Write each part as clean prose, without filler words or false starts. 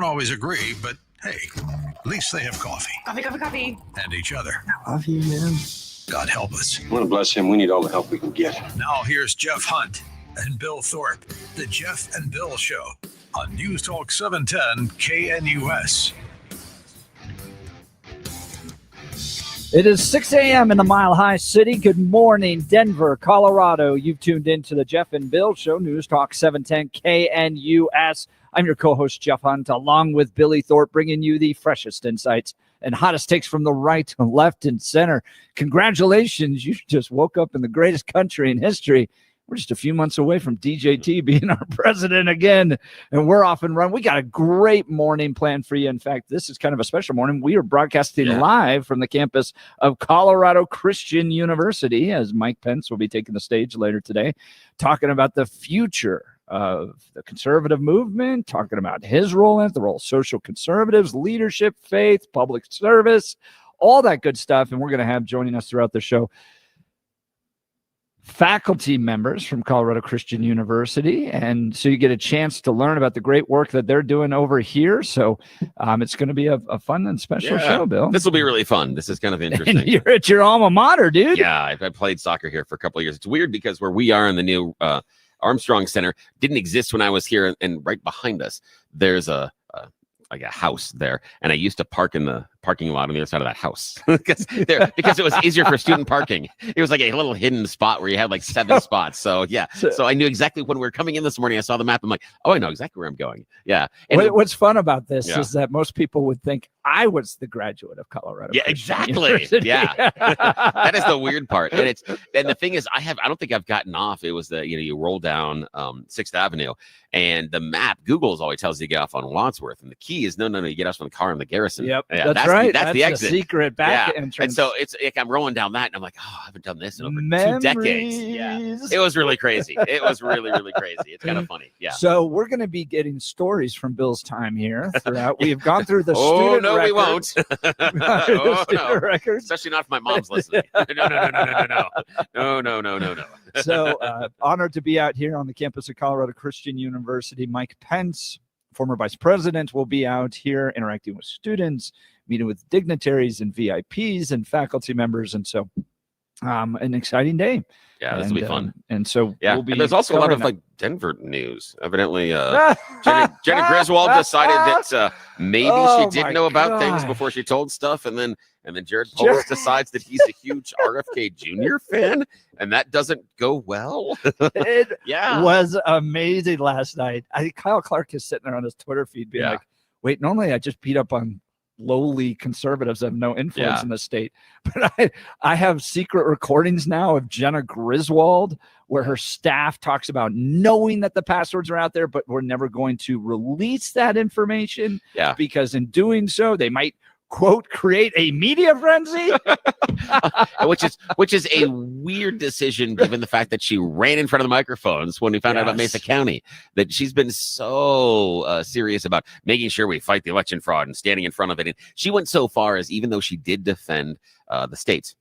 always agree, but hey, at least they have coffee. Coffee. And each other. I love you, man. God help us. I want to bless him. We need all the help we can get. Now here's Jeff Hunt and Bill Thorpe, the Jeff and Bill Show on News Talk 710 KNUS. It is 6 a.m. in the Mile High City. Good morning, Denver, Colorado. You've tuned in to the Jeff and Bill Show, News Talk 710 KNUS. I'm your co-host, Jeff Hunt, along with Billy Thorpe, bringing you the freshest insights and hottest takes from the right, left, and center. Congratulations. You just woke up in the greatest country in history. We're just a few months away from DJT being our president again, and we're off and running. We got a great morning planned for you. In fact, this is kind of a special morning. We are broadcasting live from the campus of Colorado Christian University, as Mike Pence will be taking the stage later today, talking about the future of the conservative movement, talking about his role in it, the role of social conservatives, leadership, faith, public service, all that good stuff. And we're going to have joining us throughout the show faculty members from Colorado Christian University. And so you get a chance to learn about the great work that they're doing over here. So it's going to be a fun and special show, Bill. This will be really fun. This is kind of interesting. And you're at your alma mater, dude. Yeah, I played soccer here for a couple of years. It's weird because where we are in the new Armstrong Center didn't exist when I was here. And right behind us, there's a house there. And I used to park in the parking lot on the other side of that house because it was easier for student parking. It was like a little hidden spot where you had like 7 spots. So yeah. So I knew exactly when we were coming in this morning, I saw the map. I'm like, oh, I know exactly where I'm going. Yeah. And what's fun about this is that most people would think I was the graduate of Colorado. Yeah, exactly. Yeah. That is the weird part. And the thing is, I don't think I've gotten off. It was you roll down 6th Avenue and the map, Google's always tells you to get off on Wadsworth. And the key is no, you get off from the car in the Garrison. Yep. Yeah, that's right. That's the exit. Secret back entrance. And so it's like I'm rolling down that and I'm like, oh, I haven't done this in over 2 decades. Yeah. It was really crazy. It was really, really crazy. It's kind of funny. Yeah. So we're going to be getting stories from Bill's time here throughout. We have gone through the student records. We won't. Records. Especially not if my mom's listening. No. So honored to be out here on the campus of Colorado Christian University. Mike Pence, former vice president, will be out here interacting with students, meeting with dignitaries and VIPs and faculty members. And so an exciting day. Yeah, this will be fun. And so we'll be. And there's also a lot of like Denver news. Evidently, Jenny Griswold decided that maybe she did know about things before she told stuff, and then Jared Polis decides that he's a huge RFK Jr. fan, and that doesn't go well. It was amazing last night. I think Kyle Clark is sitting there on his Twitter feed being like, wait, normally I just beat up on lowly conservatives that have no influence in the state. But I have secret recordings now of Jenna Griswold where her staff talks about knowing that the passwords are out there, but we're never going to release that information because in doing so, they might quote create a media frenzy. which is a weird decision given the fact that she ran in front of the microphones when we found out about Mesa County, that she's been so serious about making sure we fight the election fraud and standing in front of it. And she went so far as, even though she did defend the states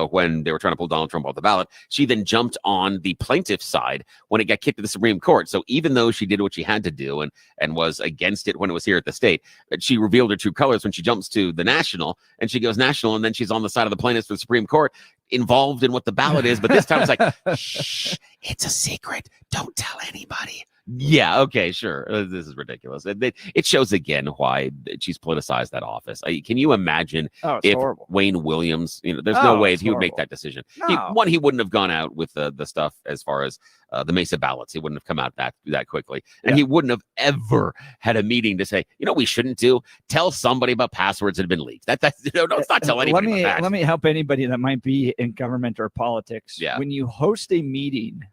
when they were trying to pull Donald Trump off the ballot, she then jumped on the plaintiff's side when it got kicked to the Supreme Court. So even though she did what she had to do and was against it when it was here at the state, she revealed her true colors when she jumps to the national, and she goes national, and then she's on the side of the plaintiffs for the Supreme Court, involved in what the ballot is. But this time it's like, shh, it's a secret. Don't tell anybody. Yeah, okay, sure. This is ridiculous. It shows again why she's politicized that office. Can you imagine if horrible. Wayne Williams, there's no way he would make that decision. No. He wouldn't have gone out with the stuff as far as the Mesa ballots. He wouldn't have come out that quickly. And he wouldn't have ever had a meeting to say, we shouldn't do? Tell somebody about passwords that have been leaked. Let's not tell anybody about that. Let me help anybody that might be in government or politics. Yeah. When you host a meeting,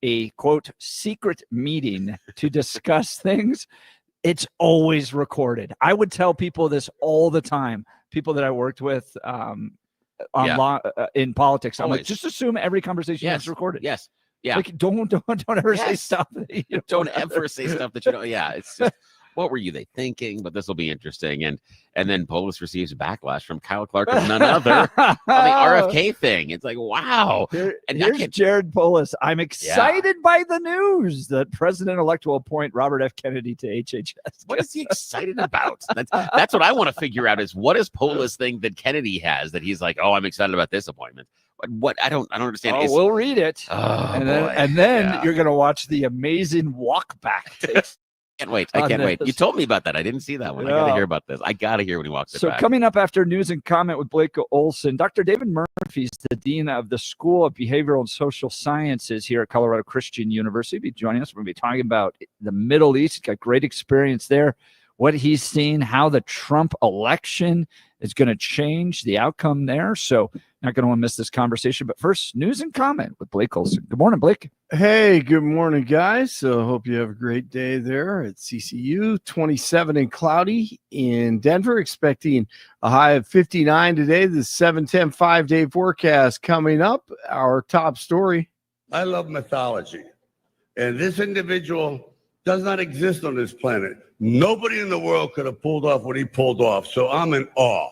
a quote secret meeting to discuss things, it's always recorded. I would tell people this all the time. People that I worked with in politics, I'm like, just assume every conversation is recorded. Yes. Yeah. Like don't ever say stuff that don't ever say stuff that you know. Yeah. It's just what were they thinking? But this will be interesting. And then Polis receives backlash from Kyle Clark and none other on the RFK thing. It's like, wow. And here's Jared Polis. I'm excited by the news that President-elect will appoint Robert F. Kennedy to HHS. What is he excited about? That's what I want to figure out, is what is Polis thing that Kennedy has that he's like, oh, I'm excited about this appointment. What I don't understand. Oh, we'll read it. Oh, and then you're going to watch the amazing walk back tapes. I can't wait. You told me about that. I didn't see that one. Yeah. I got to hear about this. I got to hear when he walks it back. So coming up after news and comment with Blake Olson, Dr. David Murphy's the dean of the School of Behavioral and Social Sciences here at Colorado Christian University. He'll be joining us. We're going to be talking about the Middle East. He's got great experience there, what he's seen, how the Trump election is going to change the outcome there. So not going to want to miss this conversation. But first, news and comment with Blake Olson. Good morning, Blake. Hey, good morning, guys. So hope you have a great day there at CCU. 27 and cloudy in Denver, expecting a high of 59 today. The 7-10 5-day forecast coming up. Our top story. I love mythology, and this individual does not exist on this planet. Nobody in the world could have pulled off what he pulled off, so I'm in awe.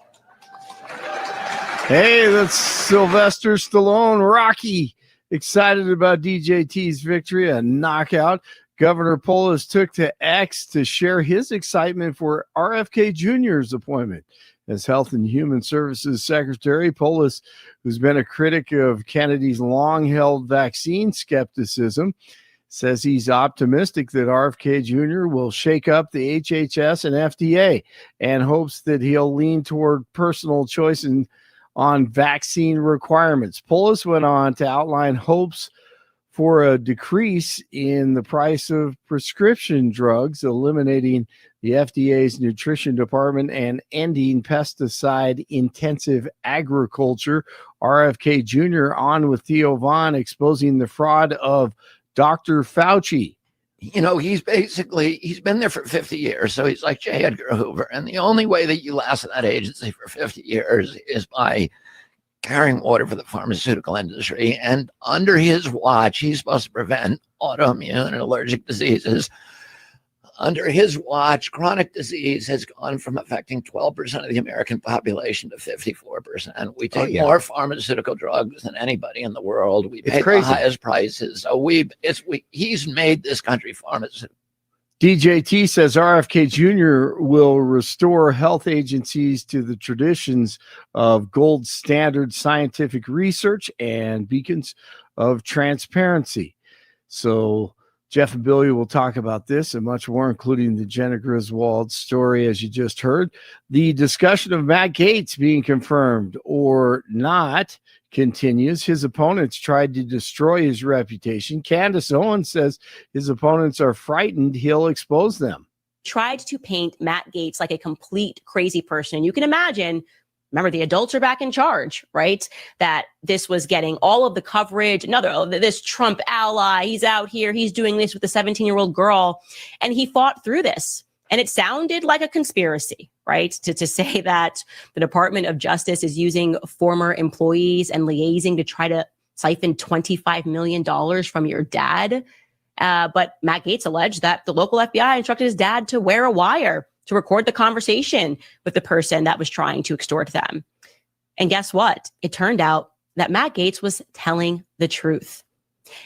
Hey, that's Sylvester Stallone, Rocky. Excited about DJT's victory, a knockout. Governor Polis took to X to share his excitement for RFK Jr.'s appointment as Health and Human Services Secretary. Polis, who's been a critic of Kennedy's long-held vaccine skepticism, says he's optimistic that RFK Jr. will shake up the HHS and FDA and hopes that he'll lean toward personal choice and on vaccine requirements. Polis went on to outline hopes for a decrease in the price of prescription drugs, eliminating the FDA's nutrition department and ending pesticide-intensive agriculture. RFK Jr. on with Theo Vaughn, exposing the fraud of Dr. Fauci. You know, he's been there for 50 years. So he's like J. Edgar Hoover. And the only way that you last in that agency for 50 years is by carrying water for the pharmaceutical industry. And under his watch, he's supposed to prevent autoimmune and allergic diseases. Under his watch, chronic disease has gone from affecting 12% of the American population to 54%. We take more pharmaceutical drugs than anybody in the world. We pay the highest prices. So he's made this country pharmaceutical. DJT says RFK Jr. will restore health agencies to the traditions of gold standard scientific research and beacons of transparency. So Jeff and Billy will talk about this and much more, including the Jenna Griswold story, as you just heard. The discussion of Matt Gaetz being confirmed or not continues. His opponents tried to destroy his reputation. Candace Owens says his opponents are frightened he'll expose them. Tried to paint Matt Gaetz like a complete crazy person. You can imagine, remember, the adults are back in charge, right? That this was getting all of the coverage. This Trump ally, he's out here, he's doing this with a 17-year-old girl. And he fought through this. And it sounded like a conspiracy, right? To say that the Department of Justice is using former employees and liaising to try to siphon $25 million from your dad. But Matt Gaetz alleged that the local FBI instructed his dad to wear a wire to record the conversation with the person that was trying to extort them. And guess what? It turned out that Matt Gaetz was telling the truth.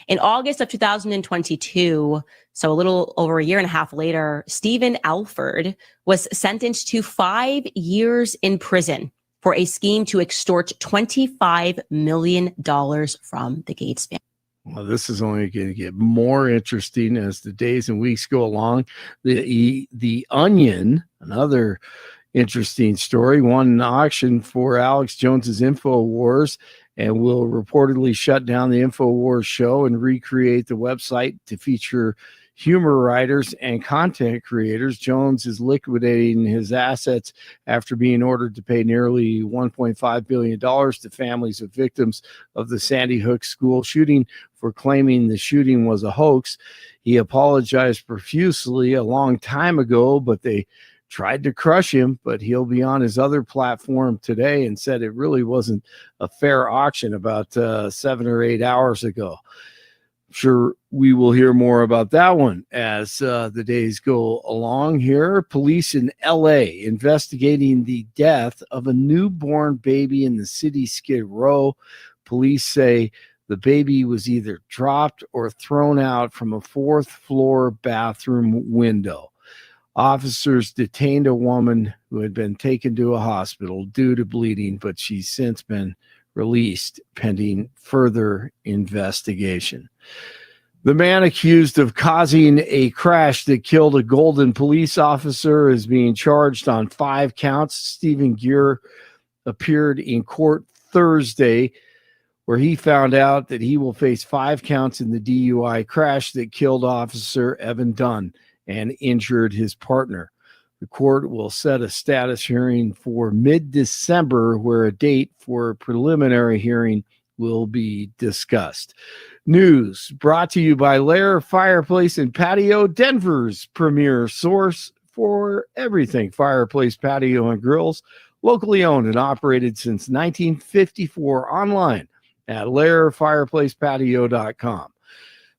In August of 2022, so a little over a year and a half later, Stephen Alford was sentenced to 5 years in prison for a scheme to extort $25 million from the Gaetz family. Well, this is only going to get more interesting as the days and weeks go along. The Onion, another interesting story, won an auction for Alex Jones's InfoWars and will reportedly shut down the InfoWars show and recreate the website to feature humor writers and content creators. Jones is liquidating his assets after being ordered to pay nearly $1.5 billion to families of victims of the Sandy Hook school shooting for claiming the shooting was a hoax. He apologized profusely a long time ago, but they tried to crush him. But he'll be on his other platform today and said it really wasn't a fair auction about 7 or 8 hours ago. Sure, we will hear more about that one as the days go along here. Police in L.A. investigating the death of a newborn baby in the city Skid Row. Police say the baby was either dropped or thrown out from a fourth-floor bathroom window. Officers detained a woman who had been taken to a hospital due to bleeding, but she's since been released pending further investigation. The man accused of causing a crash that killed a Golden police officer is being charged on 5 counts. Stephen Gear appeared in court Thursday, where he found out that he will face 5 counts in the DUI crash that killed Officer Evan Dunn and injured his partner. The court will set a status hearing for mid-December, where a date for a preliminary hearing will be discussed. News brought to you by Lair Fireplace and Patio, Denver's premier source for everything fireplace, patio, and grills. Locally owned and operated since 1954. Online at lairfireplacepatio.com.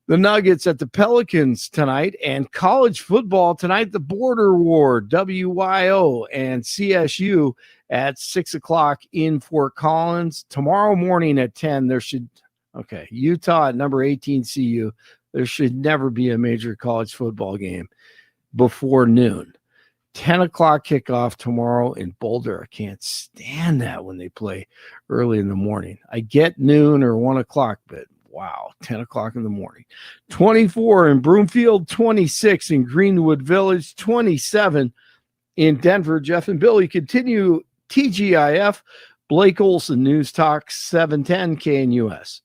The Nuggets at the Pelicans tonight, and college football tonight, the Border War, WYO and CSU at 6 o'clock in Fort Collins. Tomorrow morning at 10, Utah at number 18 CU. There should never be a major college football game before noon. 10 o'clock kickoff tomorrow in Boulder. I can't stand that when they play early in the morning. I get noon or 1 o'clock, but wow, 10 o'clock in the morning. 24 in Broomfield, 26 in Greenwood Village, 27 in Denver. Jeff and Billy continue TGIF. Blake Olson, News Talk 710 KNUS.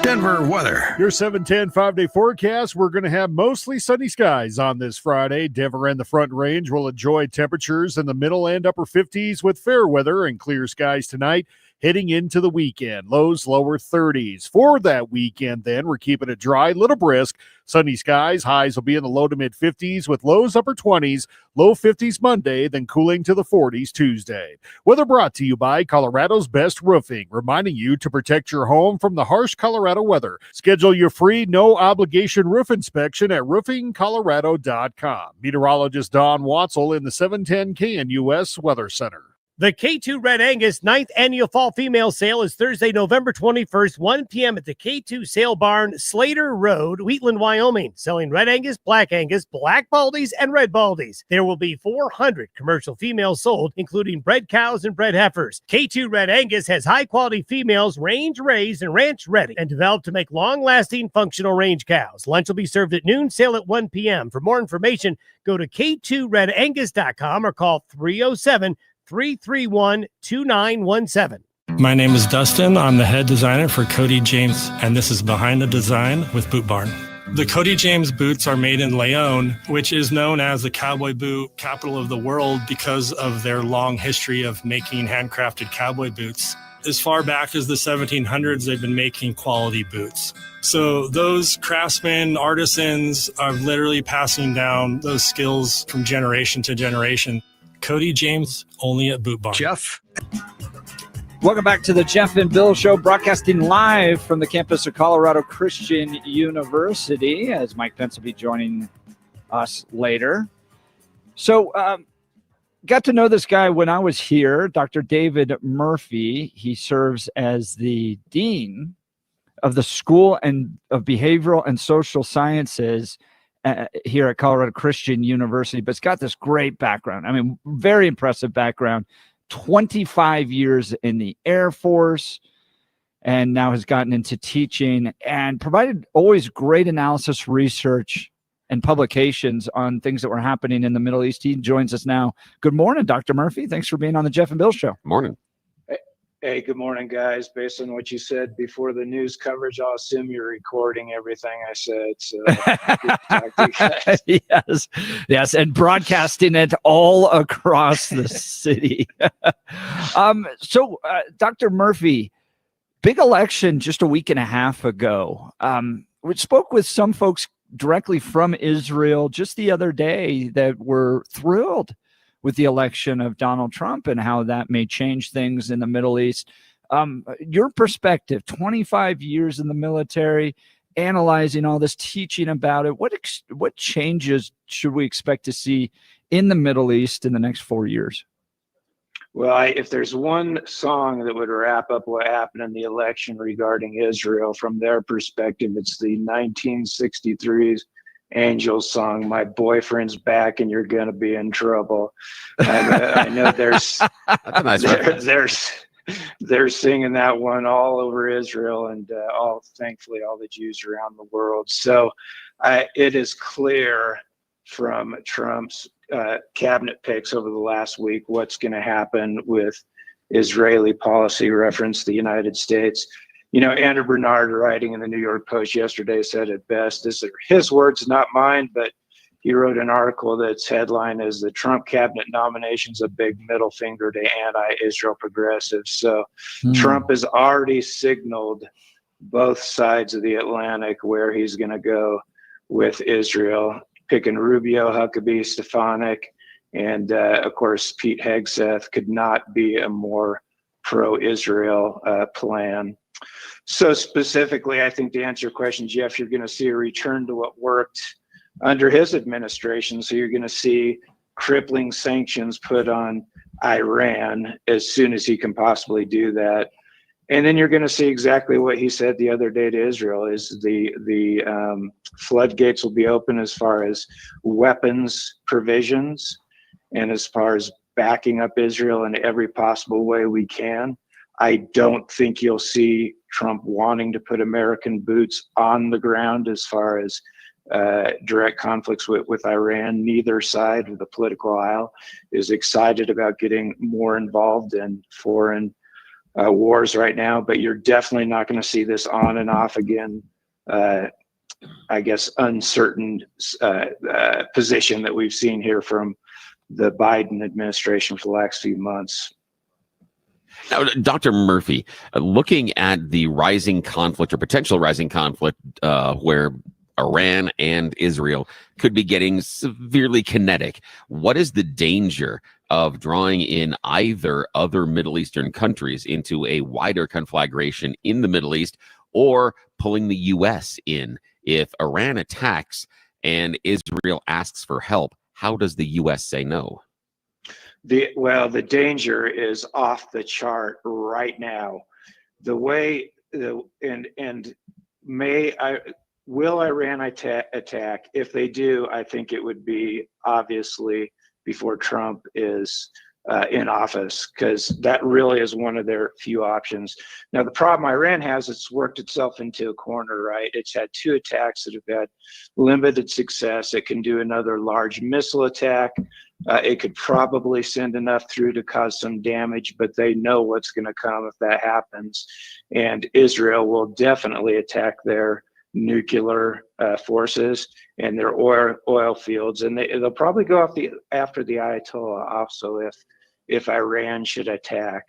Denver weather. Your 710 5-day forecast. We're going to have mostly sunny skies on this Friday. Denver and the Front Range will enjoy temperatures in the middle and upper 50s with fair weather and clear skies tonight. Heading into the weekend, lows lower 30s. For that weekend, then, we're keeping it dry, little brisk. Sunny skies, highs will be in the low to mid 50s with lows upper 20s, low 50s Monday, then cooling to the 40s Tuesday. Weather brought to you by Colorado's Best Roofing, reminding you to protect your home from the harsh Colorado weather. Schedule your free, no-obligation roof inspection at roofingcolorado.com. Meteorologist Don Watzel in the 710 KNUS Weather Center. The K2 Red Angus 9th Annual Fall Female Sale is Thursday, November 21st, 1 p.m. at the K2 Sale Barn, Slater Road, Wheatland, Wyoming, selling Red Angus, Black Baldies, and Red Baldies. There will be 400 commercial females sold, including bred cows and bred heifers. K2 Red Angus has high-quality females range raised and ranch ready and developed to make long-lasting functional range cows. Lunch will be served at noon, sale at 1 p.m. For more information, go to k2redangus.com or call 331-2917. My name is Dustin. I'm the head designer for Cody James, and this is Behind the Design with Boot Barn. The Cody James boots are made in Leon, which is known as the cowboy boot capital of the world because of their long history of making handcrafted cowboy boots. As far back as the 1700s, they've been making quality boots. So those craftsmen, artisans are literally passing down those skills from generation to generation. Cody James, only at Boot Barn. Jeff. Welcome back to the Jeff and Bill Show, broadcasting live from the campus of Colorado Christian University, as Mike Pence will be joining us later. So, got to know this guy when I was here, Dr. David Murphy. He serves as the dean of the School of Behavioral and Social Sciences here at Colorado Christian University, but it's got this great background. I mean, very impressive background. 25 years in the Air Force, and now has gotten into teaching and provided always great analysis, research, and publications on things that were happening in the Middle East. He joins us now. Good morning, Dr. Murphy. Thanks for being on the Jeff and Bill Show. Morning. Hey, good morning, guys. Based on what you said before the news coverage, I'll assume you're recording everything I said. So good to talk to you guys. Yes, and broadcasting it all across the city. So, Dr. Murphy, big election just a week and a half ago. We spoke with some folks directly from Israel just the other day that were thrilled with the election of Donald Trump and how that may change things in the Middle East. Your perspective, 25 years in the military, analyzing all this, teaching about it, what changes should we expect to see in the Middle East in the next 4 years? Well, if there's one song that would wrap up what happened in the election regarding Israel from their perspective, it's the 1963's Angels song, "My Boyfriend's Back and You're Gonna Be in Trouble." I know there's That's a nice reference. they're singing that one all over Israel and thankfully all the Jews around the world. So it is clear from Trump's cabinet picks over the last week what's going to happen with Israeli policy reference the United States. Andrew Bernard, writing in the New York Post yesterday, said it best. This are his words, not mine, but he wrote an article that's headline is "The Trump Cabinet Nominations a Big Middle Finger to Anti-Israel Progressives." So Trump has already signaled both sides of the Atlantic where he's going to go with Israel, picking Rubio, Huckabee, Stefanik, and of course, Pete Hegseth could not be a more pro-Israel plan. So specifically, I think to answer your question, Jeff, you're going to see a return to what worked under his administration. So you're going to see crippling sanctions put on Iran as soon as he can possibly do that. And then you're going to see exactly what he said the other day to Israel is the floodgates will be open as far as weapons provisions and as far as backing up Israel in every possible way we can. I don't think you'll see Trump wanting to put American boots on the ground as far as direct conflicts with Iran. Neither side of the political aisle is excited about getting more involved in foreign wars right now, but you're definitely not going to see this on and off again, I guess, uncertain position that we've seen here from the Biden administration for the last few months. Now, Dr. Murphy, looking at the rising conflict or potential rising conflict where Iran and Israel could be getting severely kinetic, what is the danger of drawing in either other Middle Eastern countries into a wider conflagration in the Middle East, or pulling the U.S. in? If Iran attacks and Israel asks for help, how does the U.S. say no? The danger is off the chart right now. Will Iran attack? If they do, I think it would be obviously before Trump is in office, because that really is one of their few options. Now, the problem Iran has, it's worked itself into a corner, right? It's had 2 attacks that have had limited success. It can do another large missile attack. It could probably send enough through to cause some damage, but they know what's going to come if that happens. And Israel will definitely attack their nuclear forces and their oil fields, and they'll probably go after the Ayatollah also if Iran should attack.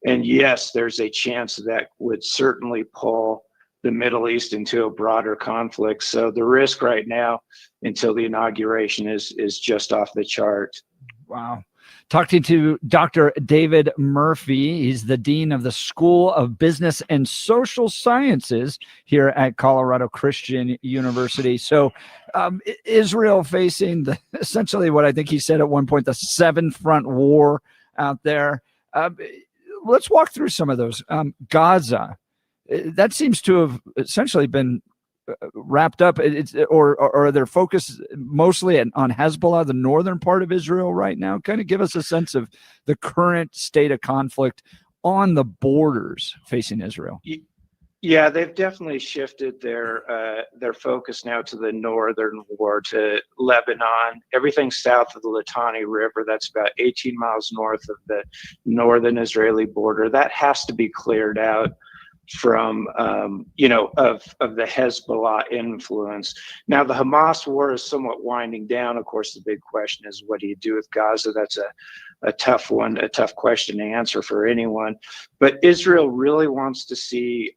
And yes, there's a chance that would certainly pull the Middle East into a broader conflict. So the risk right now until the inauguration is just off the chart. Wow. Talking to Dr. David Murphy. He's the Dean of the School of Business and Social Sciences here at Colorado Christian University. So Israel facing essentially what I think he said at one point, the 7-front war out there. Let's walk through some of those. Gaza, that seems to have essentially been wrapped up. Or their focus mostly on Hezbollah, the northern part of Israel right now. Kind of give us a sense of the current state of conflict on the borders facing Israel. Yeah, they've definitely shifted their focus now to the northern war, to Lebanon, everything south of the Litani River. That's about 18 miles north of the northern Israeli border. That has to be cleared out from of the Hezbollah influence. Now the Hamas war is somewhat winding down. Of course, the big question is, what do you do with Gaza? That's a tough one, a tough question to answer for anyone. But Israel really wants to see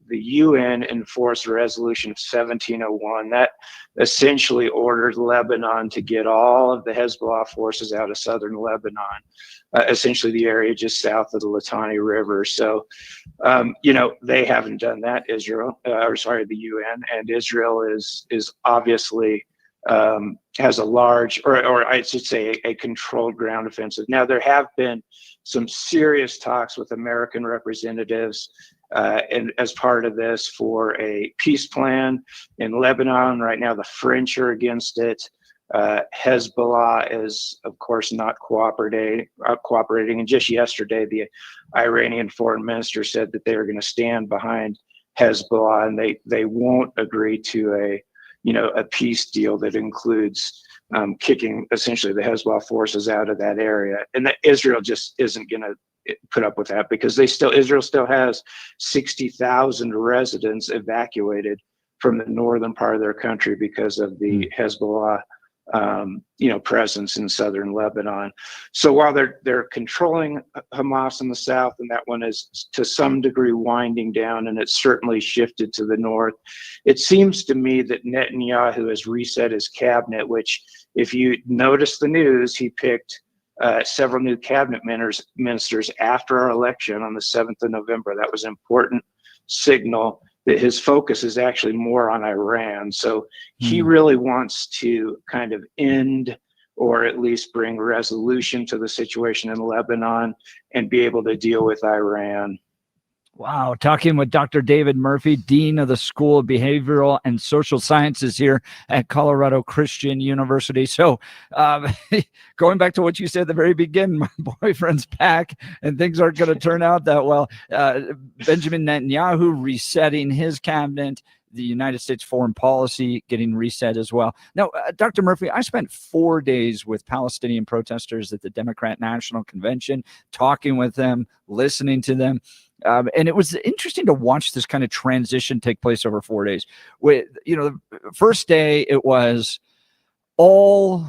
the UN enforced Resolution 1701 that essentially ordered Lebanon to get all of the Hezbollah forces out of southern Lebanon, essentially the area just south of the Litani River. So, they haven't done that. The UN, and Israel is obviously has a large, or I should say, a controlled ground offensive. Now, there have been some serious talks with American representatives and as part of this for a peace plan in Lebanon. Right now, the French are against it. Hezbollah is, of course, not cooperating. And just yesterday, the Iranian foreign minister said that they are going to stand behind Hezbollah, and they won't agree to a peace deal that includes kicking essentially the Hezbollah forces out of that area. And that Israel just isn't going to put up with that, because Israel still has 60,000 residents evacuated from the northern part of their country because of the Hezbollah presence in southern Lebanon. So while they're controlling Hamas in the south, and that one is to some degree winding down, and it's certainly shifted to the north, it seems to me that Netanyahu has reset his cabinet, which, if you notice the news, he picked several new cabinet ministers after our election on the 7th of November. That was an important signal that his focus is actually more on Iran. So he really wants to kind of end, or at least bring resolution to the situation in Lebanon and be able to deal with Iran. Wow. Talking with Dr. David Murphy, Dean of the School of Behavioral and Social Sciences here at Colorado Christian University. So going back to what you said at the very beginning, my boyfriend's back and things aren't going to turn out that well. Benjamin Netanyahu resetting his cabinet, the United States foreign policy getting reset as well. Now, Dr. Murphy, I spent 4 days with Palestinian protesters at the Democrat National Convention, talking with them, listening to them. And it was interesting to watch this kind of transition take place over 4 days. With, the first day, it was all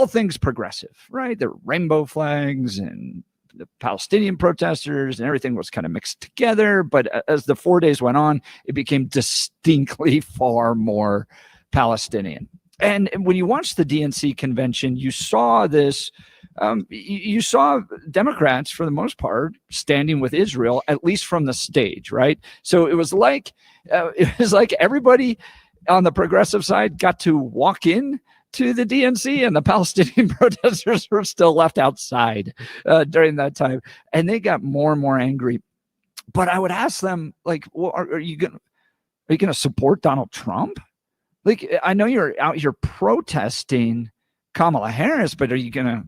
things progressive, right? There were rainbow flags and the Palestinian protesters, and everything was kind of mixed together. But as the 4 days went on, it became distinctly far more Palestinian. And when you watched the DNC convention, you saw this. You saw Democrats, for the most part, standing with Israel, at least from the stage, right? So it was like everybody on the progressive side got to walk in to the DNC, and the Palestinian protesters were still left outside during that time, and they got more and more angry. But I would ask them, like, well, are you gonna support Donald Trump? Like, I know you're out here protesting Kamala Harris, but are you gonna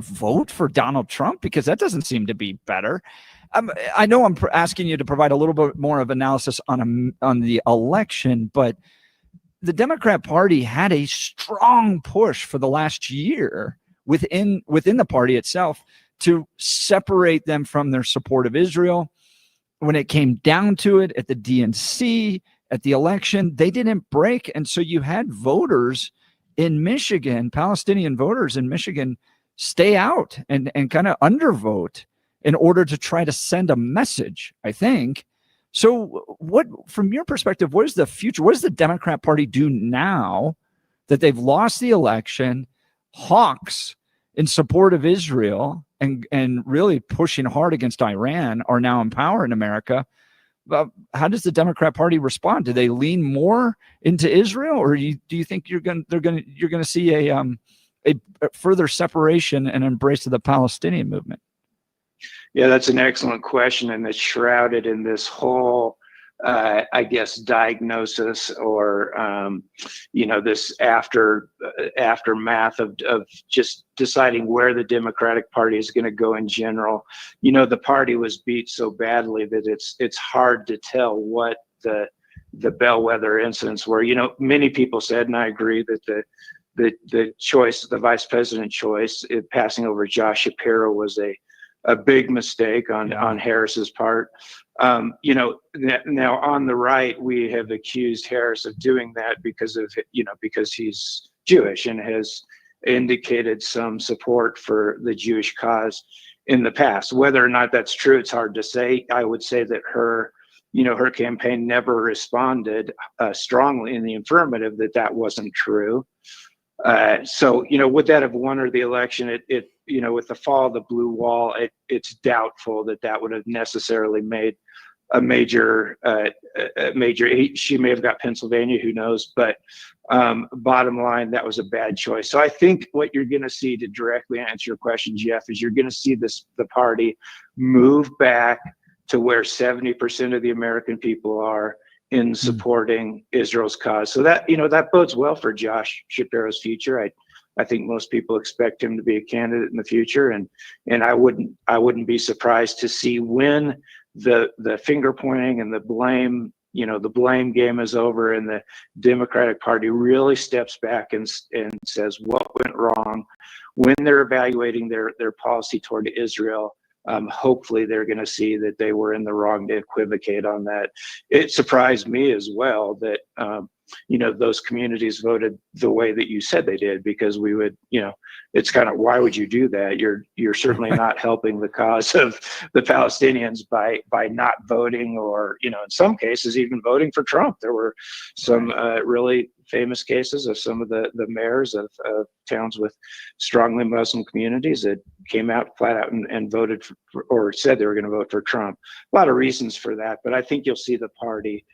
vote for Donald Trump? Because that doesn't seem to be better. I know I'm asking you to provide a little bit more of analysis on the election, but the Democrat Party had a strong push for the last year within the party itself to separate them from their support of Israel. When it came down to it at the DNC, at the election, they didn't break. And so you had voters in Michigan, Palestinian voters in Michigan, stay out and kind of undervote in order to try to send a message, I think. So what, from your perspective, what is the future? What does the Democrat Party do now that they've lost the election? Hawks in support of Israel and really pushing hard against Iran are now in power in America. How does the Democrat Party respond? Do they lean more into Israel, or do you think you're going to see a further separation and embrace of the Palestinian movement? Yeah, that's an excellent question, and it's shrouded in this whole, diagnosis or, this aftermath of just deciding where the Democratic Party is going to go in general. The party was beat so badly that it's hard to tell what the bellwether incidents were. Many people said, and I agree, that the choice, the vice president choice, passing over Josh Shapiro was a big mistake on Harris's part. Now on the right, we have accused Harris of doing that because he's Jewish and has indicated some support for the Jewish cause in the past. Whether or not that's true, it's hard to say. I would say that her her campaign never responded strongly in the affirmative that wasn't true. So, would that have won her the election? It with the fall of the blue wall, it's doubtful that would have necessarily made a major. She may have got Pennsylvania, who knows? But bottom line, that was a bad choice. So I think what you're going to see, to directly answer your question, Jeff, is you're going to see the party move back to where 70% of the American people are in supporting Israel's cause. So that bodes well for Josh Shapiro's future. I think most people expect him to be a candidate in the future, and I wouldn't be surprised to see when the finger pointing and the blame game is over and the Democratic Party really steps back and says what went wrong when they're evaluating their policy toward Israel. Hopefully they're going to see that they were in the wrong to equivocate on that. It surprised me as well that those communities voted the way that you said they did, because we would, it's kind of, why would you do that? You're certainly not helping the cause of the Palestinians by not voting, or in some cases even voting for Trump. There were some really famous cases of some of the mayors of towns with strongly Muslim communities that came out flat out and voted for, or said they were going to vote for Trump. A lot of reasons for that, but I think you'll see the party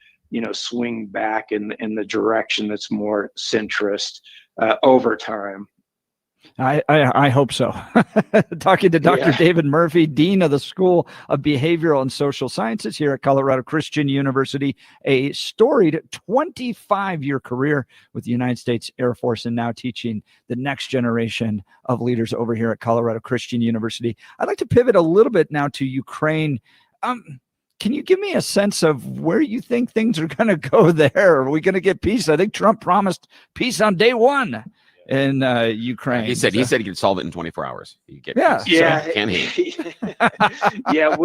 swing back in the direction that's more centrist over time. I hope so. Talking to Dr. David Murphy, Dean of the School of Behavioral and Social Sciences here at Colorado Christian University, a storied 25-year career with the United States Air Force, and now teaching the next generation of leaders over here at Colorado Christian University. I'd like to pivot a little bit now to Ukraine. Can you give me a sense of where you think things are going to go there? Are we going to get peace? I think Trump promised peace on day one in Ukraine. He said he could solve it in 24 hours. Can he? Yeah.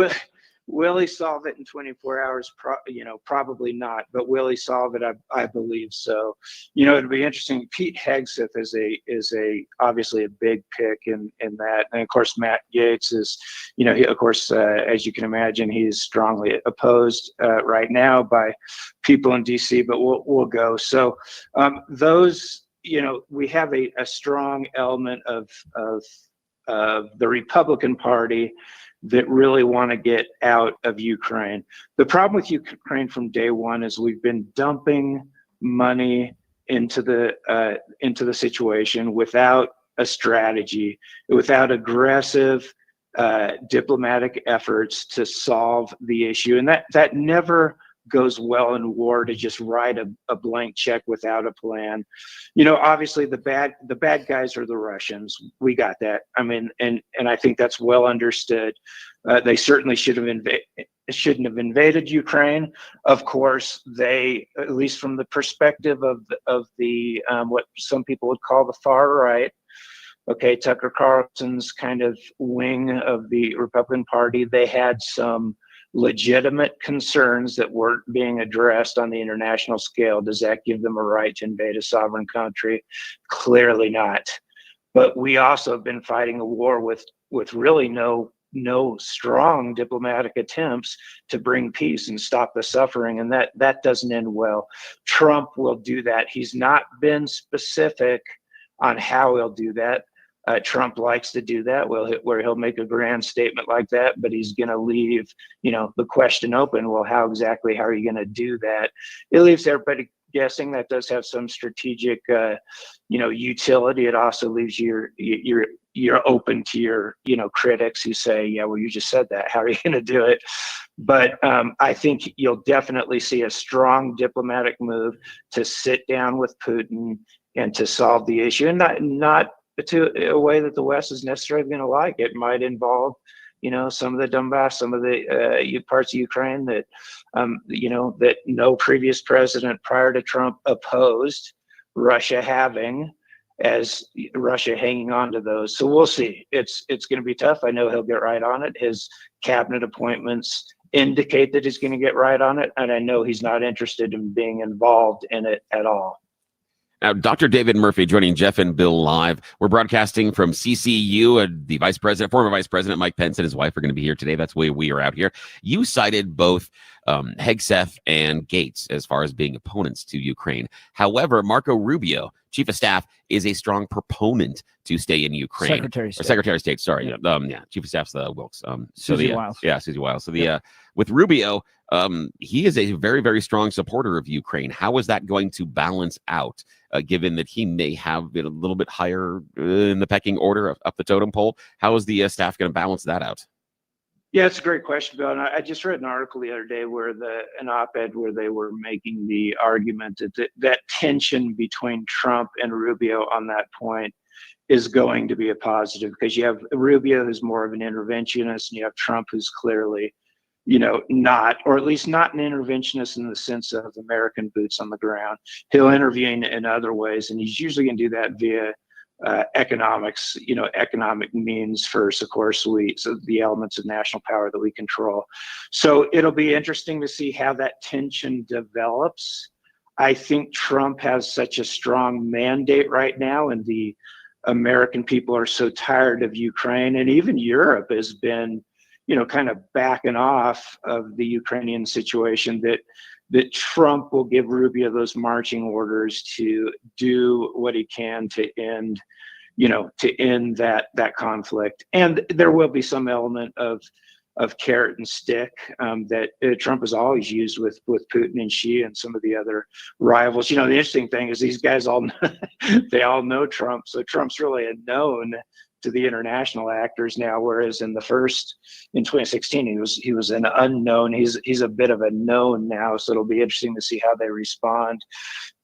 Will he solve it in 24 hours? Probably not. But will he solve it? I believe so. It'd be interesting. Pete Hegseth is obviously a big pick in that, and of course Matt Gaetz is. He, of course, as you can imagine, he's strongly opposed right now by people in D.C. But we'll go. So those. We have a strong element of the Republican Party that really want to get out of Ukraine. The problem with Ukraine from day one is we've been dumping money into the situation without a strategy, without aggressive diplomatic efforts to solve the issue, and that never goes well in war, to just write a blank check without a plan. Obviously the bad guys are the Russians. We got that. I mean, and I think that's well understood. They certainly shouldn't have invaded Ukraine. Of course, they, at least from the perspective of the what some people would call the far right, Tucker Carlson's kind of wing of the Republican Party, they had some legitimate concerns that weren't being addressed on the international scale. Does that give them a right to invade a sovereign country? Clearly not. But we also have been fighting a war with really no strong diplomatic attempts to bring peace and stop the suffering, and that doesn't end well. Trump will do that. He's not been specific on how he'll do that. Trump likes to do that, where he'll make a grand statement like that, but he's going to leave, the question open. Well, how are you going to do that? It leaves everybody guessing. That does have some strategic, utility. It also leaves you're open to your, critics who say, yeah, well, you just said that. How are you going to do it? But I think you'll definitely see a strong diplomatic move to sit down with Putin and to solve the issue, and not to a way that the West is necessarily going to like. It might involve, some of the Donbass, some of the parts of Ukraine that, that no previous president prior to Trump opposed Russia having, as Russia hanging on to those. So we'll see. It's going to be tough. I know he'll get right on it. His cabinet appointments indicate that he's going to get right on it, and I know he's not interested in being involved in it at all. Now, Dr. David Murphy joining Jeff and Bill live. We're broadcasting from CCU. The former Vice President Mike Pence and his wife are going to be here today. That's why we are out here. You cited both Hegseth and Gates as far as being opponents to Ukraine. However, Marco Rubio, chief of staff, is a strong proponent to stay in Ukraine. Secretary of State. Secretary of State, sorry. Yeah. Chief of staff's Wilkes. Susie Wiles. Yeah, Susie Wiles. So with Rubio, he is a very, very strong supporter of Ukraine. How is that going to balance out, given that he may have been a little bit higher in the pecking order up the totem pole? How is the staff going to balance that out? Yeah, it's a great question, Bill. And I just read an article the other day where an op-ed where they were making the argument that tension between Trump and Rubio on that point is going to be a positive, because you have Rubio who's more of an interventionist, and you have Trump who's clearly, not, or at least not an interventionist in the sense of American boots on the ground. He'll intervene in other ways, and he's usually going to do that via economics, economic means first, of course, so the elements of national power that we control. So it'll be interesting to see how that tension develops. I think Trump has such a strong mandate right now, and the American people are so tired of Ukraine, and even Europe has been, kind of backing off of the Ukrainian situation, that Trump will give Rubio those marching orders to do what he can to end that conflict. And there will be some element of carrot and stick that Trump has always used with Putin and Xi and some of the other rivals. The interesting thing is these guys they all know Trump, so Trump's really a known to the international actors now, whereas in 2016 he was an unknown. He's a bit of a known now, so it'll be interesting to see how they respond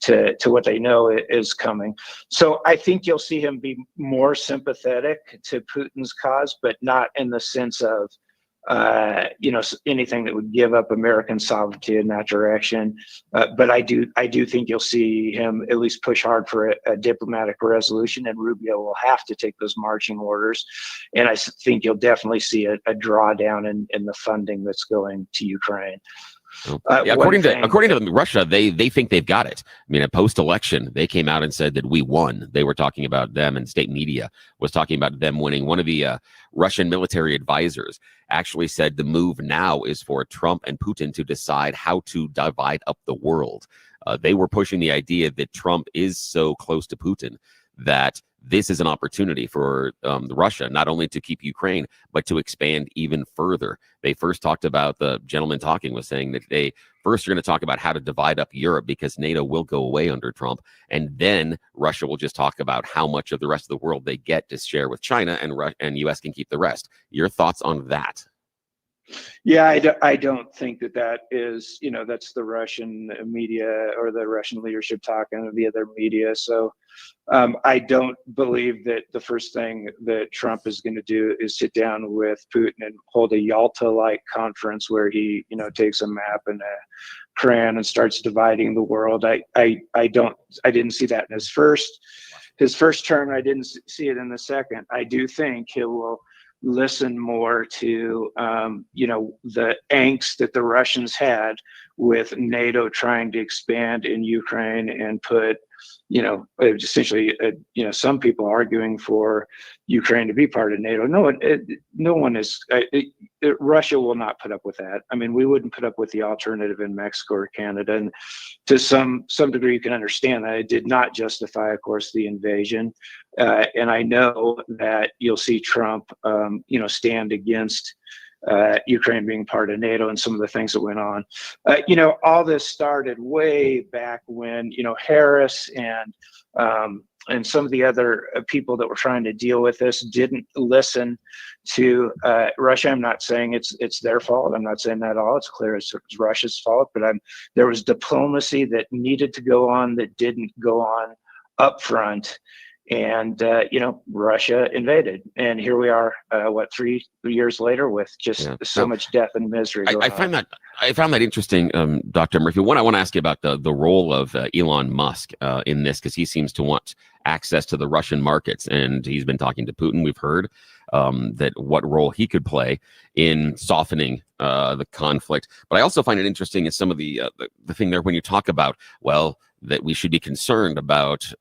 to what they know is coming. So I think you'll see him be more sympathetic to Putin's cause, but not in the sense of anything that would give up American sovereignty in that direction. But I do think you'll see him at least push hard for a diplomatic resolution, and Rubio will have to take those marching orders. And I think you'll definitely see a drawdown in the funding that's going to Ukraine. According to Russia, they think they've got it. I mean, post-election, they came out and said that we won. They were talking about them, and state media was talking about them winning. One of the Russian military advisors actually said the move now is for Trump and Putin to decide how to divide up the world. They were pushing the idea that Trump is so close to Putin that this is an opportunity for Russia, not only to keep Ukraine, but to expand even further. They first talked about, the gentleman talking was saying that they first are going to talk about how to divide up Europe, because NATO will go away under Trump. And then Russia will just talk about how much of the rest of the world they get to share with China, and US can keep the rest. Your thoughts on that? Yeah, I don't think that is, that's the Russian media or the Russian leadership talking via their media. So I don't believe that the first thing that Trump is going to do is sit down with Putin and hold a Yalta-like conference where he, takes a map and a crayon and starts dividing the world. I didn't see that in his first term. I didn't see it in the second. I do think he will listen more to the angst that the Russians had with NATO trying to expand in Ukraine and put essentially some people arguing for Ukraine to be part of NATO. No one is. Russia will not put up with that. I mean, we wouldn't put up with the alternative in Mexico or Canada, and to some degree you can understand that it did not justify, of course, the invasion. And I know that you'll see Trump, stand against Ukraine being part of NATO and some of the things that went on. All this started way back when, Harris and some of the other people that were trying to deal with this didn't listen to Russia. I'm not saying it's their fault. I'm not saying that at all. It's clear it's Russia's fault, but there was diplomacy that needed to go on that didn't go on up front. And, Russia invaded. And here we are, 3 years later with just so much death and misery. I found that interesting, Dr. Murphy. One, I want to ask you about the role of Elon Musk in this, because he seems to want access to the Russian markets. And he's been talking to Putin. We've heard that what role he could play in softening the conflict. But I also find it interesting is some of the thing there when you talk about, that we should be concerned about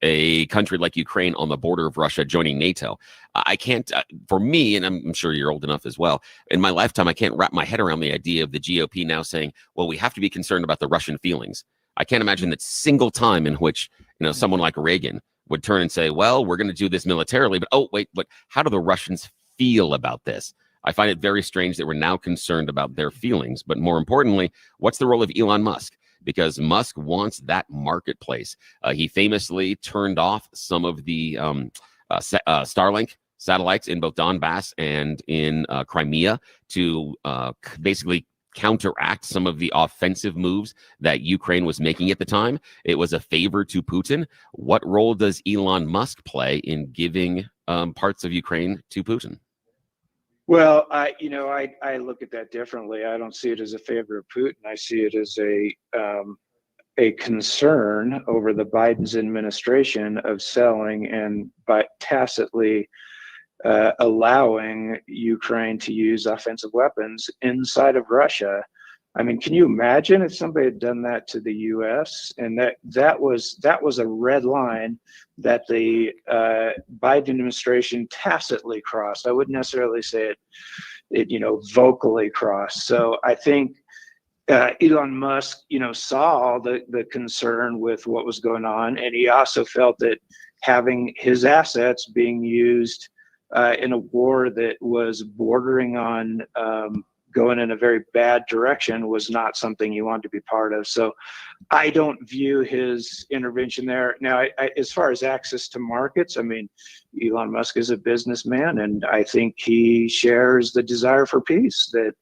a country like Ukraine on the border of Russia joining NATO. I can't, for me, and I'm sure you're old enough as well, in my lifetime, I can't wrap my head around the idea of the GOP now saying, well, we have to be concerned about the Russian feelings. I can't imagine that single time in which, someone like Reagan would turn and say, well, we're going to do this militarily, but oh, wait, but how do the Russians feel about this? I find it very strange that we're now concerned about their feelings. But more importantly, what's the role of Elon Musk? Because Musk wants that marketplace. He famously turned off some of the Starlink satellites in both Donbass and in Crimea to basically counteract some of the offensive moves that Ukraine was making at the time. It was a favor to Putin. What role does Elon Musk play in giving parts of Ukraine to Putin? Well, I look at that differently. I don't see it as a favor of Putin. I see it as a concern over the Biden's administration of selling and by tacitly allowing Ukraine to use offensive weapons inside of Russia. I mean, can you imagine if somebody had done that to the U.S. and that was a red line that the Biden administration tacitly crossed? I wouldn't necessarily say it vocally crossed. So I think Elon Musk, saw the concern with what was going on, and he also felt that having his assets being used in a war that was bordering on going in a very bad direction was not something he wanted to be part of. So I don't view his intervention there. Now, as far as access to markets, I mean, Elon Musk is a businessman, and I think he shares the desire for peace that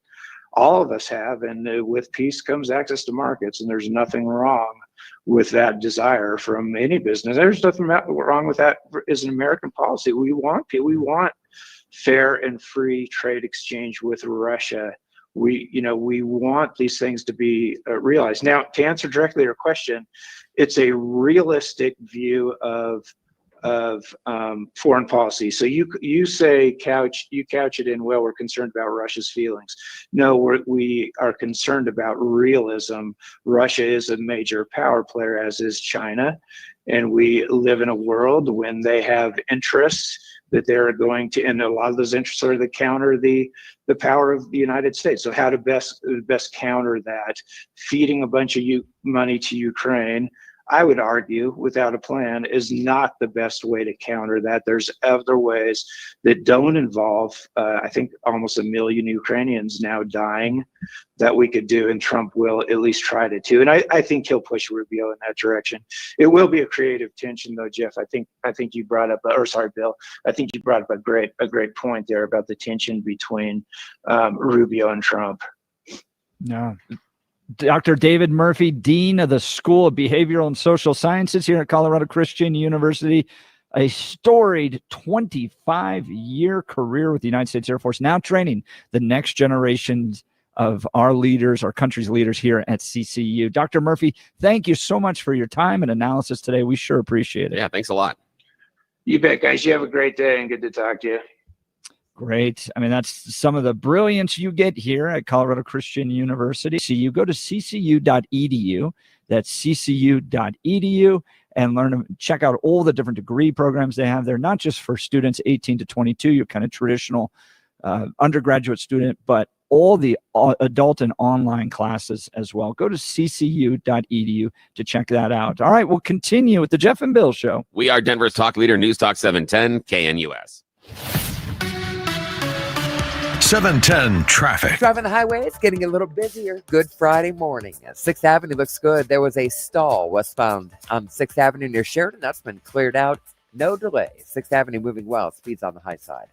all of us have. And with peace comes access to markets, and there's nothing wrong with that desire from any business. There's nothing wrong with that as an American policy. We want fair and free trade exchange with Russia. We want these things to be realized. Now, to answer directly your question, it's a realistic view of foreign policy. So you couch it in, well, we're concerned about Russia's feelings. No, we are concerned about realism. Russia is a major power player, as is China, and we live in a world when they have interests that they're going to, and a lot of those interests are to counter the power of the United States. So how to best counter that? Feeding a bunch of money to Ukraine, I would argue, without a plan, is not the best way to counter that. There's other ways that don't involve, I think, almost 1 million Ukrainians now dying that we could do, and Trump will at least try to do. And I think he'll push Rubio in that direction. It will be a creative tension, though, Jeff. I think you brought up, Bill. I think you brought up a great point there about the tension between Rubio and Trump. No. Dr. David Murphy, Dean of the School of Behavioral and Social Sciences here at Colorado Christian University, a storied 25-year career with the United States Air Force, now training the next generations of our leaders, our country's leaders here at CCU. Dr. Murphy, thank you so much for your time and analysis today. We sure appreciate it. Yeah, thanks a lot. You bet, guys. You have a great day, and good to talk to you. Great. I mean, that's some of the brilliance you get here at Colorado Christian University. So you go to ccu.edu. That's ccu.edu, and check out all the different degree programs they have there, not just for students 18 to 22, your kind of traditional undergraduate student, but all the adult and online classes as well. Go to ccu.edu to check that out. All right, we'll continue with the Jeff and Bill Show. We are Denver's talk leader, News Talk 710 KNUS. 710 traffic. Driving the highway, it's getting a little busier. Good Friday morning. 6th Avenue looks good. There was a stall westbound on 6th Avenue near Sheridan. That's been cleared out. No delay. 6th Avenue moving well. Speeds on the high side.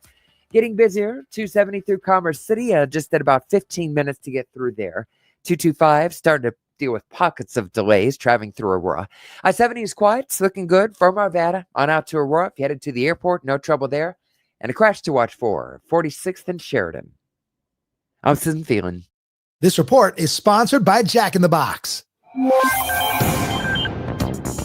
Getting busier. 270 through Commerce City. Just at about 15 minutes to get through there. 225 starting to deal with pockets of delays traveling through Aurora. I-70 is quiet. It's looking good from Arvada on out to Aurora. If you headed to the airport, no trouble there. And a crash to watch for, 46th and Sheridan. I'm Susan Phelan. This report is sponsored by Jack in the Box.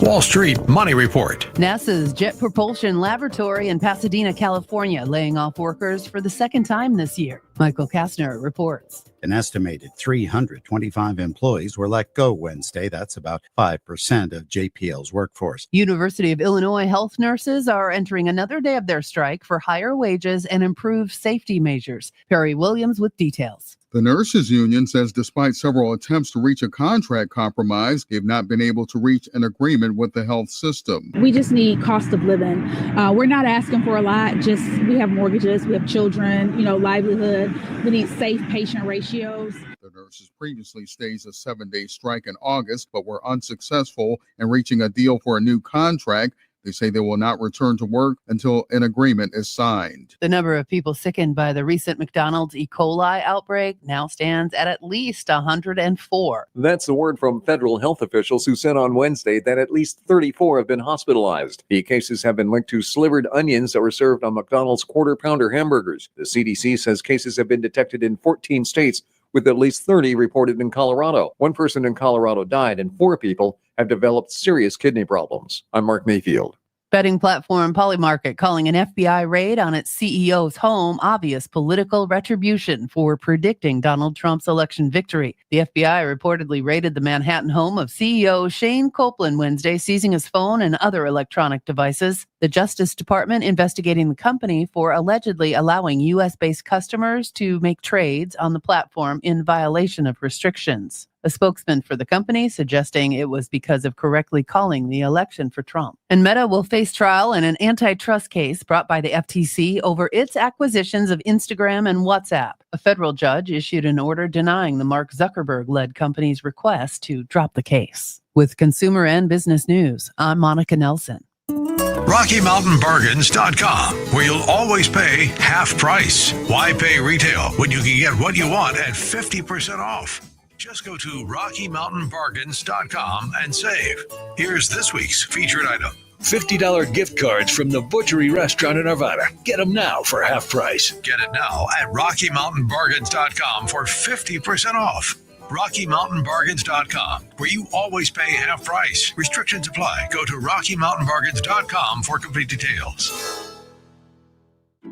Wall Street Money Report. NASA's Jet Propulsion Laboratory in Pasadena, California, laying off workers for the second time this year. Michael Kastner reports. An estimated 325 employees were let go Wednesday. That's about 5% of JPL's workforce. University of Illinois health nurses are entering another day of their strike for higher wages and improved safety measures. Perry Williams with details. The nurses union says despite several attempts to reach a contract compromise, they've not been able to reach an agreement with the health system. We just need cost of living. We're not asking for a lot. Just we have mortgages, we have children, livelihood. We need safe patient ratios. The nurses previously staged a 7-day strike in August, but were unsuccessful in reaching a deal for a new contract. They say they will not return to work until an agreement is signed. The number of people sickened by the recent McDonald's E. coli outbreak now stands at least 104. That's the word from federal health officials who said on Wednesday that at least 34 have been hospitalized. The cases have been linked to slivered onions that were served on McDonald's quarter-pounder hamburgers. The CDC says cases have been detected in 14 states, with at least 30 reported in Colorado. One person in Colorado died and 4 people have developed serious kidney problems. I'm Mark Mayfield. Betting platform Polymarket calling an FBI raid on its CEO's home obvious political retribution for predicting Donald Trump's election victory. The FBI reportedly raided the Manhattan home of CEO Shane Copeland Wednesday, seizing his phone and other electronic devices. The Justice Department investigating the company for allegedly allowing U.S.-based customers to make trades on the platform in violation of restrictions. A spokesman for the company suggesting it was because of correctly calling the election for Trump. And Meta will face trial in an antitrust case brought by the FTC over its acquisitions of Instagram and WhatsApp. A federal judge issued an order denying the Mark Zuckerberg-led company's request to drop the case. With consumer and business news, I'm Monica Nelson. RockyMountainBargains.com, where you'll always pay half price. Why pay retail when you can get what you want at 50% off? Just go to RockyMountainBargains.com and save. Here's this week's featured item. $50 gift cards from the Butchery Restaurant in Arvada. Get them now for half price. Get it now at RockyMountainBargains.com for 50% off. RockyMountainBargains.com, where you always pay half price. Restrictions apply. Go to RockyMountainBargains.com for complete details.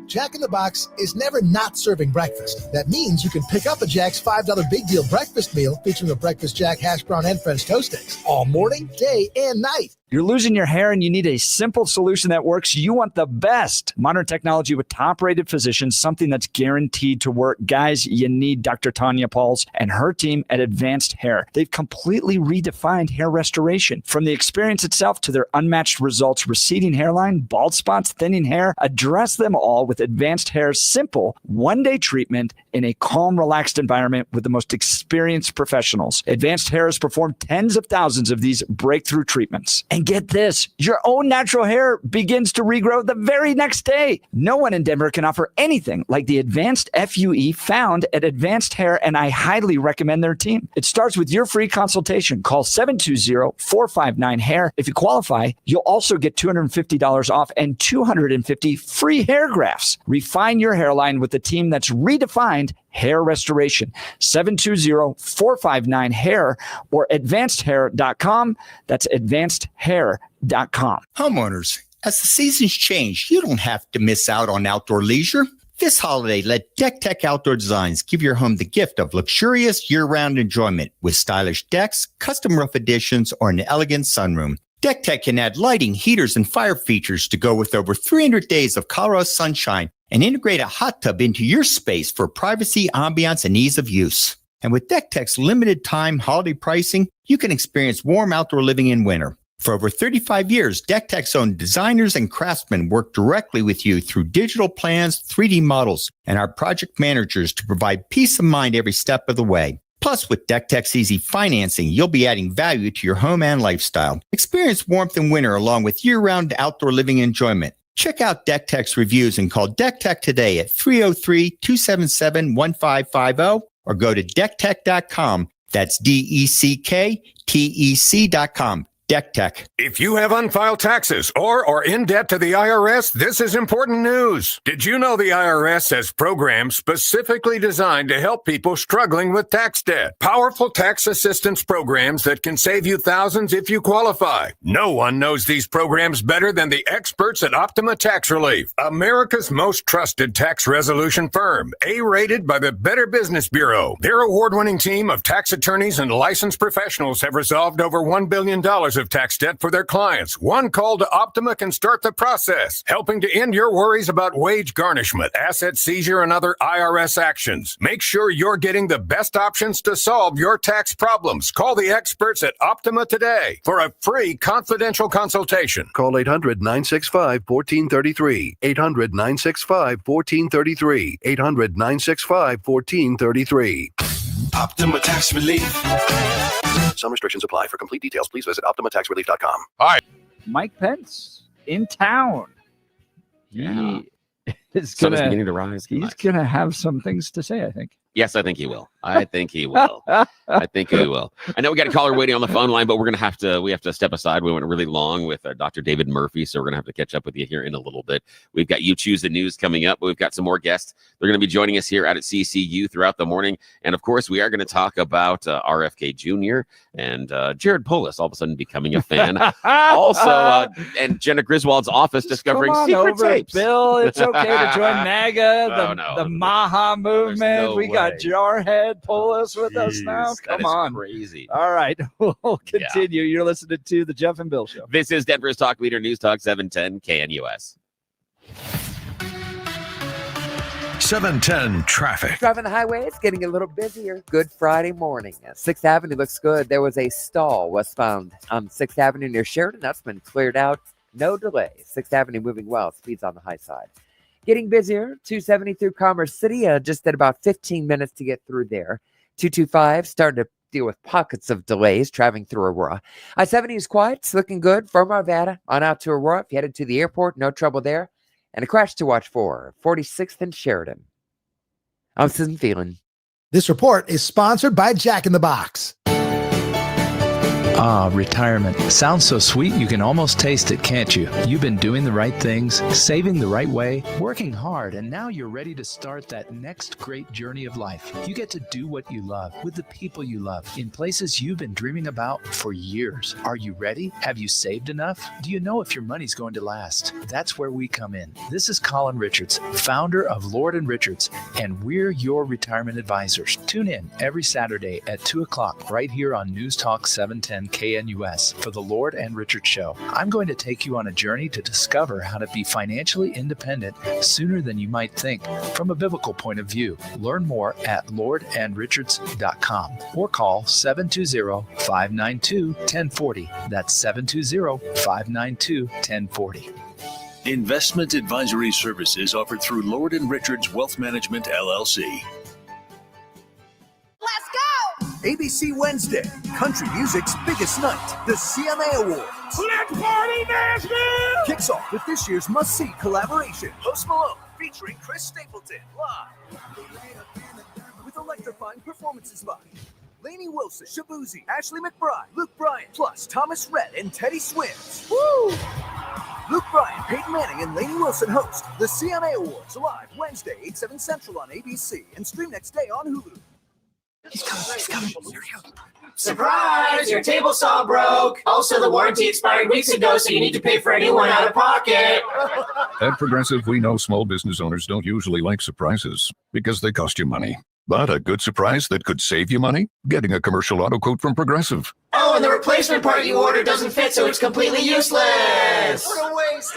Jack in the Box is never not serving breakfast. That means you can pick up a Jack's $5 Big Deal breakfast meal featuring a breakfast Jack hash brown and French toast sticks all morning, day, and night. You're losing your hair and you need a simple solution that works. You want the best. Modern technology with top-rated physicians, something that's guaranteed to work. Guys, you need Dr. Tanya Pauls and her team at Advanced Hair. They've completely redefined hair restoration. From the experience itself to their unmatched results, receding hairline, bald spots, thinning hair, address them all with Advanced Hair's simple one-day treatment in a calm, relaxed environment with the most experienced professionals. Advanced Hair has performed tens of thousands of these breakthrough treatments. And get this, your own natural hair begins to regrow the very next day. No one in Denver can offer anything like the Advanced FUE found at Advanced Hair, and I highly recommend their team. It starts with your free consultation. Call 720-459-HAIR. If you qualify, you'll also get $250 off and 250 free hair grafts. Refine your hairline with a team that's redefined hair restoration. 720-459-HAIR or advancedhair.com. That's advancedhair.com. Homeowners, as the seasons change, you don't have to miss out on outdoor leisure. This holiday, let Deck Tech Outdoor Designs give your home the gift of luxurious year-round enjoyment with stylish decks, custom roof additions, or an elegant sunroom. Deck Tech can add lighting, heaters, and fire features to go with over 300 days of Colorado sunshine and integrate a hot tub into your space for privacy, ambiance, and ease of use. And with Deck Tech's limited time holiday pricing, you can experience warm outdoor living in winter. For over 35 years, Deck Tech's own designers and craftsmen work directly with you through digital plans, 3D models, and our project managers to provide peace of mind every step of the way. Plus, with Deck Tech's easy financing, you'll be adding value to your home and lifestyle. Experience warmth in winter along with year-round outdoor living enjoyment. Check out Deck Tech's reviews and call Deck Tech today at 303-277-1550 or go to decktech.com. That's DECKTEC.com. Deck Tech. If you have unfiled taxes or are in debt to the IRS, this is important news. Did you know the IRS has programs specifically designed to help people struggling with tax debt? Powerful tax assistance programs that can save you thousands if you qualify. No one knows these programs better than the experts at Optima Tax Relief, America's most trusted tax resolution firm, A-rated by the Better Business Bureau. Their award-winning team of tax attorneys and licensed professionals have resolved over $1 billion of tax debt for their clients. One call to Optima can start the process, helping to end your worries about wage garnishment, asset seizure, and other IRS actions. Make sure you're getting the best options to solve your tax problems. Call the experts at Optima today for a free confidential consultation. Call 800-965-1433. 800-965-1433. 800-965-1433. Optima Tax Relief. Some restrictions apply. For complete details, please visit OptimaTaxRelief.com. Hi. Mike Pence in town. Yeah. He is Sun is gonna, beginning to rise. he's going to have some things to say, I think. Yes, I think he will. I think he will. I think he will. I know we got a caller waiting on the phone line, but we have to step aside. We went really long with Dr. David Murphy, so we're going to have to catch up with you here in a little bit. We've got You Choose the News coming up, but we've got some more guests. They're going to be joining us here out at CCU throughout the morning. And of course, we are going to talk about RFK Jr. and Jared Polis all of a sudden becoming a fan. Also, and Jenna Griswold's office discovering Come on secret over, tapes. Bill. It's okay to join MAGA, the Maha movement. no We got way. Jarhead Polis with us now. That Come is on. crazy. All right. We'll continue. You're listening to the Jeff and Bill Show. This is Denver's Talk Leader News Talk 710 KNUS. 710 traffic. Driving the highways, getting a little busier. Good Friday morning. 6th Avenue looks good. There was a stall westbound on 6th Avenue near Sheridan. That's been cleared out. No delay. 6th Avenue moving well. Speeds on the high side. Getting busier. 270 through Commerce City. Just at about 15 minutes to get through there. 225 starting to deal with pockets of delays traveling through Aurora. I-70 is quiet. It's looking good from Arvada on out to Aurora. If you headed to the airport, no trouble there. And a crash to watch for. 46th and Sheridan. I'm Susan Phelan. This report is sponsored by Jack in the Box. Ah, retirement. Sounds so sweet you can almost taste it, can't you? You've been doing the right things, saving the right way, working hard, and now you're ready to start that next great journey of life. You get to do what you love, with the people you love, in places you've been dreaming about for years. Are you ready? Have you saved enough? Do you know if your money's going to last? That's where we come in. This is Colin Richards, founder of Lord & Richards, and we're your retirement advisors. Tune in every Saturday at 2 o'clock right here on News Talk 710 KNUS for the Lord & Richards Show. I'm going to take you on a journey to discover how to be financially independent sooner than you might think from a biblical point of view. Learn more at lordandrichards.com or call 720-592-1040. That's 720-592-1040. Investment advisory services offered through Lord & Richards Wealth Management, LLC. Let's go! ABC Wednesday, country music's biggest night, the CMA Awards. Let's party, Nashville! Kicks off with this year's must-see collaboration, Post Malone featuring Chris Stapleton live. With electrifying performances by Lainey Wilson, Shabuzi, Ashley McBride, Luke Bryan, plus Thomas Rhett and Teddy Swims. Woo! Luke Bryan, Peyton Manning, and Lainey Wilson host the CMA Awards live Wednesday, 8/7 Central on ABC and stream next day on Hulu. He's coming. Surprise! Your table saw broke. Also, the warranty expired weeks ago, so you need to pay for a new one out of pocket. At Progressive, we know small business owners don't usually like surprises because they cost you money. But a good surprise that could save you money? Getting a commercial auto quote from Progressive. Oh, and the replacement part you ordered doesn't fit, so it's completely useless. What a waste.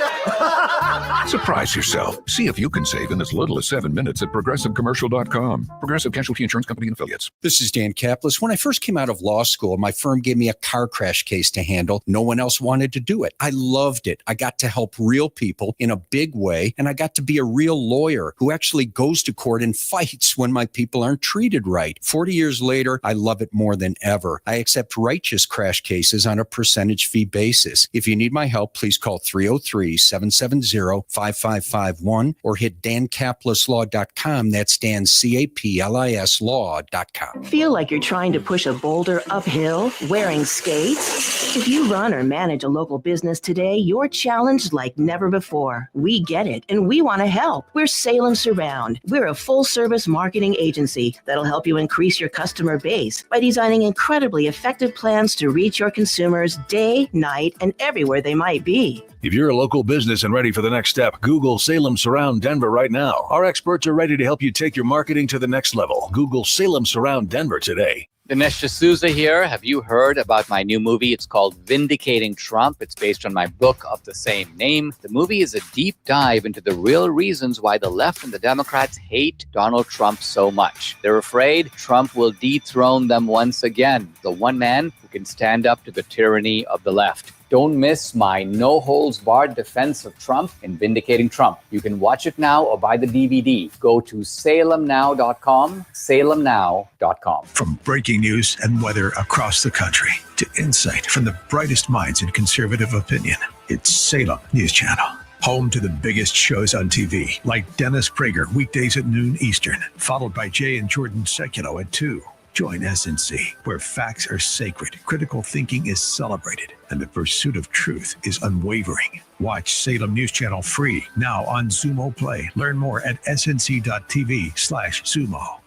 Surprise yourself. See if you can save in as little as 7 minutes at ProgressiveCommercial.com. Progressive Casualty Insurance Company and Affiliates. This is Dan Kaplis. When I first came out of law school, my firm gave me a car crash case to handle. No one else wanted to do it. I loved it. I got to help real people in a big way, and I got to be a real lawyer who actually goes to court and fights when my people people aren't treated right. 40 years later, I love it more than ever. I accept righteous crash cases on a percentage fee basis. If you need my help, please call 303-770-5551 or hit dancaplisslaw.com. That's Dan, C-A-P-L-I-S law.com. Feel like you're trying to push a boulder uphill wearing skates? If you run or manage a local business today, you're challenged like never before. We get it, and we want to help. We're Salem Surround. We're a full-service marketing agency that'll help you increase your customer base by designing incredibly effective plans to reach your consumers day, night, and everywhere they might be. If you're a local business and ready for the next step, Google Salem Surround Denver right now. Our experts are ready to help you take your marketing to the next level. Google Salem Surround Denver today. Dinesh D'Souza here. Have you heard about my new movie? It's called Vindicating Trump. It's based on my book of the same name. The movie is a deep dive into the real reasons why the left and the Democrats hate Donald Trump so much. They're afraid Trump will dethrone them once again, the one man who can stand up to the tyranny of the left. Don't miss my no-holds-barred defense of Trump in Vindicating Trump. You can watch it now or buy the DVD. Go to salemnow.com, salemnow.com. From breaking news and weather across the country to insight from the brightest minds in conservative opinion, it's Salem News Channel. Home to the biggest shows on TV, like Dennis Prager, weekdays at noon Eastern, followed by Jay and Jordan Sekulow at 2. Join SNC, where facts are sacred, critical thinking is celebrated, and the pursuit of truth is unwavering. Watch Salem News Channel free now on Zumo Play. Learn more at snc.tv/Zumo.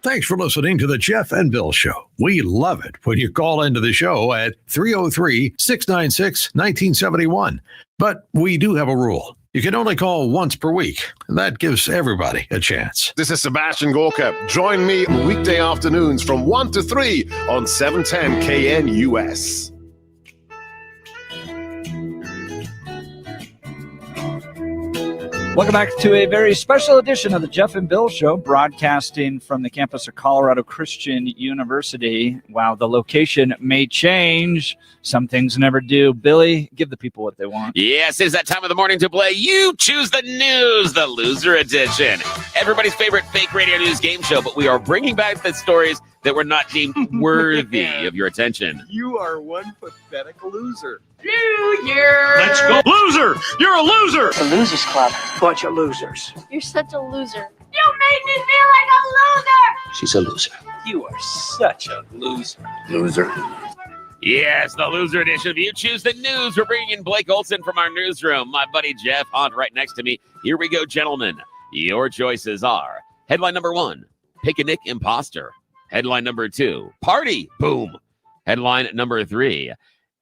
Thanks for listening to the Jeff and Bill Show. We love it when you call into the show at 303-696-1971. But we do have a rule. You can only call once per week, and that gives everybody a chance. This is Sebastian Gorka. Join me weekday afternoons from 1 to 3 on 710 KNUS. Welcome back to a very special edition of the Jeff and Bill Show, broadcasting from the campus of Colorado Christian University. Wow, the location may change. Some things never do. Billy, give the people what they want. Yes, it's that time of the morning to play You Choose the News, the loser edition. Everybody's favorite fake radio news game show, but we are bringing back the stories that were not deemed worthy of your attention. You are one pathetic loser. Loser! Let's go. Loser! You're a loser! The Losers Club. Bunch of losers. You're such a loser. You made me feel like a loser! She's a loser. You are such a loser. Loser. Yes, the loser edition of You Choose the News. We're bringing in Blake Olson from our newsroom. My buddy Jeff Hunt right next to me. Here we go, gentlemen. Your choices are headline number 1, Pick a Nick Imposter. Headline number 2, Party Boom. Headline number 3,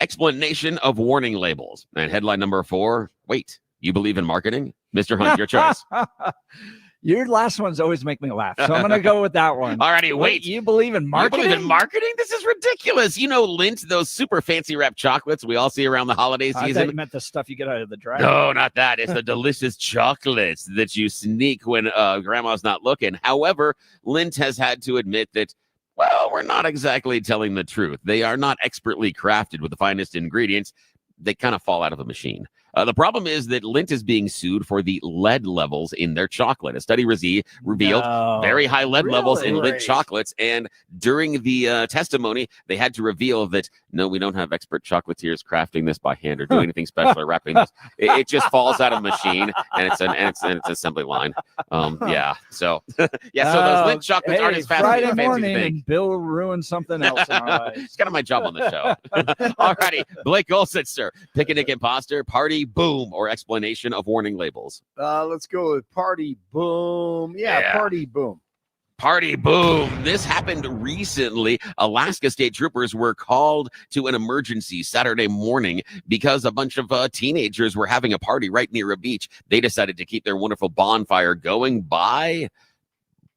Explanation of warning labels. And headline number 4, Wait, you believe in marketing? Mr. Hunt, your choice. Your last ones always make me laugh, so I'm going to go with that one. All righty, wait. You believe in marketing? You believe in marketing? This is ridiculous. You know, Lindt, those super fancy wrapped chocolates we all see around the holiday season. I thought you meant the stuff you get out of the dryer. No, not that. It's the delicious chocolates that you sneak when grandma's not looking. However, Lindt has had to admit that, well, we're not exactly telling the truth. They are not expertly crafted with the finest ingredients. They kind of fall out of a machine. The problem is that Lindt is being sued for the lead levels in their chocolate. A study revealed very high lead levels in Lindt chocolates. And during the testimony, they had to reveal that, no, we don't have expert chocolatiers crafting this by hand or doing anything special or wrapping this. It just falls out of a machine, and it's an assembly line. Yeah. So, yeah. So those Lindt chocolates aren't as fast Friday as fancy morning, thing. and Bill ruined something else. It's kind of my job on the show. All righty. Blake Olson, sir. Pick a Nick Imposter, Party Boom, or Explanation of warning labels. Let's go with Party Boom. Yeah, Party Boom. Party Boom. This happened recently. Alaska state troopers were called to an emergency Saturday morning because a bunch of teenagers were having a party right near a beach. They decided to keep their wonderful bonfire going by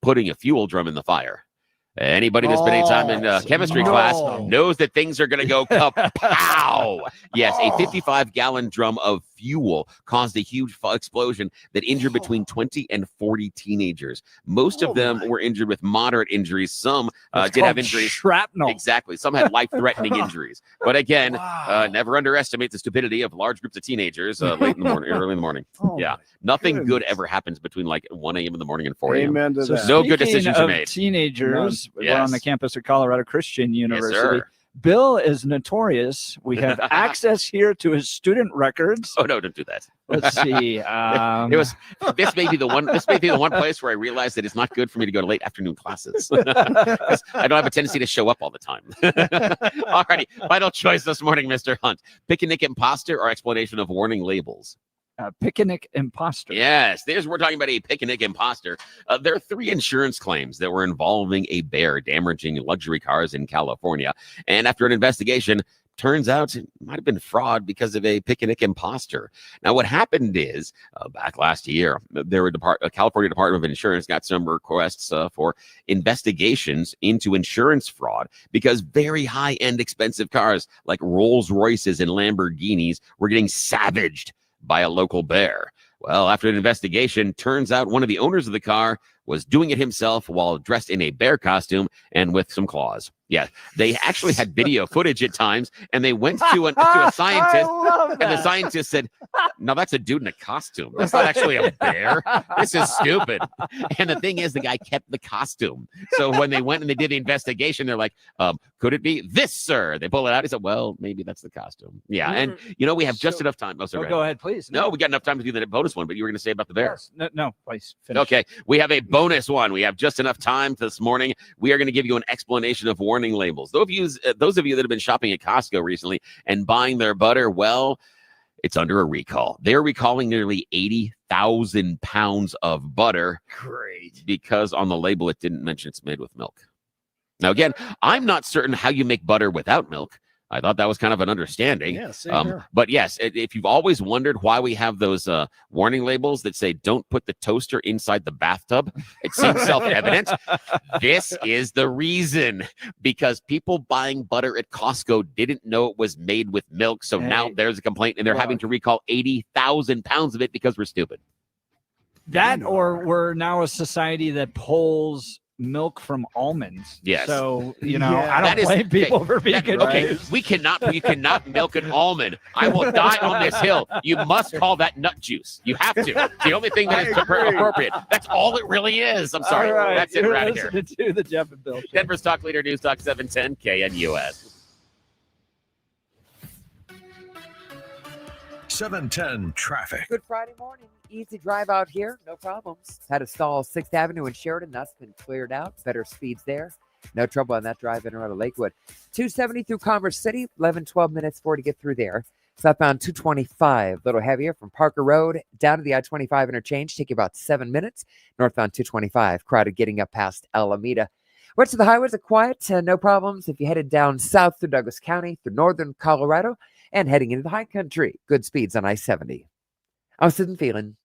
putting a fuel drum in the fire. Anybody that's been any time in chemistry class knows that things are going to go kapow. Yes, a 55-gallon drum of fuel caused a huge explosion that injured between 20 and 40 teenagers. Most of them were injured with moderate injuries. Some did have injuries. Shrapnel. Exactly. Some had life-threatening injuries. But again, never underestimate the stupidity of large groups of teenagers late in the morning, early in the morning. Nothing good ever happens between like 1 a.m. in the morning and 4 a.m. Amen to that. No good decisions are made. Teenagers, None. we're on the campus of Colorado Christian University. sir. Bill is notorious. We have access here to his student records. Oh no, don't do that. Let's see. This may be the one. This may be the one place where I realize that it's not good for me to go to late afternoon classes. 'Cause I don't have a tendency to show up all the time. Alrighty, final choice this morning, Mr. Hunt: picnic imposter or explanation of warning labels. Picnic imposter. Yes, we're talking about a picnic imposter. There are 3 insurance claims that were involving a bear damaging luxury cars in California. And after an investigation, turns out it might have been fraud because of a picnic imposter. Now, what happened is back last year, California Department of Insurance got some requests for investigations into insurance fraud because very high-end expensive cars like Rolls Royces and Lamborghinis were getting savaged by a local bear. Well, after an investigation, turns out one of the owners of the car was doing it himself while dressed in a bear costume and with some claws. Yeah, they actually had video footage at times, and they went to a scientist, and the scientist said, "No, that's a dude in a costume. That's not actually a bear. This is stupid." And the thing is, the guy kept the costume. So when they went and they did the investigation, they're like, "Could it be this, sir?" They pull it out. He said, "Well, maybe that's the costume." Yeah, and we have just enough time. Go ahead, please. No, we got enough time to do the bonus one, but you were going to say about the bear. Yes. No, please finish. Okay, we have a bonus one. We have just enough time this morning. We are going to give you an explanation of warning labels. Those of you that have been shopping at Costco recently and buying their butter, well, it's under a recall. They're recalling nearly 80,000 pounds of butter. Great. Because on the label it didn't mention it's made with milk. Now, again, I'm not certain how you make butter without milk. I thought that was kind of an understanding. Yeah, same here. But yes, if you've always wondered why we have those warning labels that say don't put the toaster inside the bathtub, it seems self-evident. This is the reason, because people buying butter at Costco didn't know it was made with milk. So now there's a complaint, and they're having to recall 80,000 pounds of it because we're stupid. That, or we're now a society that pulls milk from almonds. Yes. So, I don't blame people for being confused. You cannot milk an almond. I will die on this hill. You must call that nut juice. You have to. It's the only thing that is appropriate. That's all it really is. I'm sorry. All right. That's it. You're We're out of here. listening to the Jeff and Bill Show. Denver's Talk Leader News Talk 710 KNUS. 710 traffic. Good Friday morning. Easy drive out here. No problems. Had a stall 6th Avenue in Sheridan. That's been cleared out. Better speeds there. No trouble on that drive in or out of Lakewood. 270 through Commerce City. 12 minutes for to get through there. Southbound 225. A little heavier from Parker Road down to the I-25 interchange. Take you about 7 minutes. Northbound 225. Crowded getting up past Alameda. Rest of the highways are quiet. No problems if you headed down south through Douglas County, through northern Colorado, and heading into the high country. Good speeds on I-70. I'm Sid Phelan.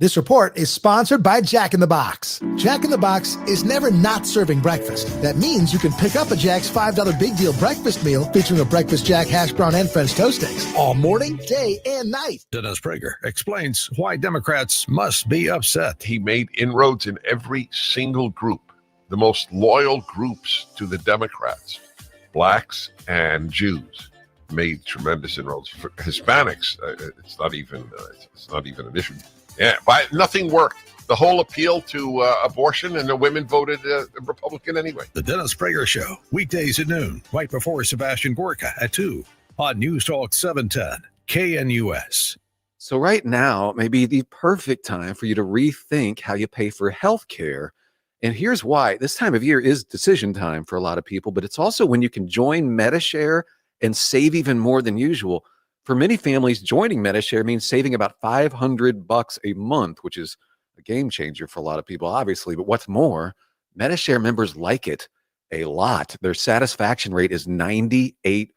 This report is sponsored by Jack in the Box. Jack in the Box is never not serving breakfast. That means you can pick up a Jack's $5 Big Deal breakfast meal featuring a breakfast Jack hash brown and French toast eggs all morning, day, and night. Dennis Prager explains why Democrats must be upset. He made inroads in every single group, the most loyal groups to the Democrats, blacks and Jews. Made tremendous inroads. For Hispanics, it's not even an issue. Yeah, but nothing worked. The whole appeal to abortion, and the women voted Republican anyway. The Dennis Prager Show, weekdays at noon, right before Sebastian Gorka at 2 on News Talk 710 KNUS. So right now may be the perfect time for you to rethink how you pay for health care. And here's why. This time of year is decision time for a lot of people, but it's also when you can join MediShare and save even more than usual. For many families, joining MediShare means saving about $500 a month, which is a game changer for a lot of people, obviously. But what's more, MediShare members like it a lot. Their satisfaction rate is 98%.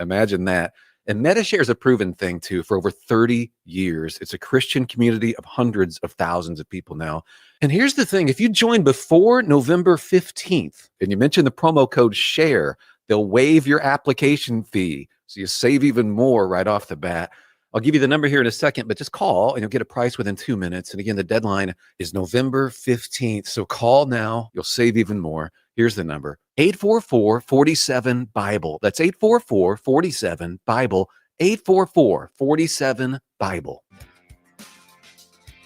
Imagine that. And MediShare is a proven thing, too, for over 30 years. It's a Christian community of hundreds of thousands of people now. And here's the thing. If you join before November 15th, and you mention the promo code SHARE, they'll waive your application fee. So you save even more right off the bat. I'll give you the number here in a second, but just call and you'll get a price within 2 minutes. And again, the deadline is November 15th. So call now. You'll save even more. Here's the number: 844-47-BIBLE. That's 844-47-BIBLE. 844-47-BIBLE.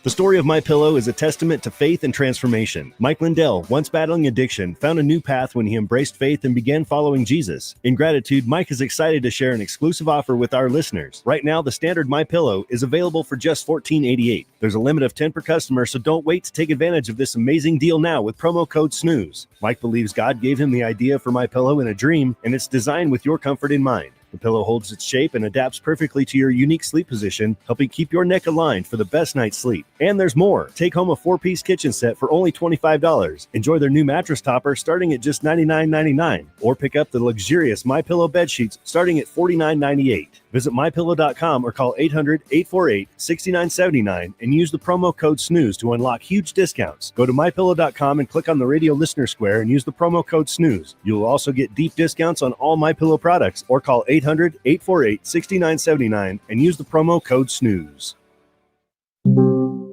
The story of MyPillow is a testament to faith and transformation. Mike Lindell, once battling addiction, found a new path when he embraced faith and began following Jesus. In gratitude, Mike is excited to share an exclusive offer with our listeners. Right now, the standard MyPillow is available for just $14.88. There's a limit of 10 per customer, so don't wait to take advantage of this amazing deal now with promo code SNOOZE. Mike believes God gave him the idea for MyPillow in a dream, and it's designed with your comfort in mind. The pillow holds its shape and adapts perfectly to your unique sleep position, helping keep your neck aligned for the best night's sleep. And there's more. Take home a 4-piece kitchen set for only $25. Enjoy their new mattress topper starting at just $99.99. Or pick up the luxurious MyPillow bed sheets starting at $49.98. Visit MyPillow.com or call 800-848-6979 and use the promo code SNOOZE to unlock huge discounts. Go to MyPillow.com and click on the radio listener square and use the promo code SNOOZE. You'll also get deep discounts on all MyPillow products, or call 800-848-6979 and use the promo code SNOOZE.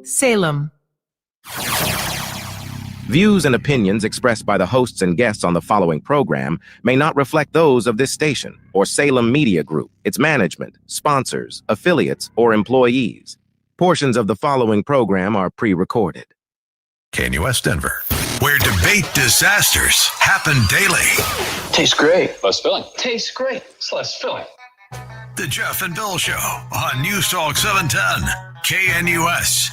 Salem. Views and opinions expressed by the hosts and guests on the following program may not reflect those of this station or Salem Media Group, its management, sponsors, affiliates, or employees. Portions of the following program are pre-recorded. KNUS Denver, where debate disasters happen daily. Tastes great. Less filling. Tastes great. It's less filling. The Jeff and Bill Show on News Talk 710 KNUS.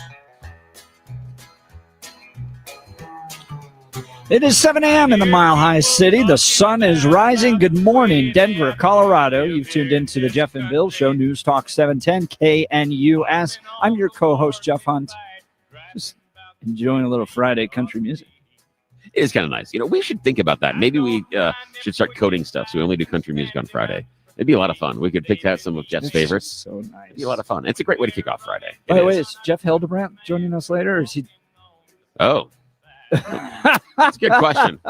It is 7 a.m. in the Mile High City. The sun is rising. Good morning, Denver, Colorado. You've tuned into the Jeff and Bill Show, News Talk 710 KNUS. I'm your co-host, Jeff Hunt. Just enjoying a little Friday country music. It is kind of nice. We should think about that. Maybe we should start coding stuff so we only do country music on Friday. It'd be a lot of fun. We could pick out some of Jeff's favorites. So nice. It'd be a lot of fun. It's a great way to kick off Friday. By the way, is Jeff Hildebrandt joining us later? Or is he? Oh. That's a good question.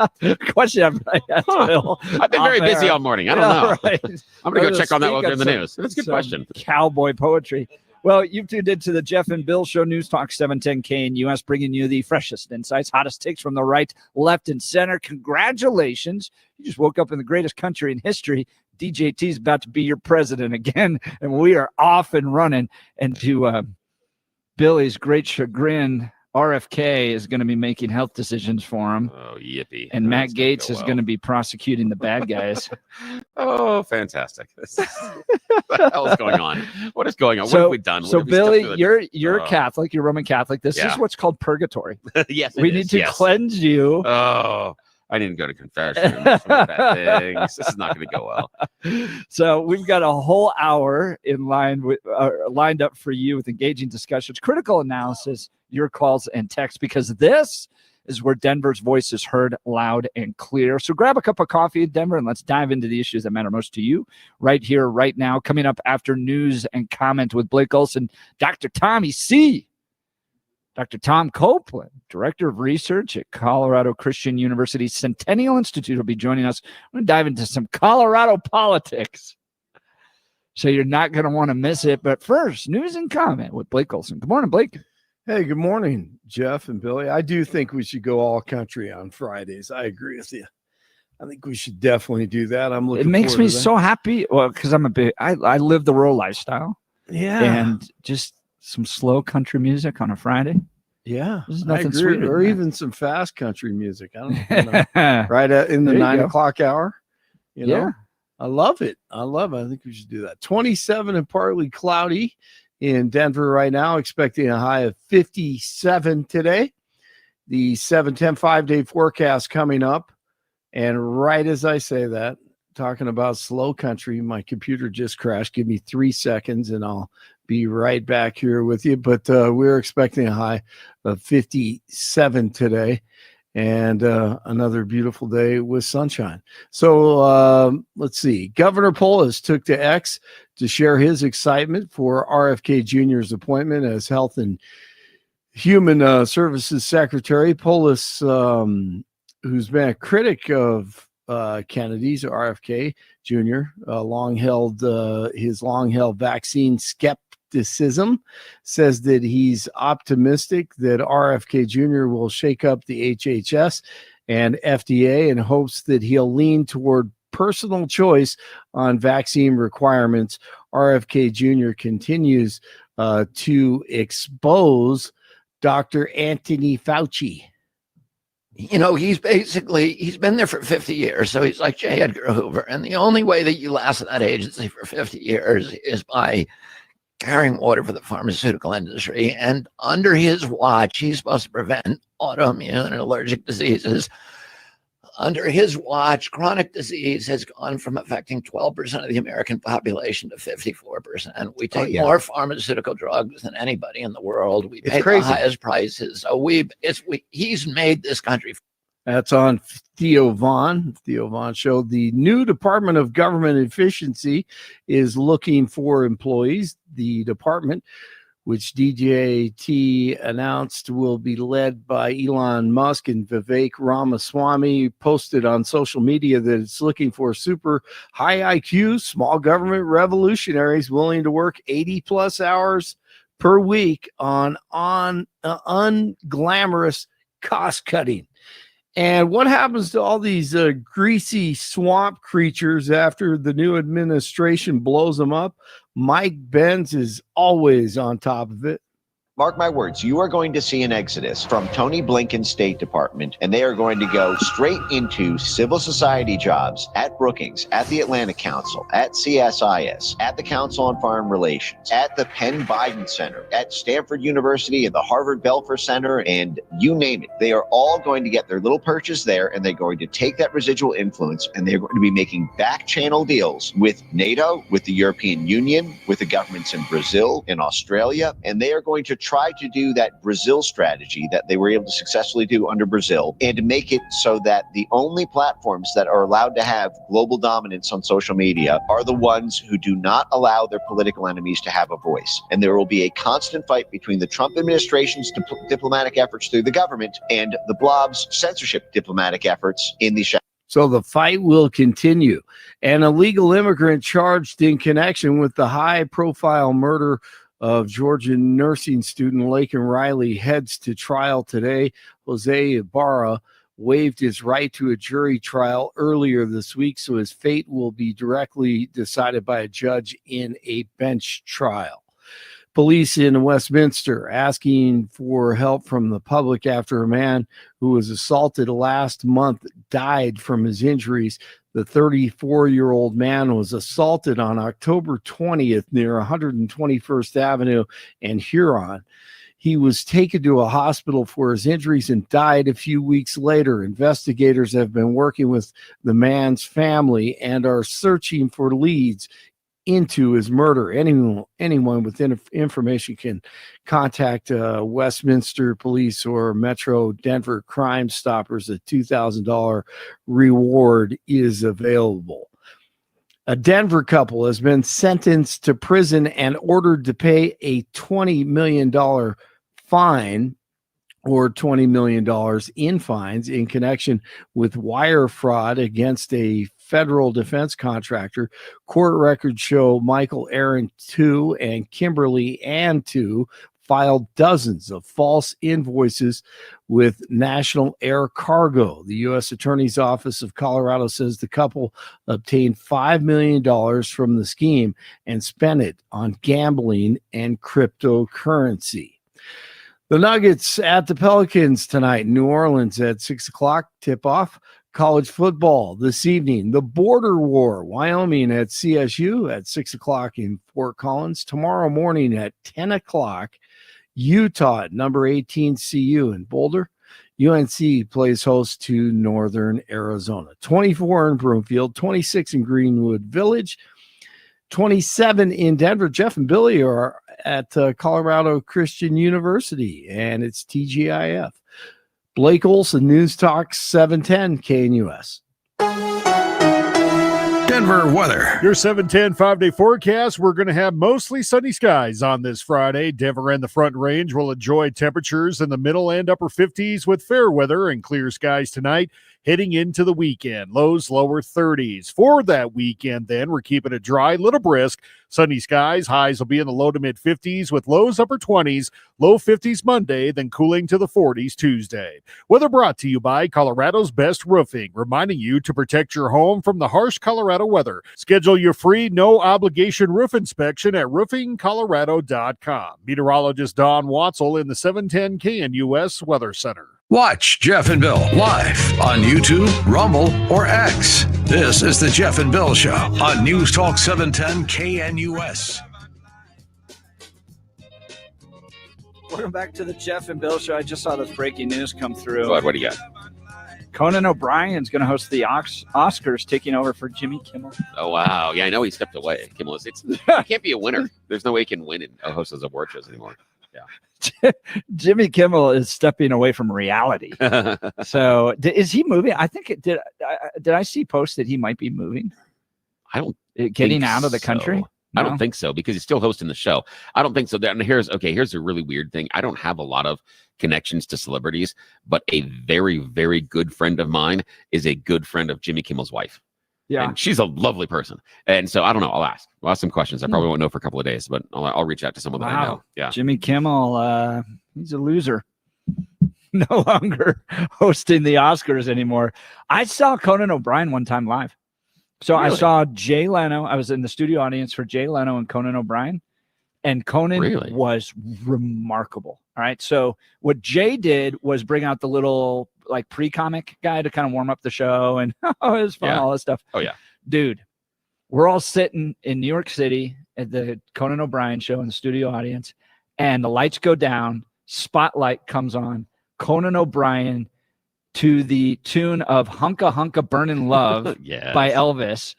Question I asked Bill. I've been very busy all morning. I don't know. Right. I'm going to go check on that while we're in the news. That's a good question. Cowboy poetry. Well, you've tuned into the Jeff and Bill Show, News Talk 710 KNUS, bringing you the freshest insights, hottest takes from the right, left, and center. Congratulations. You just woke up in the greatest country in history. DJT is about to be your president again, and we are off and running. And to Billy's great chagrin, RFK is going to be making health decisions for him. Oh, yippee. And Matt Gaetz is going to be prosecuting the bad guys. Oh, fantastic. What the hell is going on? What is going on? What have we done? So, Billy, you're Catholic. You're Roman Catholic. This is what's called purgatory. Yes, we need to cleanse you. Oh, I didn't go to confession. Bad things. This is not going to go well. So we've got a whole hour lined up for you with engaging discussions, critical analysis, your calls and texts, because this is where Denver's voice is heard loud and clear. So grab a cup of coffee in Denver and let's dive into the issues that matter most to you right here, right now. Coming up after news and comment with Blake Olson, Dr. Tommy C. Dr. Tom Copeland, Director of Research at Colorado Christian University Centennial Institute, will be joining us. We're going to dive into some Colorado politics. So you're not going to want to miss it. But first, news and comment with Blake Olson. Good morning, Blake. Hey, good morning, Jeff and Billy. I do think we should go all country on Fridays. I agree with you. I think we should definitely do that. I'm looking. It makes me so happy. Well, because I live the rural lifestyle. Yeah. And just some slow country music on a Friday. Yeah, there's nothing I agree. sweeter. Or even some fast country music. I don't know. Right in the 9 o'clock hour. Yeah. I love it. I think we should do that. 27 and partly cloudy in Denver right now, expecting a high of 57 today. The 7-10 5-day forecast coming up. And right as I say that, talking about slow country, my computer just crashed. Give me 3 seconds and I'll be right back here with you. But we're expecting a high of 57 today and another beautiful day with sunshine. So let's see. Governor Polis took to X to share his excitement for RFK Jr.'s appointment as Health and Human Services Secretary. Polis, who's been a critic of Kennedy's, RFK Jr., his long-held vaccine skepticism, says that he's optimistic that RFK Jr. will shake up the HHS and FDA and hopes that he'll lean toward personal choice on vaccine requirements. RFK Jr. continues to expose Dr. Anthony Fauci. You know, he's been there for 50 years. So he's like J. Edgar Hoover. And the only way that you last at that agency for 50 years is by carrying water for the pharmaceutical industry. And under his watch, he's supposed to prevent autoimmune and allergic diseases. Under his watch, chronic disease has gone from affecting 12% of the American population to 54%. We take more pharmaceutical drugs than anybody in the world. We pay the highest prices. So he's made this country. That's on Theo Vaughn. Theo Vaughn showed the new Department of Government Efficiency is looking for employees. The department, which DJT announced will be led by Elon Musk and Vivek Ramaswamy, posted on social media that it's looking for super high IQ, small government revolutionaries willing to work 80 plus hours per week on unglamorous cost cutting. And what happens to all these greasy swamp creatures after the new administration blows them up? Mike Benz is always on top of it. Mark my words, you are going to see an exodus from Tony Blinken's State Department, and they are going to go straight into civil society jobs at Brookings, at the Atlantic Council, at CSIS, at the Council on Foreign Relations, at the Penn Biden Center, at Stanford University, and the Harvard Belfer Center, and you name it. They are all going to get their little perches there, and they're going to take that residual influence, and they're going to be making back channel deals with NATO, with the European Union, with the governments in Brazil, in Australia, and they are going to try to do that Brazil strategy that they were able to successfully do under Brazil and make it so that the only platforms that are allowed to have global dominance on social media are the ones who do not allow their political enemies to have a voice. And there will be a constant fight between the Trump administration's diplomatic efforts through the government and the blob's censorship diplomatic efforts in the shadows. So the fight will continue. An illegal immigrant charged in connection with the high-profile murder of Georgia nursing student Laken Riley heads to trial today. Jose Ibarra waived his right to a jury trial earlier this week, so his fate will be directly decided by a judge in a bench trial. Police in Westminster asking for help from the public after a man who was assaulted last month died from his injuries. The 34-year-old man was assaulted on October 20th near 121st Avenue and Huron. He was taken to a hospital for his injuries and died a few weeks later. Investigators have been working with the man's family and are searching for leads into his murder. Anyone with information can contact Westminster Police or Metro Denver Crime Stoppers. A $2,000 reward is available. A Denver couple has been sentenced to prison and ordered to pay a $20 million fine or $20 million in fines in connection with wire fraud against a federal defense contractor. Court records show Michael Aaron II and Kimberly Ann II filed dozens of false invoices with National Air Cargo. The U.S. Attorney's Office of Colorado says the couple obtained $5 million from the scheme and spent it on gambling and cryptocurrency. The Nuggets at the Pelicans tonight, New Orleans at 6 o'clock, tip-off. College football this evening, the Border War, Wyoming at CSU at 6 o'clock in Fort Collins. Tomorrow morning at 10 o'clock, Utah at number 18 CU in Boulder. UNC plays host to Northern Arizona. 24 in Broomfield, 26 in Greenwood Village, 27 in Denver. Jeff and Billy are at Colorado Christian University, and it's TGIF. Blake Olson, News Talk 710 KNUS. Denver weather. Your 710 5-day forecast. We're going to have mostly sunny skies on this Friday. Denver and the Front Range will enjoy temperatures in the middle and upper 50s with fair weather and clear skies tonight. heading into the weekend. Lows lower 30s. For that weekend, then, we're keeping it dry, little brisk. Sunny skies. Highs will be in the low to mid 50s with lows upper 20s. Low 50s Monday, then cooling to the 40s Tuesday. Weather brought to you by Colorado's Best Roofing, reminding you to protect your home from the harsh Colorado weather. Schedule your free, no-obligation roof inspection at roofingcolorado.com. Meteorologist Don Watzel in the 710 KNUS Weather Center. Watch Jeff and Bill live on YouTube, Rumble, or X. This is the Jeff and Bill Show on News Talk 710 KNUS. Welcome back to the Jeff and Bill Show. I just saw this breaking news come through. What do you got? Conan O'Brien's going to host the Oscars, taking over for Jimmy Kimmel. Oh, wow. Yeah, I know he stepped away. Kimmel is, he can't be a winner. There's no way he can win and host those award shows anymore. Yeah. Jimmy Kimmel is stepping away from reality. So is he moving? I think did I see posts that he might be moving? I don't getting out of the country. So. I don't think so, because he's still hosting the show. I don't think so. And here's a really weird thing. I don't have a lot of connections to celebrities, but a very, very good friend of mine is a good friend of Jimmy Kimmel's wife. Yeah. And she's a lovely person. And so I don't know. I'll ask some questions. I probably won't know for a couple of days, but I'll reach out to someone that I know. Yeah. Jimmy Kimmel, he's a loser. No longer hosting the Oscars anymore. I saw Conan O'Brien one time live. So really? I saw Jay Leno. I was in the studio audience for Jay Leno and Conan O'Brien. And Conan was remarkable. All right. So what Jay did was bring out the little like pre-comic guy to kind of warm up the show. And it was fun, all this stuff. Oh, yeah. Dude, we're all sitting in New York City at the Conan O'Brien show in the studio audience. And the lights go down. Spotlight comes on. Conan O'Brien to the tune of Hunka Hunka Burnin' Love yes. by Elvis,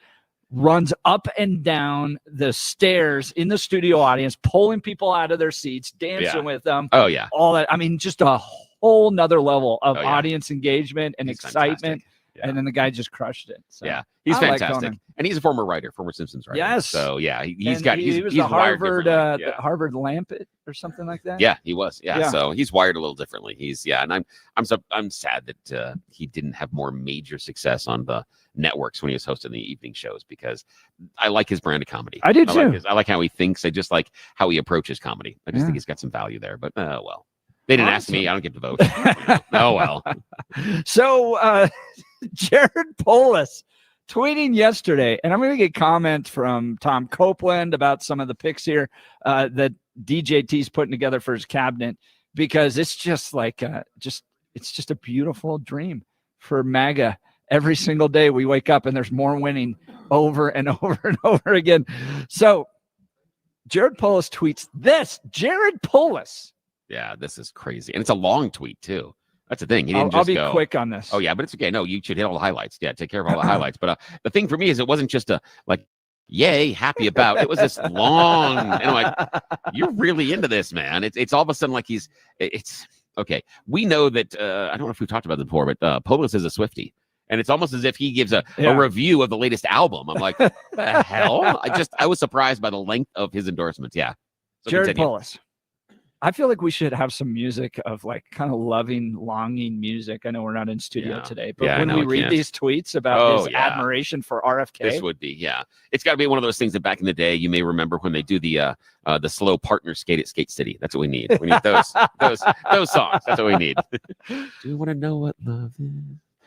runs up and down the stairs in the studio audience, pulling people out of their seats, dancing with them. Oh, yeah. All that. I mean, just a whole nother level of audience engagement and excitement. And then the guy just crushed it. So, yeah, he's I fantastic. Like and he's a former writer, former Simpsons writer. Yes. So, yeah, he was the Harvard, the Harvard Lampet or something like that. Yeah, he was. Yeah. So he's wired a little differently. And I'm sad that he didn't have more major success on the networks when he was hosting the evening shows, because I like his brand of comedy. I do too. I like how he thinks. I just like how he approaches comedy. I just think he's got some value there. But well, they didn't ask me. I don't get to vote. Oh well. So Jared Polis tweeting yesterday, and I'm going to get comment from Tom Copeland about some of the picks here that DJT's putting together for his cabinet, because it's just like it's just a beautiful dream for MAGA. Every single day we wake up and there's more winning over and over and over again. So Jared Polis tweets this. Jared Polis. Yeah, this is crazy. And it's a long tweet too. That's the thing. He didn't I'll just be go quick on this. Oh, yeah, but it's okay. No, you should hit all the highlights. Yeah, take care of all the highlights. But the thing for me is it wasn't just a yay, happy about. It was this long, and I'm like, you're really into this, man. It's all of a sudden like it's okay. We know that I don't know if we've talked about this before, but Polis is a Swiftie. And it's almost as if he gives a review of the latest album. I'm like, the hell? I was surprised by the length of his endorsements. Yeah. So Jared continue. Polis. I feel like we should have some music of like kind of loving, longing music. I know we're not in studio today, but when we read these tweets about his admiration for RFK, this would be, it's got to be one of those things that back in the day, you may remember when they do the slow partner skate at Skate City. That's what we need. We need those songs. That's what we need. Do you want to know what love is?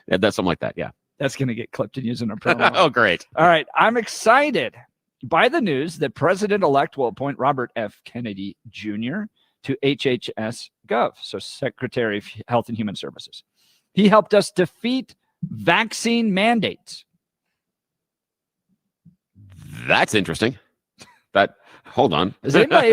Yeah, that's something like that. Yeah. That's going to get clipped and used in a promo. Oh, great. All right. I'm excited by the news that President-elect will appoint Robert F. Kennedy Jr. to HHS Gov, so Secretary of Health and Human Services. He helped us defeat vaccine mandates. That's interesting. Hold on. Does anybody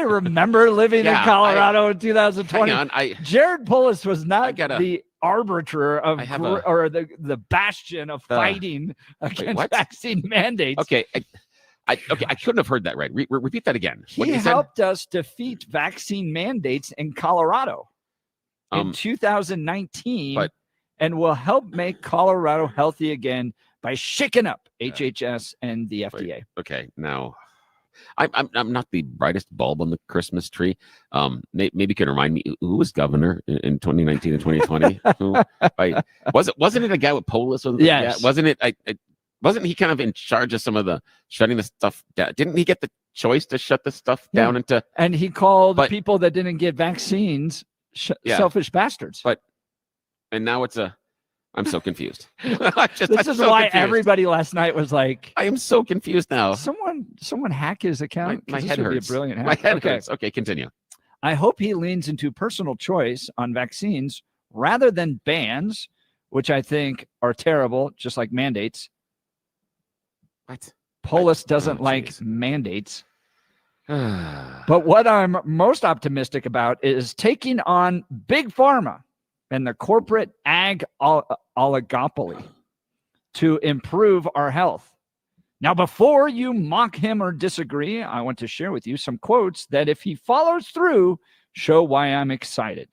remember living in Colorado in 2020? Hang on. Jared Polis was not the arbiter of or the bastion of fighting against vaccine mandates. Okay. I couldn't have heard that right. Repeat that again. He helped us defeat vaccine mandates in Colorado in 2019 and will help make Colorado healthy again by shaking up HHS and the FDA. Okay, now I'm not the brightest bulb on the Christmas tree. Maybe you can remind me who was governor in 2019 and 2020. Wasn't it a guy with Polis? Yes. Yeah, wasn't it? Wasn't he kind of in charge of some of the shutting the stuff down? Didn't he get the choice to shut the stuff down into? And he called people that didn't get vaccines selfish bastards. And now I'm so confused. This is why everybody last night was like, I am so confused now. Someone hack his account. My This head would be a hurts. brilliant hack. My head hurts. Okay, continue. I hope he leans into personal choice on vaccines rather than bans, which I think are terrible, just like mandates. What? Polis doesn't like mandates. But what I'm most optimistic about is taking on Big Pharma and the corporate ag oligopoly to improve our health. Now, before you mock him or disagree, I want to share with you some quotes that, if he follows through, show why I'm excited.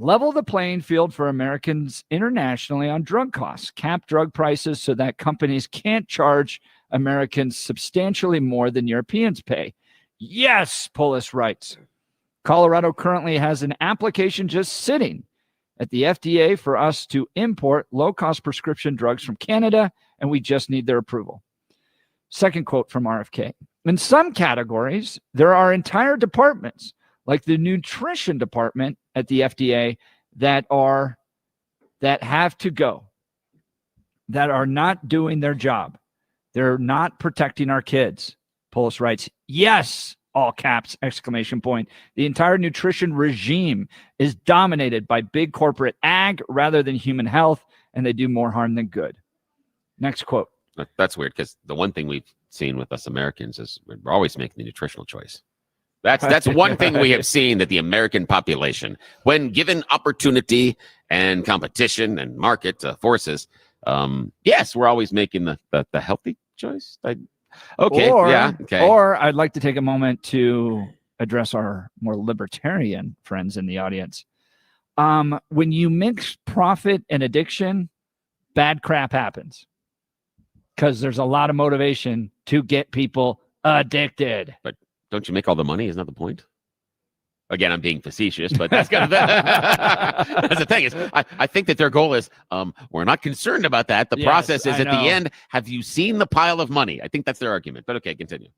Level the playing field for Americans internationally on drug costs. Cap drug prices so that companies can't charge Americans substantially more than Europeans pay. Yes, Polis writes. Colorado currently has an application just sitting at the FDA for us to import low-cost prescription drugs from Canada, and we just need their approval. Second quote from RFK. In some categories, there are entire departments, like the nutrition department at the FDA, that have to go, that are not doing their job. They're not protecting our kids. Polis writes, yes, all caps, exclamation point. The entire nutrition regime is dominated by big corporate ag rather than human health, and they do more harm than good. Next quote. That's weird, because the one thing we've seen with us Americans is we're always making the nutritional choice. That's one thing we have seen, that the American population, when given opportunity and competition and market forces, yes, we're always making the healthy choice. Or I'd like to take a moment to address our more libertarian friends in the audience. When you mix profit and addiction, bad crap happens, because there's a lot of motivation to get people addicted. But don't you make all the money? Isn't that the point? Again, I'm being facetious, but that's kind of that's the thing. Is I think that their goal is we're not concerned about that. The process is, at the end, have you seen the pile of money? I think that's their argument. But okay, continue.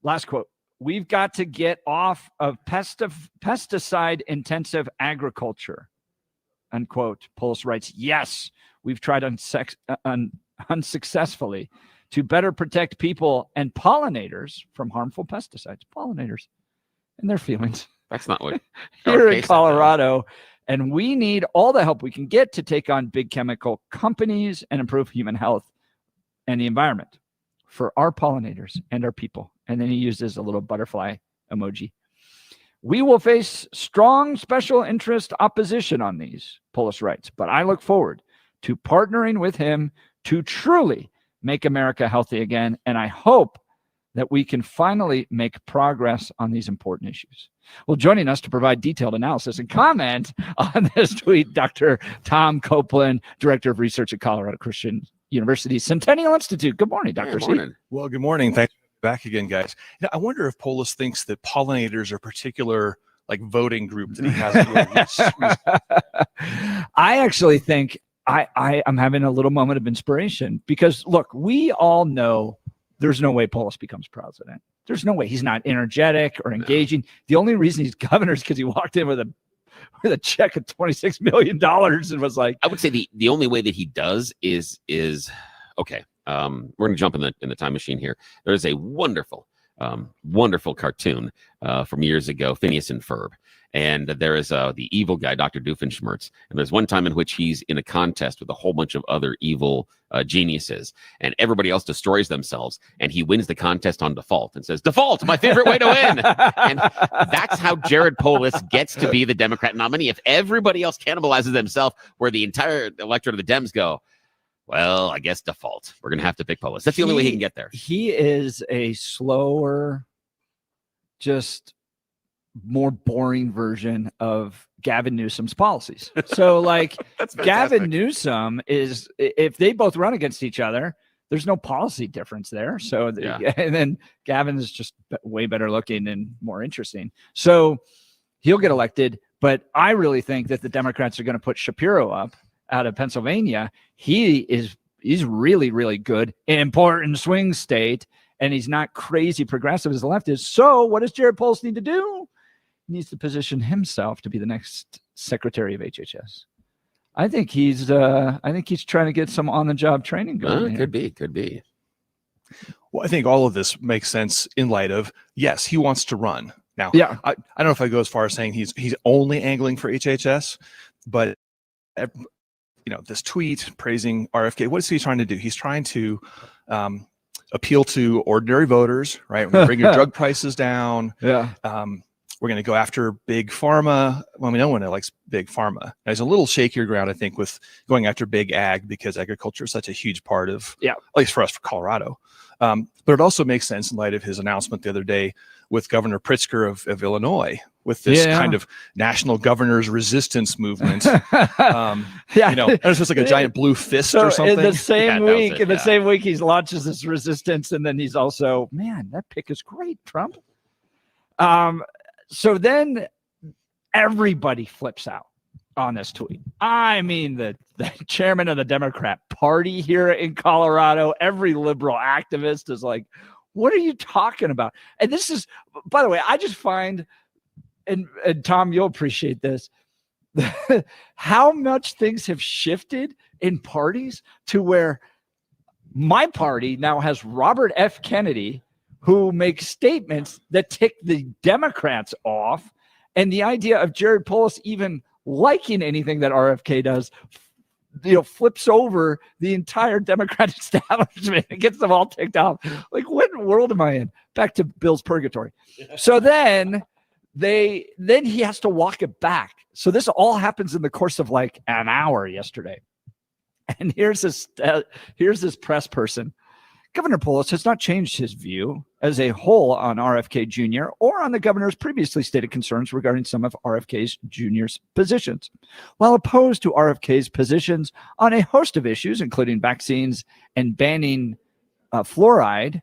Last quote. We've got to get off of pesticide intensive agriculture. Unquote. Polis writes, yes, we've tried unsuccessfully to better protect people and pollinators from harmful pesticides. Pollinators and their feelings. That's not what here in Colorado. And we need all the help we can get to take on big chemical companies and improve human health and the environment for our pollinators and our people. And then he uses a little butterfly emoji. We will face strong special interest opposition on these, Polis writes, but I look forward to partnering with him to truly make America healthy again. And I hope that we can finally make progress on these important issues. Well, joining us to provide detailed analysis and comment on this tweet, Dr. Tom Copeland, Director of Research at Colorado Christian University Centennial Institute. Good morning, Dr. C. Well, good morning. Thanks for being back again, guys. I wonder if Polis thinks that pollinators are a particular voting group that he has. I actually think I'm having a little moment of inspiration, because look, we all know there's no way Polis becomes president. There's no way. He's not energetic or engaging. The only reason he's governor is because he walked in with a check of $26 million and was like, I would say the only way that he does is okay. We're going to jump in the time machine here. There is a wonderful cartoon from years ago, Phineas and Ferb. And there is the evil guy, Dr. Doofenshmirtz. And there's one time in which he's in a contest with a whole bunch of other evil geniuses, and everybody else destroys themselves. And he wins the contest on default and says, "Default, my favorite way to win." And that's how Jared Polis gets to be the Democrat nominee. If everybody else cannibalizes themselves, where the entire electorate of the Dems go, well, I guess default. We're going to have to pick Polis. That's the only way he can get there. He is a slower, just more boring version of Gavin Newsom's policies. So Gavin Newsom is, if they both run against each other, there's no policy difference there. So, and then Gavin is just way better looking and more interesting. So he'll get elected. But I really think that the Democrats are going to put Shapiro up out of Pennsylvania. He's really, really good, an important swing state, and he's not crazy progressive as the left is. So what does Jared Polis need to do? He needs to position himself to be the next secretary of HHS. I think he's trying to get some on-the-job training going. Could be. Well, I think all of this makes sense in light of, yes, he wants to run. Now, I don't know if I go as far as saying he's only angling for HHS, but this tweet praising RFK, what is he trying to do? He's trying to appeal to ordinary voters, right? We're going to bring your drug prices down. Yeah. We're going to go after big pharma. Well, no one likes big pharma. There's a little shakier ground, I think, with going after big ag because agriculture is such a huge part of, at least for us, for Colorado. But it also makes sense in light of his announcement the other day with Governor Pritzker of Illinois, with this kind of national governor's resistance movement. It's just like a giant blue fist or something. In the same week, he launches this resistance, and then he's also, man, that pick is great, Trump. So then everybody flips out on this tweet. I mean, the chairman of the Democrat Party here in Colorado, every liberal activist is like, what are you talking about? And this is, by the way, I just find, and Tom, you'll appreciate this, how much things have shifted in parties to where my party now has Robert F. Kennedy, who makes statements that tick the Democrats off. And the idea of Jared Polis even liking anything that RFK does, flips over the entire Democratic establishment and gets them all ticked off. Like, what world am I in? Back to Bill's purgatory. So then he has to walk it back. So this all happens in the course of like an hour yesterday. And here's this press person. Governor Polis has not changed his view as a whole on RFK Jr. or on the governor's previously stated concerns regarding some of RFK Jr.'s positions. While opposed to RFK's positions on a host of issues, including vaccines and banning fluoride,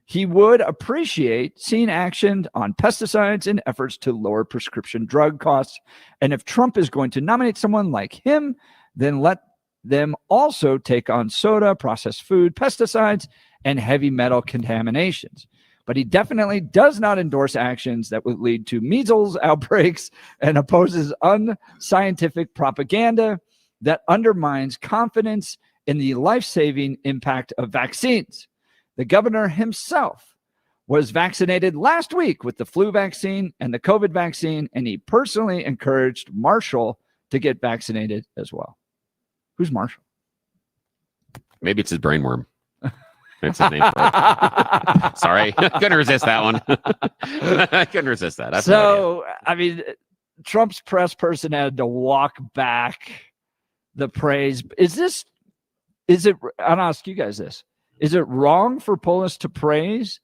he would appreciate seeing action on pesticides and efforts to lower prescription drug costs. And if Trump is going to nominate someone like him, then let them also take on soda, processed food, pesticides, and heavy metal contaminations. But he definitely does not endorse actions that would lead to measles outbreaks and opposes unscientific propaganda that undermines confidence in the life-saving impact of vaccines. The governor himself was vaccinated last week with the flu vaccine and the COVID vaccine, and he personally encouraged Marshall to get vaccinated as well. Who's Marshall? Maybe it's his brainworm. That's his name. Sorry, couldn't resist that one. I couldn't resist that. That's so, I mean, Trump's press person had to walk back the praise. I'll ask you guys this. Is it wrong for Polis to praise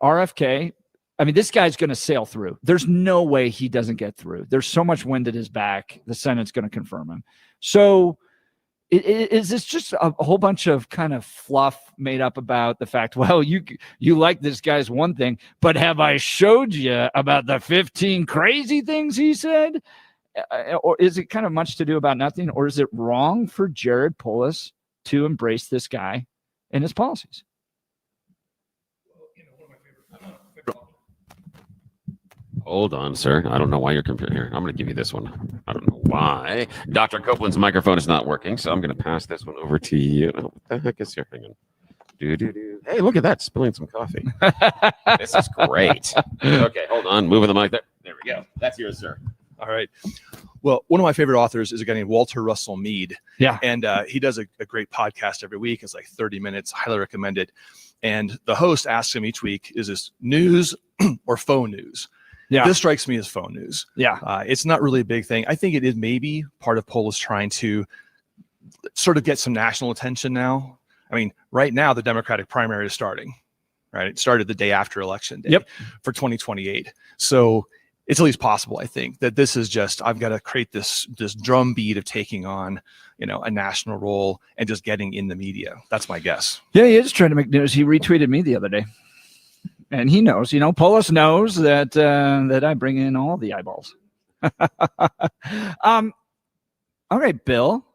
RFK? I mean, this guy's going to sail through. There's no way he doesn't get through. There's so much wind at his back. The Senate's going to confirm him. So is this just a whole bunch of kind of fluff made up about the fact, well, you like this guy's one thing, but have I showed you about the 15 crazy things he said? Or is it kind of much to do about nothing? Or is it wrong for Jared Polis to embrace this guy and his policies? Hold on, sir. I don't know why you're comparing here. I'm going to give you this one. I don't know why. Dr. Copeland's microphone is not working, so I'm going to pass this one over to you. Oh, what the heck is here? Hang on. Hey, look at that. Spilling some coffee. This is great. Okay, hold on. Moving the mic there. There we go. That's yours, sir. All right. Well, one of my favorite authors is a guy named Walter Russell Mead. Yeah. And he does a great podcast every week. It's like 30 minutes. Highly recommend it. And the host asks him each week, is this news or faux news? Yeah. This strikes me as faux news. Yeah. It's not really a big thing. I think it is maybe part of Polis trying to sort of get some national attention now. I mean, right now, the Democratic primary is starting, right? It started the day after Election Day for 2028. So it's at least possible, I think, that this is just, I've got to create this drumbeat of taking on, a national role and just getting in the media. That's my guess. Yeah, he is trying to make news. He retweeted me the other day. And he knows, Polis knows that I bring in all the eyeballs. All right, Bill.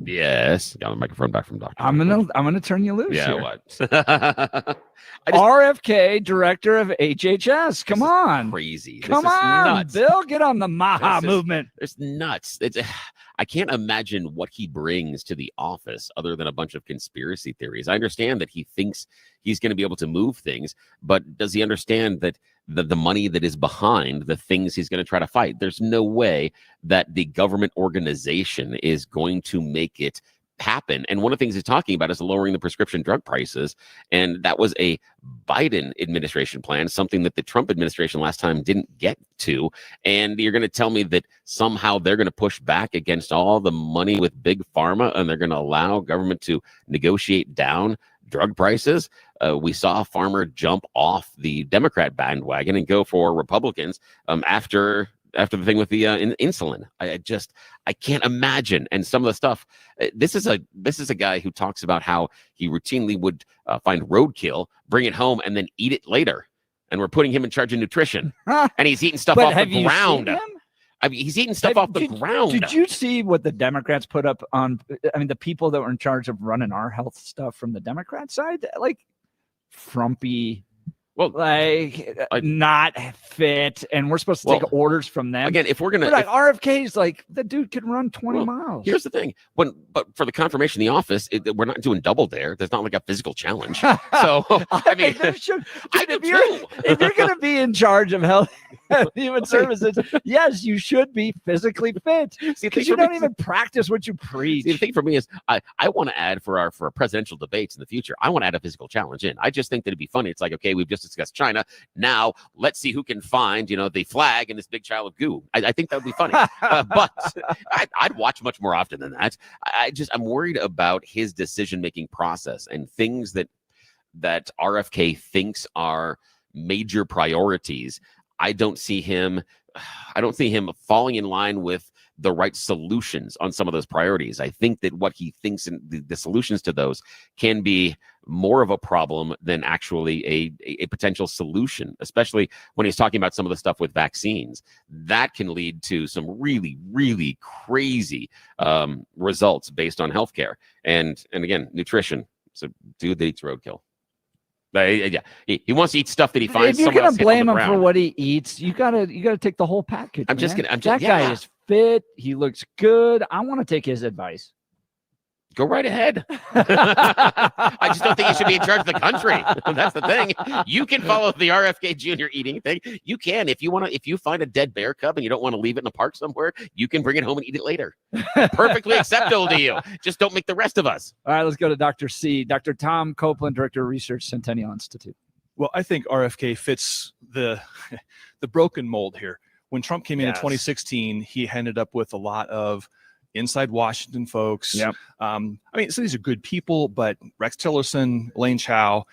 Yes. Got the microphone back from Dr. I'm gonna turn you loose. Yeah, here. what? RFK, director of HHS. Come on. Crazy. Come This is on, nuts. Bill. Get on the Maha movement. It's nuts. I can't imagine what he brings to the office other than a bunch of conspiracy theories. I understand that he thinks he's going to be able to move things, but does he understand that the money that is behind the things he's going to try to fight? There's no way that the government organization is going to make it happen. And one of the things he's talking about is lowering the prescription drug prices. And that was a Biden administration plan, something that the Trump administration last time didn't get to. And you're going to tell me that somehow they're going to push back against all the money with big pharma and they're going to allow government to negotiate down drug prices? We saw a farmer jump off the Democrat bandwagon and go for Republicans after the thing with the insulin. I can't imagine. And some of the stuff, this is a guy who talks about how he routinely would find roadkill, bring it home, and then eat it later. And we're putting him in charge of nutrition. And he's eating stuff off the ground. I mean, he's eating stuff off the ground. Did you see what the Democrats put up on? I mean, the people that were in charge of running our health stuff from the Democrat side, like frumpy. Well, not fit, and we're supposed to take orders from them. Again, if we're gonna, RFK's like, the dude can run 20 miles. Here's the thing: but for the confirmation in the office, we're not doing double dare. There's not like a physical challenge. So I mean, if you're going to be in charge of health and human services, yes, you should be physically fit because you don't even practice what you preach. See, the thing for me is, I want to add for our presidential debates in the future, I want to add a physical challenge in. I just think that it'd be funny. It's like, okay, we've just discussed China. Now let's see who can find, the flag in this big child of goo. I think that would be funny, but I'd watch much more often than that. I'm worried about his decision-making process and things that RFK thinks are major priorities. I don't see him falling in line with the right solutions on some of those priorities. I think that what he thinks and the solutions to those can be more of a problem than actually a potential solution, especially when he's talking about some of the stuff with vaccines. That can lead to some really, really crazy results based on healthcare. And again, nutrition. So dude that eats roadkill. Yeah, he wants to eat stuff that he finds. If you're gonna blame him for what he eats, you gotta take the whole package. That guy is fit. He looks good. I want to take his advice. Go right ahead. I just don't think you should be in charge of the country. That's the thing. You can follow the RFK Jr. eating thing. You can. If you find a dead bear cub and you don't want to leave it in a park somewhere, you can bring it home and eat it later. Perfectly acceptable to you. Just don't make the rest of us. All right, let's go to Dr. C. Dr. Tom Copeland, Director of Research, Centennial Institute. Well, I think RFK fits the broken mold here. When Trump came in 2016, he ended up with a lot of inside Washington folks. Yep. I mean, so these are good people, but Rex Tillerson, Elaine Chao,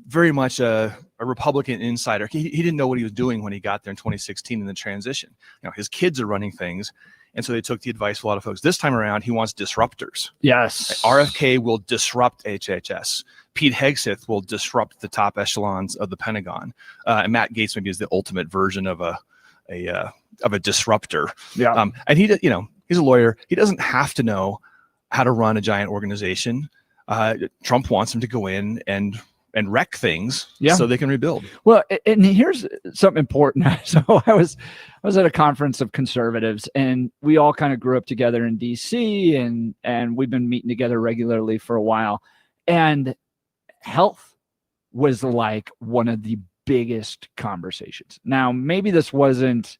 very much a Republican insider. He didn't know what he was doing when he got there in 2016 in the transition. His kids are running things. And so they took the advice of a lot of folks. This time around, he wants disruptors. Yes. RFK will disrupt HHS. Pete Hegseth will disrupt the top echelons of the Pentagon. And Matt Gaetz maybe is the ultimate version of a disruptor. Yeah. And he's a lawyer. He doesn't have to know how to run a giant organization. Trump wants him to go in and wreck things so they can rebuild. Well, and here's something important. So I was at a conference of conservatives, and we all kind of grew up together in DC, and we've been meeting together regularly for a while. And health was like one of the biggest conversations. Now, maybe this wasn't,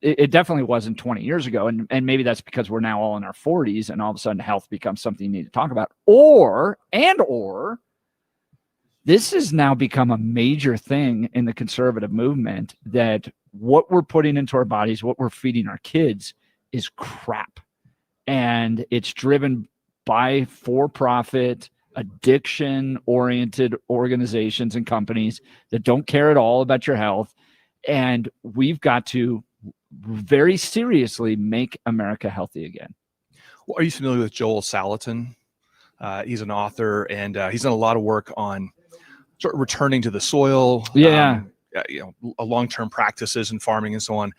it definitely wasn't 20 years ago. And maybe that's because we're now all in our 40s and all of a sudden health becomes something you need to talk about. Or this has now become a major thing in the conservative movement, that what we're putting into our bodies, what we're feeding our kids is crap. And it's driven by for-profit, addiction-oriented organizations and companies that don't care at all about your health. And we've got to very seriously make America healthy again. Well, are you familiar with Joel Salatin? He's an author, and he's done a lot of work on sort of returning to the soil. Long-term practices in farming and so on.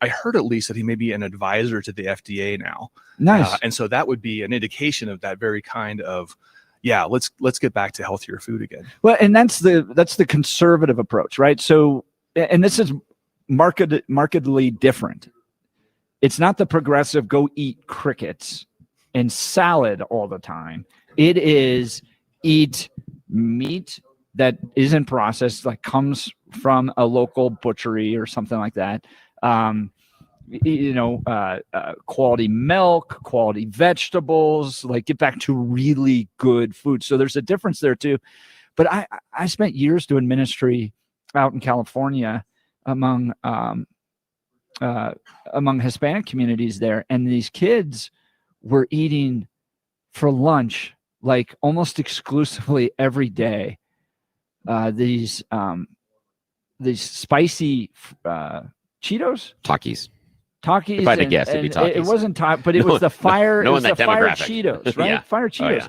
I heard at least that he may be an advisor to the FDA now. Nice. And so that would be an indication of that very kind of, let's get back to healthier food again. Well, and that's the conservative approach, right? So, and this is markedly different. It's not the progressive go eat crickets and salad all the time. It is eat meat that isn't processed, like comes from a local butchery or something like that. Quality milk, quality vegetables, like get back to really good food. So there's a difference there too. But I spent years doing ministry out in California among Hispanic communities there, and these kids were eating for lunch like almost exclusively every day these spicy Cheetos, Takis. If I had to guess, it'd be Takis. It wasn't but it was the fire. No, it was in the that fire demographic. Cheetos, right? Yeah. Fire Cheetos. Oh, yeah.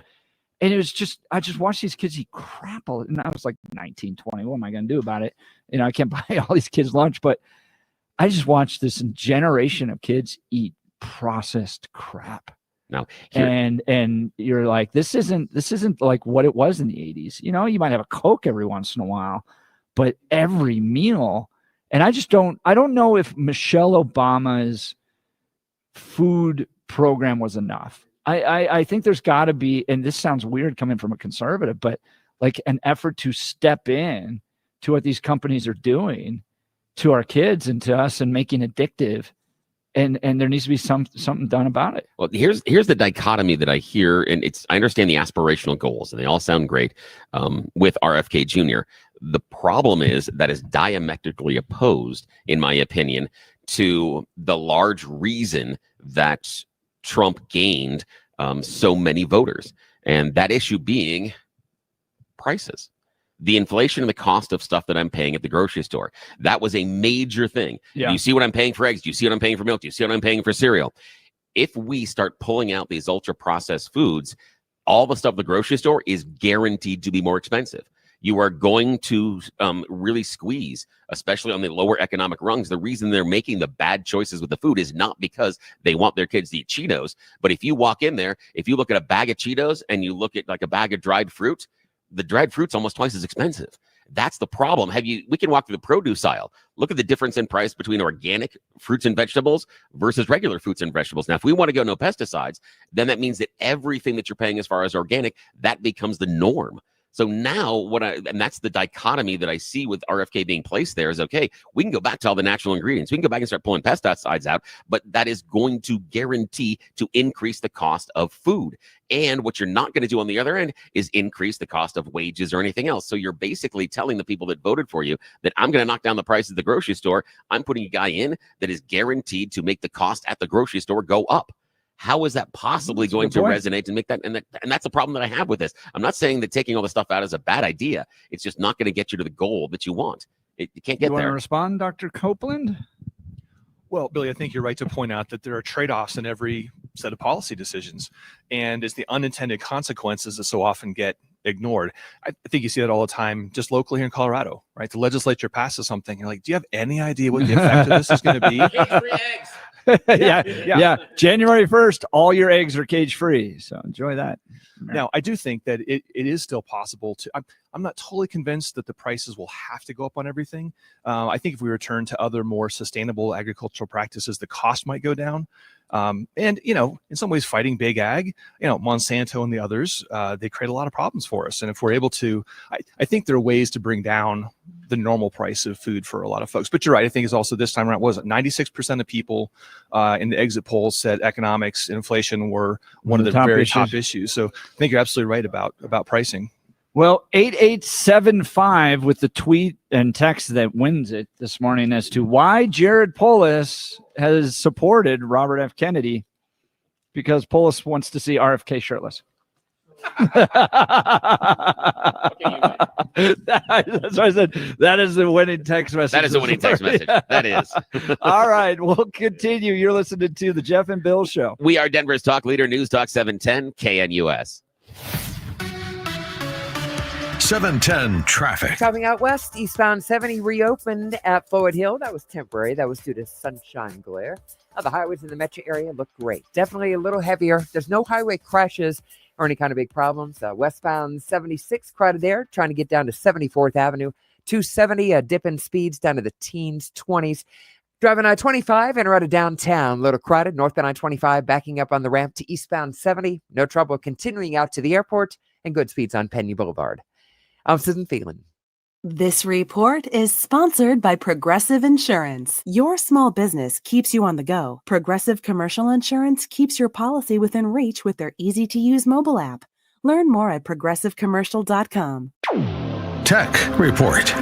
And it was just, I just watched these kids eat crap all, and I was like 19, 20. What am I going to do about it? I can't buy all these kids lunch, but I just watched this generation of kids eat processed crap. Now, and you're like, this isn't like what it was in the 80s. You might have a Coke every once in a while, but every meal. And I don't know if Michelle Obama's food program was enough. I think there's got to be, and this sounds weird coming from a conservative, but like an effort to step in to what these companies are doing to our kids and to us and making addictive. And there needs to be something done about it. Well, here's the dichotomy that I hear, and I understand the aspirational goals, and they all sound great with RFK Jr. The problem is that is diametrically opposed, in my opinion, to the large reason that Trump gained so many voters, and that issue being prices. The inflation and the cost of stuff that I'm paying at the grocery store. That was a major thing. Yeah. Do you see what I'm paying for eggs? Do you see what I'm paying for milk? Do you see what I'm paying for cereal? If we start pulling out these ultra processed foods, all the stuff at the grocery store is guaranteed to be more expensive. You are going to really squeeze, especially on the lower economic rungs. The reason they're making the bad choices with the food is not because they want their kids to eat Cheetos. But if you walk in there, if you look at a bag of Cheetos and you look at like a bag of dried fruit, the dried fruit's almost twice as expensive. That's the problem. We can walk through the produce aisle. Look at the difference in price between organic fruits and vegetables versus regular fruits and vegetables. Now, if we want to go no pesticides, then that means that everything that you're paying as far as organic, that becomes the norm. So now and that's the dichotomy that I see with RFK being placed there is, okay, we can go back to all the natural ingredients. We can go back and start pulling pesticides out, but that is going to guarantee to increase the cost of food. And what you're not going to do on the other end is increase the cost of wages or anything else. So you're basically telling the people that voted for you that I'm going to knock down the price at the grocery store. I'm putting a guy in that is guaranteed to make the cost at the grocery store go up. How is that possibly going to resonate and make that? And that's the problem that I have with this. I'm not saying that taking all the stuff out is a bad idea. It's just not going to get you to the goal that you want. You can't get You want there. to respond, Dr. Copeland? Well, Billy, I think you're right to point out that there are trade-offs in every set of policy decisions, and it's the unintended consequences that so often get ignored. I think you see that all the time just locally here in Colorado, right? The legislature passes something. You're like, do you have any idea what the effect of this is going to be? Yeah. January 1st, all your eggs are cage-free. So enjoy that. Now, I do think that it is still possible to. I'm not totally convinced that the prices will have to go up on everything. I think if we return to other more sustainable agricultural practices, the cost might go down. And, in some ways, fighting big ag, Monsanto and the others, they create a lot of problems for us. And if we're able to, I think there are ways to bring down the normal price of food for a lot of folks. But you're right. I think it's also this time around, 96% of people in the exit polls said economics and inflation were one of the very top issues. So I think you're absolutely right about pricing. Well, 8875 with the tweet and text that wins it this morning as to why Jared Polis has supported Robert F. Kennedy, because Polis wants to see RFK shirtless. That's why I said that is the winning text message. That is a winning text message. That is. All right, we'll continue. You're listening to the Jeff and Bill Show. We are Denver's talk leader, News Talk 710 KNUS. 710 traffic. Coming out west, eastbound 70 reopened at Floyd Hill. That was temporary. That was due to sunshine glare. The highways in the metro area look great. Definitely a little heavier. There's no highway crashes or any kind of big problems. Westbound 76 crowded there, trying to get down to 74th Avenue. 270, dip in speeds down to the teens, 20s. Driving I-25 and out of downtown, a little crowded. Northbound I-25 backing up on the ramp to eastbound 70. No trouble continuing out to the airport, and good speeds on Penny Boulevard. I'm Susan Phelan. This report is sponsored by Progressive Insurance. Your small business keeps you on the go. Progressive Commercial Insurance keeps your policy within reach with their easy-to-use mobile app. Learn more at progressivecommercial.com. Tech Report.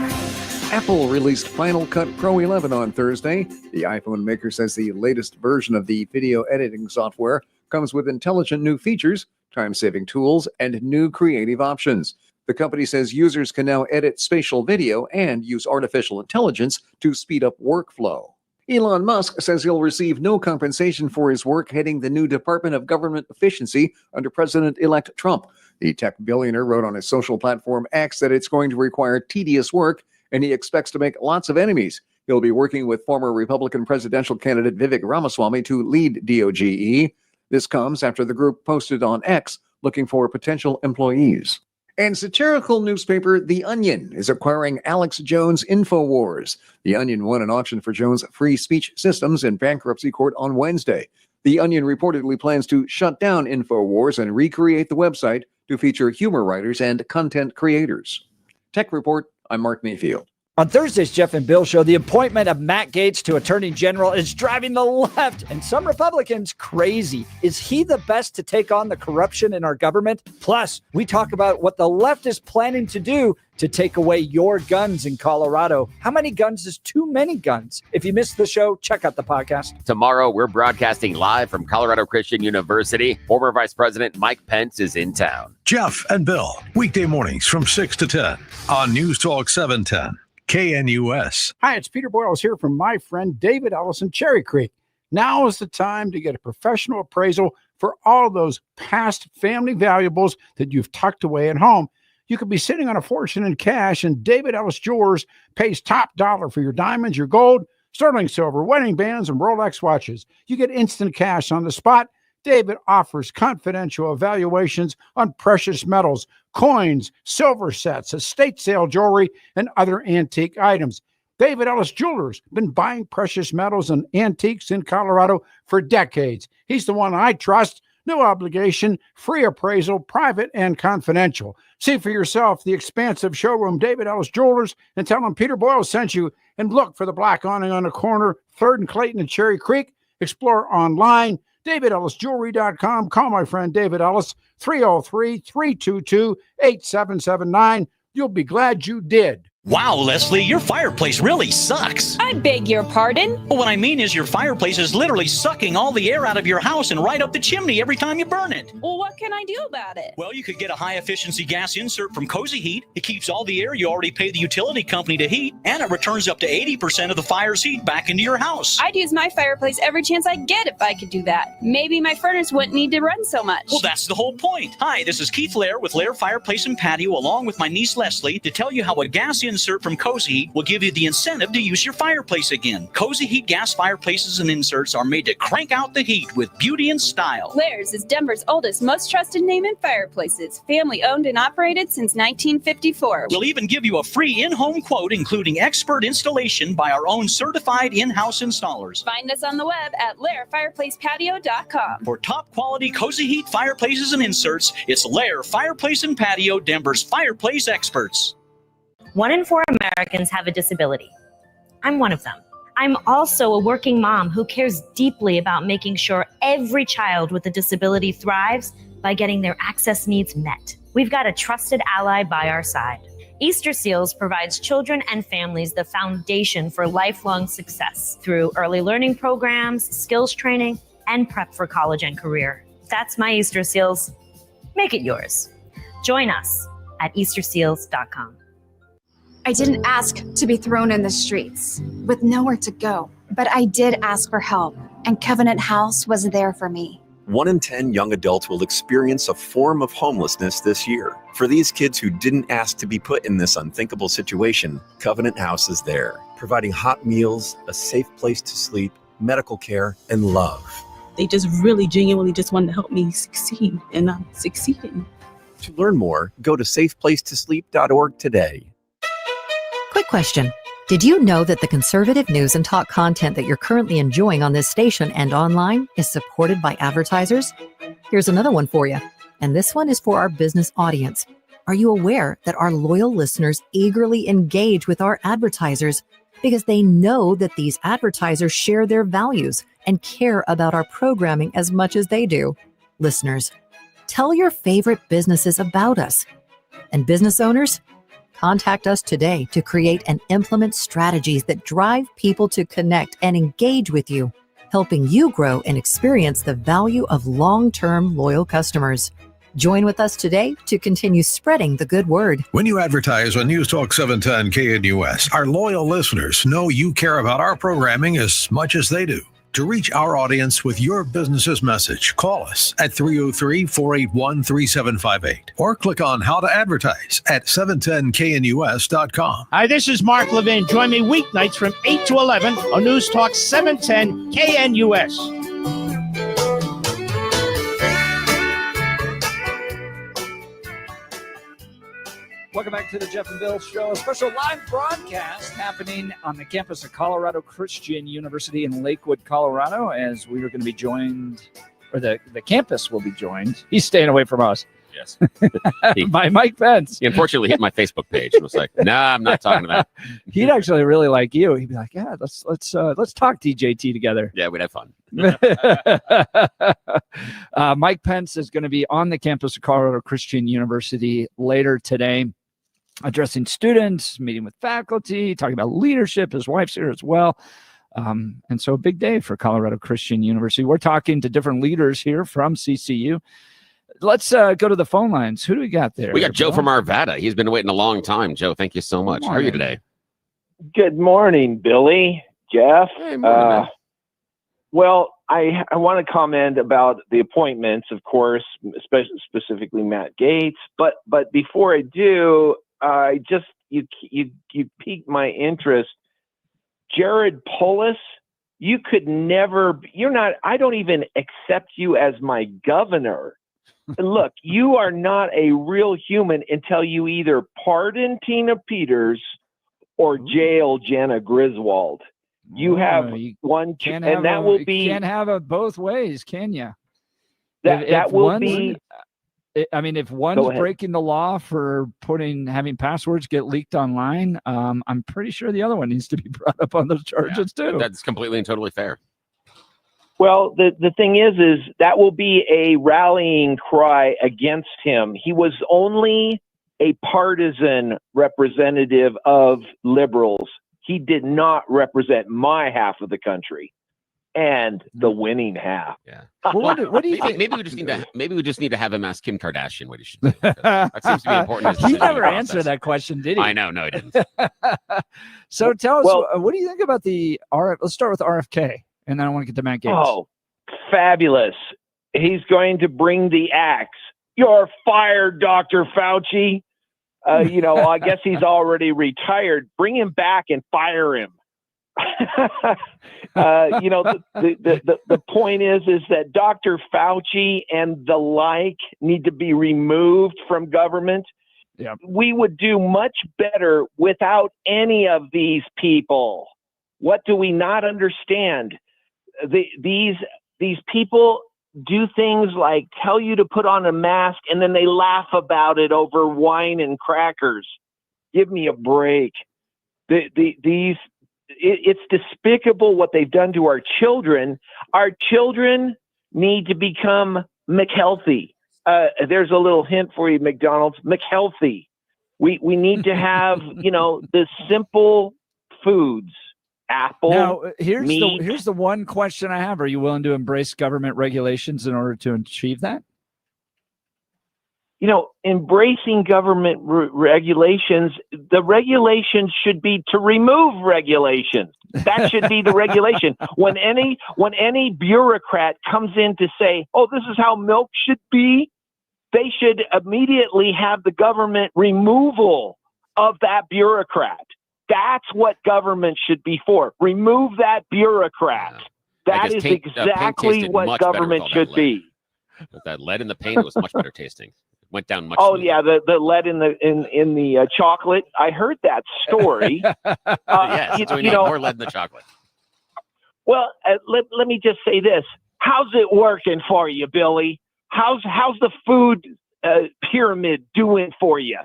Apple released Final Cut Pro 11 on Thursday. The iPhone maker says the latest version of the video editing software comes with intelligent new features, time-saving tools, and new creative options. The company says users can now edit spatial video and use artificial intelligence to speed up workflow. Elon Musk says he'll receive no compensation for his work heading the new Department of Government Efficiency under President-elect Trump. The tech billionaire wrote on his social platform X that it's going to require tedious work, and he expects to make lots of enemies. He'll be working with former Republican presidential candidate Vivek Ramaswamy to lead DOGE. This comes after the group posted on X looking for potential employees. And satirical newspaper The Onion is acquiring Alex Jones' InfoWars. The Onion won an auction for Jones' free speech systems in bankruptcy court on Wednesday. The Onion reportedly plans to shut down InfoWars and recreate the website to feature humor writers and content creators. Tech Report, I'm Mark Mayfield. On Thursday's Jeff and Bill Show, the appointment of Matt Gaetz to Attorney General is driving the left and some Republicans crazy. Is he the best to take on the corruption in our government? Plus, we talk about what the left is planning to do to take away your guns in Colorado. How many guns is too many guns? If you missed the show, check out the podcast. Tomorrow, we're broadcasting live from Colorado Christian University. Former Vice President Mike Pence is in town. Jeff and Bill, weekday mornings from 6 to 10 on News Talk 710. KNUS. Hi, it's Peter Boyles here from my friend David Ellis in Cherry Creek. Now is the time to get a professional appraisal for all those past family valuables that you've tucked away at home. You could be sitting on a fortune in cash, and David Ellis Jewelers pays top dollar for your diamonds, your gold, sterling silver, wedding bands, and Rolex watches. You get instant cash on the spot. David offers confidential evaluations on precious metals, coins, silver sets, estate sale jewelry, and other antique items. David Ellis Jewelers been buying precious metals and antiques in Colorado for decades. He's the one I trust. No obligation, free appraisal, private and confidential. See for yourself the expansive showroom, David Ellis Jewelers, and tell them Peter Boyle sent you. And look for the black awning on the corner, 3rd and Clayton and Cherry Creek. Explore online, DavidEllisJewelry.com. Call my friend David Ellis, 303-322-8779. You'll be glad you did. Wow, Leslie, your fireplace really sucks. I beg your pardon? Well, what I mean is your fireplace is literally sucking all the air out of your house and right up the chimney every time you burn it. Well, what can I do about it? Well, you could get a high-efficiency gas insert from Cozy Heat. It keeps all the air you already pay the utility company to heat, and it returns up to 80% of the fire's heat back into your house. I'd use my fireplace every chance I get if I could do that. Maybe my furnace wouldn't need to run so much. Well, that's the whole point. Hi, this is Keith Lair with Lair Fireplace and Patio, along with my niece Leslie, to tell you how a gas insert from Cozy Heat will give you the incentive to use your fireplace again. Cozy Heat gas fireplaces and inserts are made to crank out the heat with beauty and style. Lair's is Denver's oldest, most trusted name in fireplaces. Family owned and operated since 1954. We'll even give you a free in-home quote, including expert installation by our own certified in-house installers. Find us on the web at lairfireplacepatio.com. For top quality Cozy Heat fireplaces and inserts, it's Lair Fireplace and Patio, Denver's fireplace experts. 1 in 4 Americans have a disability. I'm one of them. I'm also a working mom who cares deeply about making sure every child with a disability thrives by getting their access needs met. We've got a trusted ally by our side. Easter Seals provides children and families the foundation for lifelong success through early learning programs, skills training, and prep for college and career. That's my Easter Seals. Make it yours. Join us at easterseals.com. I didn't ask to be thrown in the streets with nowhere to go, but I did ask for help, and Covenant House was there for me. 1 in 10 young adults will experience a form of homelessness this year. For these kids who didn't ask to be put in this unthinkable situation, Covenant House is there, providing hot meals, a safe place to sleep, medical care, and love. They just really genuinely just wanted to help me succeed, and I'm succeeding. To learn more, go to safeplacetosleep.org today. Quick question. Did you know that the conservative news and talk content that you're currently enjoying on this station and online is supported by advertisers? Here's another one for you. And this one is for our business audience. Are you aware that our loyal listeners eagerly engage with our advertisers because they know that these advertisers share their values and care about our programming as much as they do? Listeners, tell your favorite businesses about us. And business owners, contact us today to create and implement strategies that drive people to connect and engage with you, helping you grow and experience the value of long-term loyal customers. Join with us today to continue spreading the good word. When you advertise on News Talk 710 KNUS, our loyal listeners know you care about our programming as much as they do. To reach our audience with your business's message, call us at 303-481-3758 or click on How to Advertise at 710knus.com. Hi, this is Mark Levin. Join me weeknights from 8 to 11 on News Talk 710 KNUS. Welcome back to the Jeff and Bill Show, a special live broadcast happening on the campus of Colorado Christian University in Lakewood, Colorado, as we are going to be joined, or the campus will be joined. He's staying away from us. Yes. By Mike Pence. He unfortunately hit my Facebook page and was like, "Nah, I'm not talking to that." He'd actually really like you. He'd be like, "Yeah, let's talk DJT together." Yeah, we'd have fun. Mike Pence is going to be on the campus of Colorado Christian University later today, addressing students, meeting with faculty, talking about leadership. His wife's here as well. And so a big day for Colorado Christian University. We're talking to different leaders here from CCU. Let's go to the phone lines. Who do we got there? We got Joe from Arvada. He's been waiting a long time. Joe, thank you so much. How are you today? Good morning, Billy, Jeff. Hey, morning, well, I want to comment about the appointments, of course, specifically Matt Gaetz. But before I do, you piqued my interest. Jared Polis, you could never. You're not. I don't even accept you as my governor. Look, you are not a real human until you either pardon Tina Peters or jail Jana Griswold. You have one, and that will be. You can't have it both ways, can you? That will be. I mean, if one's breaking the law for having passwords get leaked online, I'm pretty sure the other one needs to be brought up on those charges too. That's completely and totally fair. Well, the thing is that will be a rallying cry against him. He was only a partisan representative of liberals. He did not represent my half of the country and the winning half. Yeah. What do you think? Maybe we just need to have him ask Kim Kardashian what he should do. That seems to be important. He never answered that question, did he? I know. No, he didn't. So tell us, what do you think about let's start with RFK. And then I want to get to Matt Gaetz. Oh, fabulous. He's going to bring the axe. You're fired, Dr. Fauci. I guess he's already retired. Bring him back and fire him. The point is that Dr. Fauci and the like need to be removed from government. Yeah. We would do much better without any of these people. What do we not understand? These people do things like tell you to put on a mask and then they laugh about it over wine and crackers. Give me a break. It's despicable what they've done to our children. Our children need to become McHealthy. There's a little hint for you, McDonald's. McHealthy. We need to have, the simple foods. Apple. Now, here's the one question I have. Are you willing to embrace government regulations in order to achieve that? embracing government regulations. The regulations should be to remove regulations. That should be the regulation. When any bureaucrat comes in to say, "Oh, this is how milk should be," they should immediately have the government removal of that bureaucrat. That's what government should be for. Remove that bureaucrat. That is exactly what government should be. With that lead in the paint, it was much better tasting. Went down much. Oh yeah, the lead in the chocolate. I heard that story. Yes, so we need more lead in the chocolate. Well, let me just say this: how's it working for you, Billy? How's the food pyramid doing for you?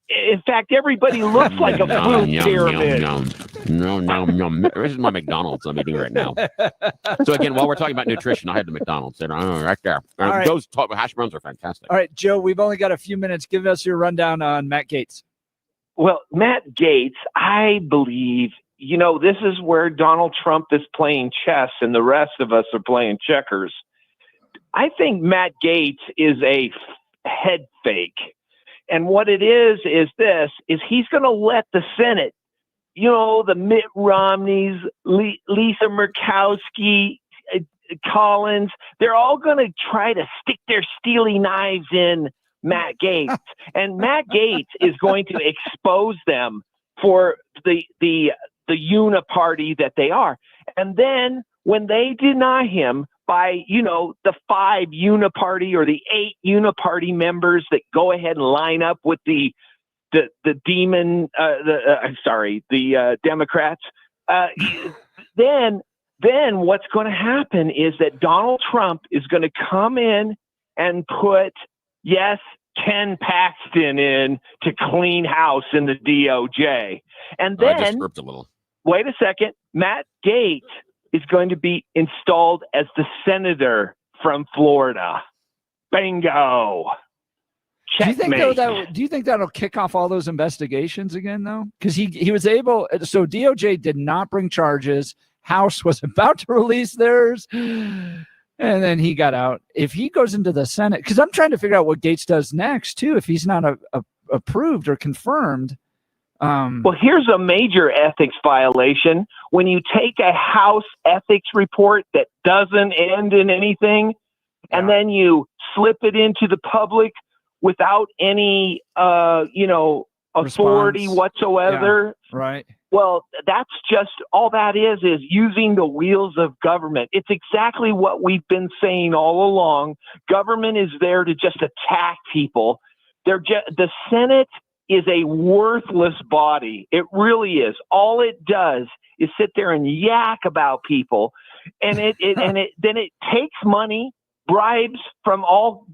In fact, everybody looks like a food pyramid. No. This is my McDonald's I'm eating right now. So again, while we're talking about nutrition, I had the McDonald's there, right there. right. Those hash browns are fantastic. All right, Joe, we've only got a few minutes. Give us your rundown on Matt Gaetz. Well, Matt Gaetz, I believe, this is where Donald Trump is playing chess and the rest of us are playing checkers. I think Matt Gaetz is a head fake. And what it is he's going to let the Senate, the Mitt Romneys, Lisa Murkowski, Collins, they're all going to try to stick their steely knives in Matt Gaetz. And Matt Gaetz is going to expose them for the uniparty that they are. And then when they deny him by, the 5 uniparty or the 8 uniparty members that go ahead and line up with the Democrats, then what's going to happen is that Donald Trump is going to come in and put, Ken Paxton in to clean house in the DOJ. And then, I just burped a little. Wait a second, Matt Gaetz is going to be installed as the senator from Florida. Bingo. Checkmate. Do you think that'll kick off all those investigations again, though? Because he was able. So DOJ did not bring charges. House was about to release theirs, and then he got out. If he goes into the Senate, because I'm trying to figure out what Gaetz does next too. If he's not approved or confirmed. Well, here's a major ethics violation. When you take a House ethics report that doesn't end in anything, and then you slip it into the public without any, authority whatsoever. Yeah, right. Well, that's just all that is using the wheels of government. It's exactly what we've been saying all along. Government is there to just attack people. The Senate is a worthless body. It really is. All it does is sit there and yak about people, and then it takes money, bribes from all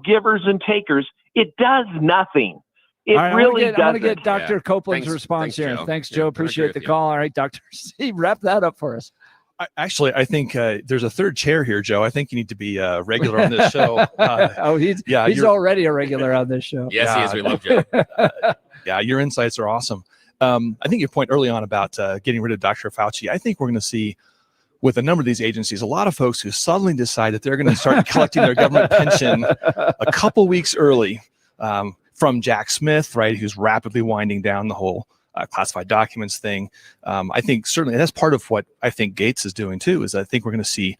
givers and takers. It does nothing. It really doesn't. I want to get Dr. Copeland's response here. Thanks, Joe. Appreciate the call. All right, Dr. C, wrap that up for us. I think there's a third chair here, Joe. I think you need to be a regular on this show. He's already a regular on this show. Yes, he is. We love Joe. Your insights are awesome. I think your point early on about getting rid of Dr. Fauci, I think we're going to see with a number of these agencies, a lot of folks who suddenly decide that they're going to start collecting their government pension a couple weeks early from Jack Smith, right, who's rapidly winding down the whole classified documents thing. I think certainly that's part of what I think Gaetz is doing too, is I think we're going to see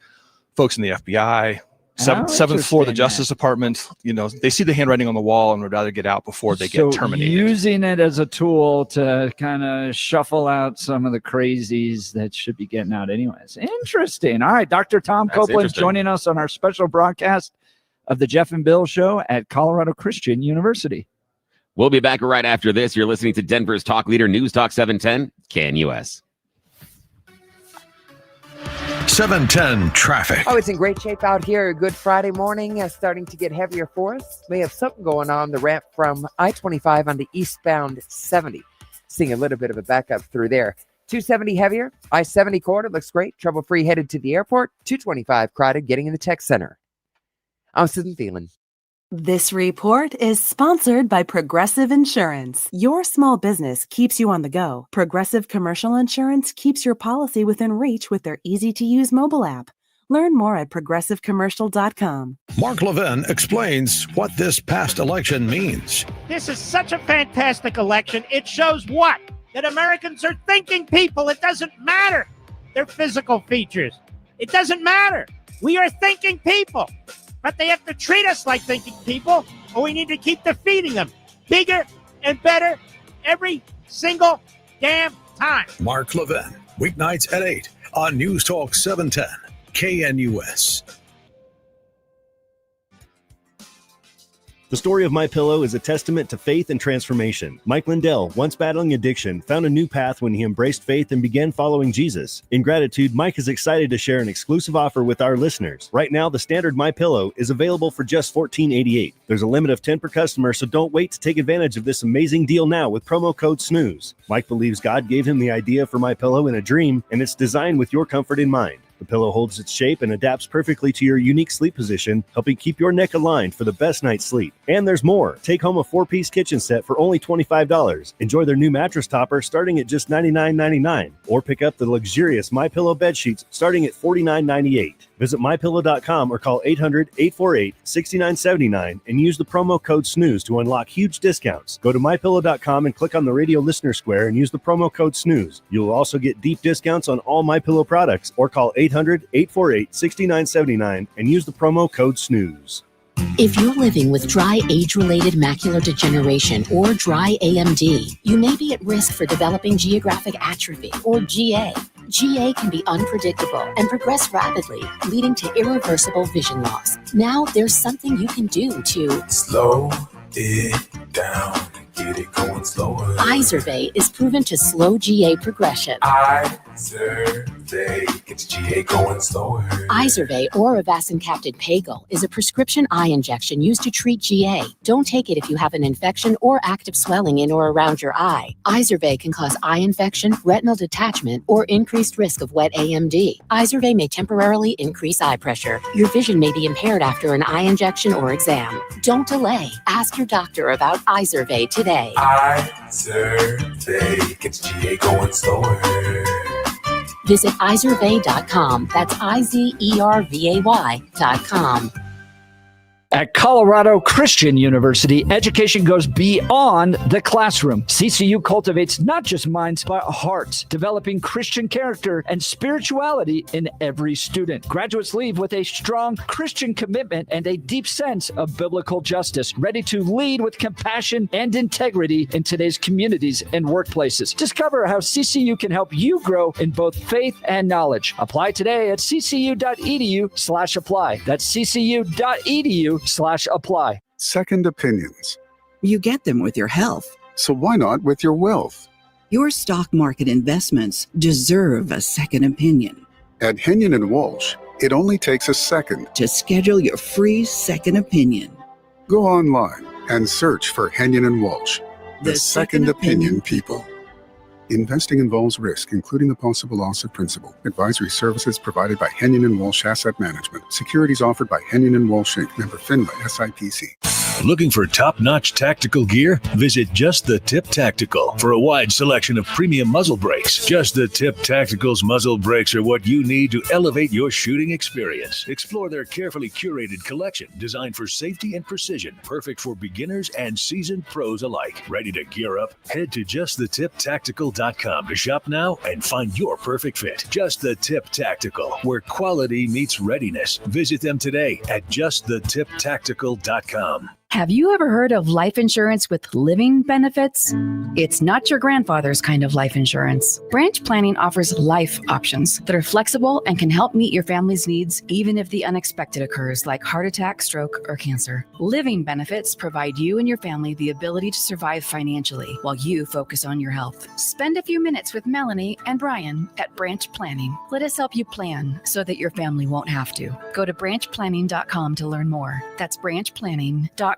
folks in the FBI, seventh floor of the Justice Department, they see the handwriting on the wall and would rather get out before they get terminated. Using it as a tool to kind of shuffle out some of the crazies that should be getting out anyways. Interesting. All right, Dr. Tom Copeland joining us on our special broadcast of the Jeff and Bill Show at Colorado Christian University. We'll be back right after this. You're listening to Denver's talk leader, News Talk 710, KNUS. 710 traffic. Oh, it's in great shape out here. Good Friday morning, starting to get heavier for us. May have something going on the ramp from I-25 on the eastbound 70. Seeing a little bit of a backup through there. 270 heavier. I-70 corridor looks great. Trouble-free headed to the airport. 225 crowded getting in the tech center. I'm Susan Thielen. This report is sponsored by Progressive Insurance. Your small business keeps you on the go. Progressive Commercial Insurance keeps your policy within reach with their easy-to-use mobile app. Learn more at progressivecommercial.com. Mark Levin explains what this past election means. This is such a fantastic election. It shows what? That Americans are thinking people. It doesn't matter their physical features. It doesn't matter. We are thinking people. But they have to treat us like thinking people, or we need to keep defeating them bigger and better every single damn time. Mark Levin, weeknights at 8 on News Talk 710 KNUS. The story of MyPillow is a testament to faith and transformation. Mike Lindell, once battling addiction, found a new path when he embraced faith and began following Jesus. In gratitude, Mike is excited to share an exclusive offer with our listeners. Right now, the standard MyPillow is available for just $14.88. There's a limit of 10 per customer, so don't wait to take advantage of this amazing deal now with promo code SNOOZE. Mike believes God gave him the idea for MyPillow in a dream, and it's designed with your comfort in mind. The pillow holds its shape and adapts perfectly to your unique sleep position, helping keep your neck aligned for the best night's sleep. And there's more. Take home a 4-piece kitchen set for only $25. Enjoy their new mattress topper starting at just $99.99. Or pick up the luxurious MyPillow bed sheets starting at $49.98. Visit MyPillow.com or call 800-848-6979 and use the promo code SNOOZE to unlock huge discounts. Go to MyPillow.com and click on the radio listener square and use the promo code SNOOZE. You'll also get deep discounts on all MyPillow products, or call 800-848-6979 and use the promo code SNOOZE. If you're living with dry age-related macular degeneration or dry AMD, you may be at risk for developing geographic atrophy or GA. GA can be unpredictable and progress rapidly, leading to irreversible vision loss. Now there's something you can do to slow it down, get it going slower. Izervay is proven to slow GA progression. Izervay gets GA going slower. Izervay or avacincaptad pagel is a prescription eye injection used to treat GA. Don't take it if you have an infection or active swelling in or around your eye. Izervay can cause eye infection, retinal detachment, or increased risk of wet AMD. Izervay may temporarily increase eye pressure. Your vision may be impaired after an eye injection or exam. Don't delay. Ask your doctor about Izervay today. Izervay gets GA going slower. Visit Izervay.com. That's IZERVAY.com. At Colorado Christian University, education goes beyond the classroom. CCU cultivates not just minds, but hearts, developing Christian character and spirituality in every student. Graduates leave with a strong Christian commitment and a deep sense of biblical justice, ready to lead with compassion and integrity in today's communities and workplaces. Discover how CCU can help you grow in both faith and knowledge. Apply today at ccu.edu/apply. That's ccu.edu/apply. Second opinions. You get them with your health. So why not with your wealth? Your stock market investments deserve a second opinion. At Henyon & Walsh, it only takes a second to schedule your free second opinion. Go online and search for Henyon & Walsh, the second opinion people. Investing involves risk, including the possible loss of principal. Advisory services provided by Henyon & Walsh Asset Management. Securities offered by Henyon & Walsh Inc. Member FINRA SIPC. Looking for top-notch tactical gear? Visit Just the Tip Tactical for a wide selection of premium muzzle brakes. Just the Tip Tactical's muzzle brakes are what you need to elevate your shooting experience. Explore their carefully curated collection designed for safety and precision, perfect for beginners and seasoned pros alike. Ready to gear up? Head to justthetiptactical.com to shop now and find your perfect fit. Just the Tip Tactical, where quality meets readiness. Visit them today at justthetiptactical.com. Have you ever heard of life insurance with living benefits? It's not your grandfather's kind of life insurance. Branch Planning offers life options that are flexible and can help meet your family's needs even if the unexpected occurs, like heart attack, stroke, or cancer. Living benefits provide you and your family the ability to survive financially while you focus on your health. Spend a few minutes with Melanie and Brian at Branch Planning. Let us help you plan so that your family won't have to. Go to branchplanning.com to learn more. That's branchplanning.com.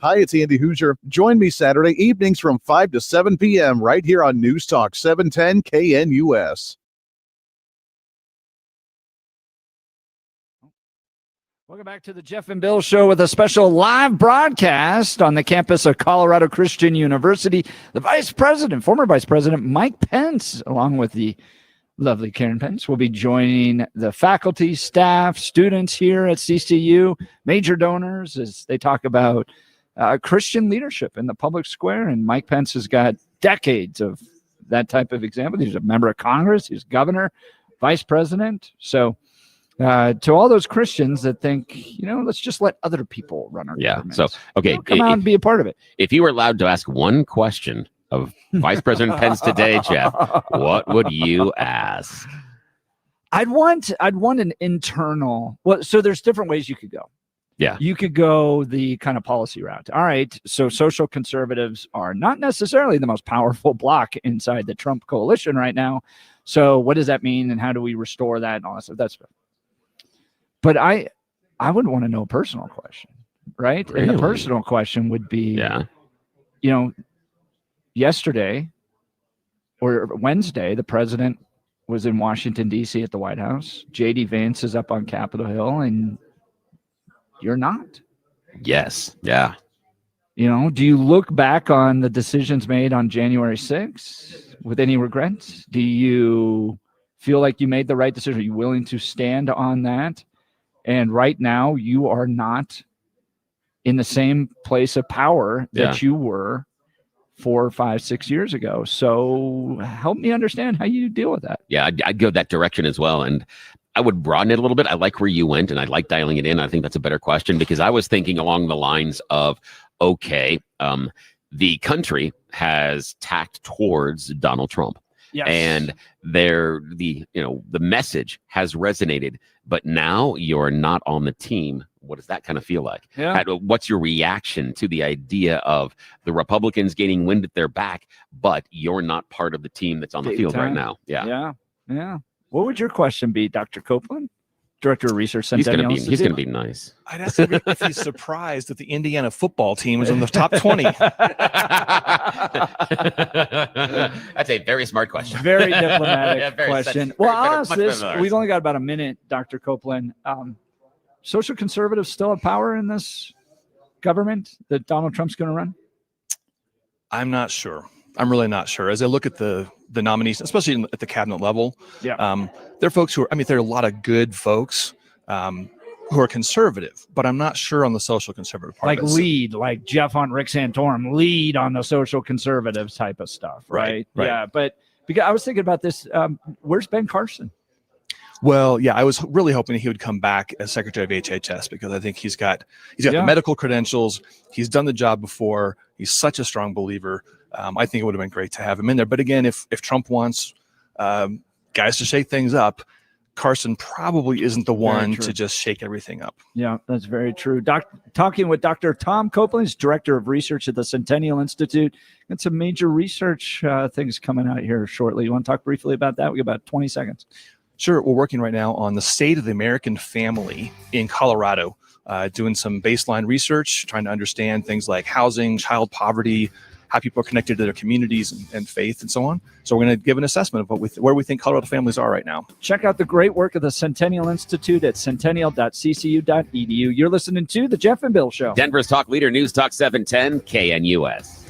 Hi, it's Andy Hoosier. Join me Saturday evenings from 5 to 7 p.m. right here on News Talk 710 KNUS. Welcome back to the Jeff and Bill Show with a special live broadcast on the campus of Colorado Christian University. The Vice President, former Vice President Mike Pence, along with the Lovely Karen Pence will be joining the faculty, staff, students here at CCU, major donors, as they talk about Christian leadership in the public square. And Mike Pence has got decades of that type of example. He's a member of Congress. He's governor, vice president. So to all those Christians that think, let's just let other people run our government. So, okay. Come out and be a part of it. If you were allowed to ask one question of Vice President Pence today, Jeff, what would you ask? I'd want an internal. Well, so there's different ways you could go. Yeah. You could go the kind of policy route. All right. So social conservatives are not necessarily the most powerful bloc inside the Trump coalition right now. So what does that mean? And how do we restore that? And all that stuff. That's fair. But I would want to know a personal question, right? Really? And the personal question would be, yesterday or Wednesday, the president was in Washington, D.C. at the White House. J.D. Vance is up on Capitol Hill, and you're not. Yes. Yeah. Do you look back on the decisions made on January 6th with any regrets? Do you feel like you made the right decision? Are you willing to stand on that? And right now, you are not in the same place of power that you were 4, 5, 6 years ago. So help me understand how you deal with that. Yeah, I'd go that direction as well. And I would broaden it a little bit. I like where you went, and I like dialing it in. I think that's a better question, because I was thinking along the lines of, okay, the country has tacked towards Donald Trump. Yes. And the message has resonated, but now you're not on the team. What does that kind of feel like? Yeah. What's your reaction to the idea of the Republicans gaining wind at their back, but you're not part of the team that's on the field right now? Yeah. What would your question be, Dr. Copeland, Director of Research, Centennial Institute? He's going to be nice. I'd ask him if he's surprised that the Indiana football team was in the top 20. That's a very smart question. Very diplomatic very question. much Honestly, better than ours. we've only got about a minute, Dr. Copeland. Social conservatives still have power in this government that Donald Trump's going to run? I'm not sure. I'm really not sure. As I look at the nominees, especially at the cabinet level, there are folks who are, there are a lot of good folks who are conservative, but I'm not sure on the social conservative part. Like Jeff on Rick Santorum, lead on the social conservative type of stuff, right? Yeah, but because I was thinking about this, where's Ben Carson? Well, yeah, I was really hoping he would come back as Secretary of HHS, because I think he's got the medical credentials. He's done the job before. He's such a strong believer. I think it would have been great to have him in there. But again, if Trump wants guys to shake things up, Carson probably isn't the one to just shake everything up. Yeah, that's very true. Talking with Dr. Tom Copeland, he's Director of Research at the Centennial Institute. Got some major research things coming out here shortly. You want to talk briefly about that? We got about 20 seconds. Sure. We're working right now on the state of the American family in Colorado, doing some baseline research, trying to understand things like housing, child poverty, how people are connected to their communities and faith and so on. So we're going to give an assessment of where we think Colorado families are right now. Check out the great work of the Centennial Institute at centennial.ccu.edu. You're listening to The Jeff and Bill Show. Denver's talk leader, News Talk 710 KNUS.